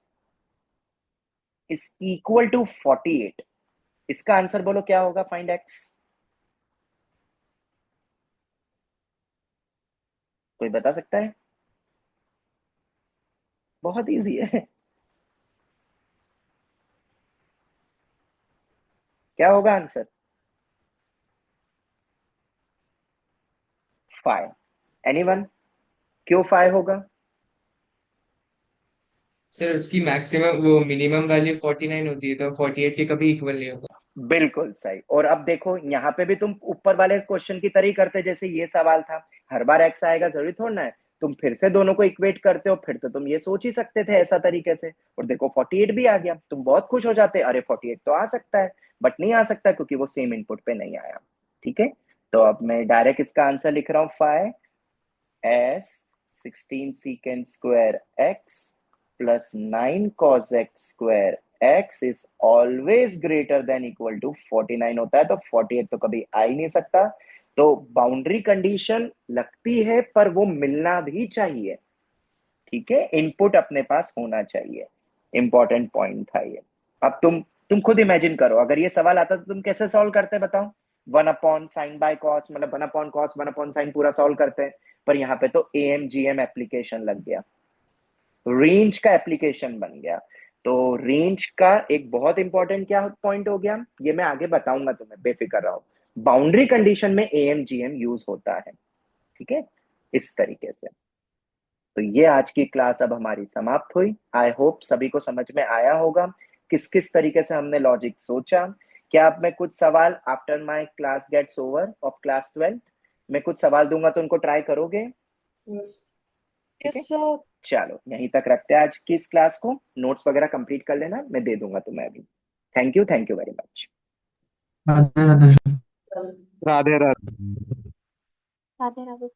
is equal to 48। इसका आंसर बोलो क्या होगा, फाइंड x, कोई बता सकता है, बहुत इजी है, क्या होगा आंसर, 5। एनीवन, क्यों 5 होगा, सर उसकी मैक्सिमम वो मिनिमम वैल्यू 49 होती है, तो 48 के कभी इक्वल नहीं होगा। बिल्कुल सही। और अब देखो यहाँ पे भी तुम ऊपर वाले क्वेश्चन की तरह ही करते, जैसे ये सवाल था, हर बार एक्स आएगा जरूरी थोड़ा ना है। तुम फिर से दोनों को इक्वेट करते हो, फिर तो तुम ये सोच ही सकते थे ऐसा तरीके से, और देखो 48 भी आ गया, तुम बहुत खुश हो जाते, अरे 48 तो आ सकता है, बट नहीं आ सकता क्योंकि वो सेम इनपुट पे नहीं आया। ठीक है, तो अब मैं डायरेक्ट इसका आंसर लिख रहा हूँ, five S 16 secant square x plus 9 cos x square x is always greater than equal to 49 होता है, तो 48 तो कभी आ ही नहीं सकता। तो बाउंड्री कंडीशन लगती है पर वो मिलना भी चाहिए। ठीक है, इनपुट अपने पास होना चाहिए, इंपॉर्टेंट पॉइंट था ये। अब तुम खुद इमेजिन करो, अगर ये सवाल आता तो तुम कैसे सॉल्व करते बताओ। 1/sin बाय कॉस, मतलब 1/cos 1/sin पूरा सॉल्व करते हैं, पर यहाँ पे तो AMGM एप्लीकेशन लग गया, रेंज का एप्लीकेशन बन गया। तो रेंज का एक बहुत इंपॉर्टेंट क्या पॉइंट हो गया, ये मैं आगे बताऊंगा तुम्हें, बेफिक्र रहो। बाउंड्री कंडीशन में AMGM यूज होता है। ठीक है, इस तरीके से। तो ये आज की क्लास अब हमारी समाप्त हुई। आई होप सभी को समझ में आया होगा किस किस तरीके से हमने लॉजिक सोचा। क्या अब मैं कुछ सवाल after my class gets over of class 12 मैं कुछ सवाल दूंगा तो उनको ट्राई करोगे? ठीक है, यस सर। चलो यहीं तक रखते हैं आज की इस क्लास को। नोट्स वगैरह कंप्लीट कर लेना, मैं दे दूंगा तुम्हें अभी। Thank you very much. Radhe Radhe. Radhe Radhe. Radhe Radhe.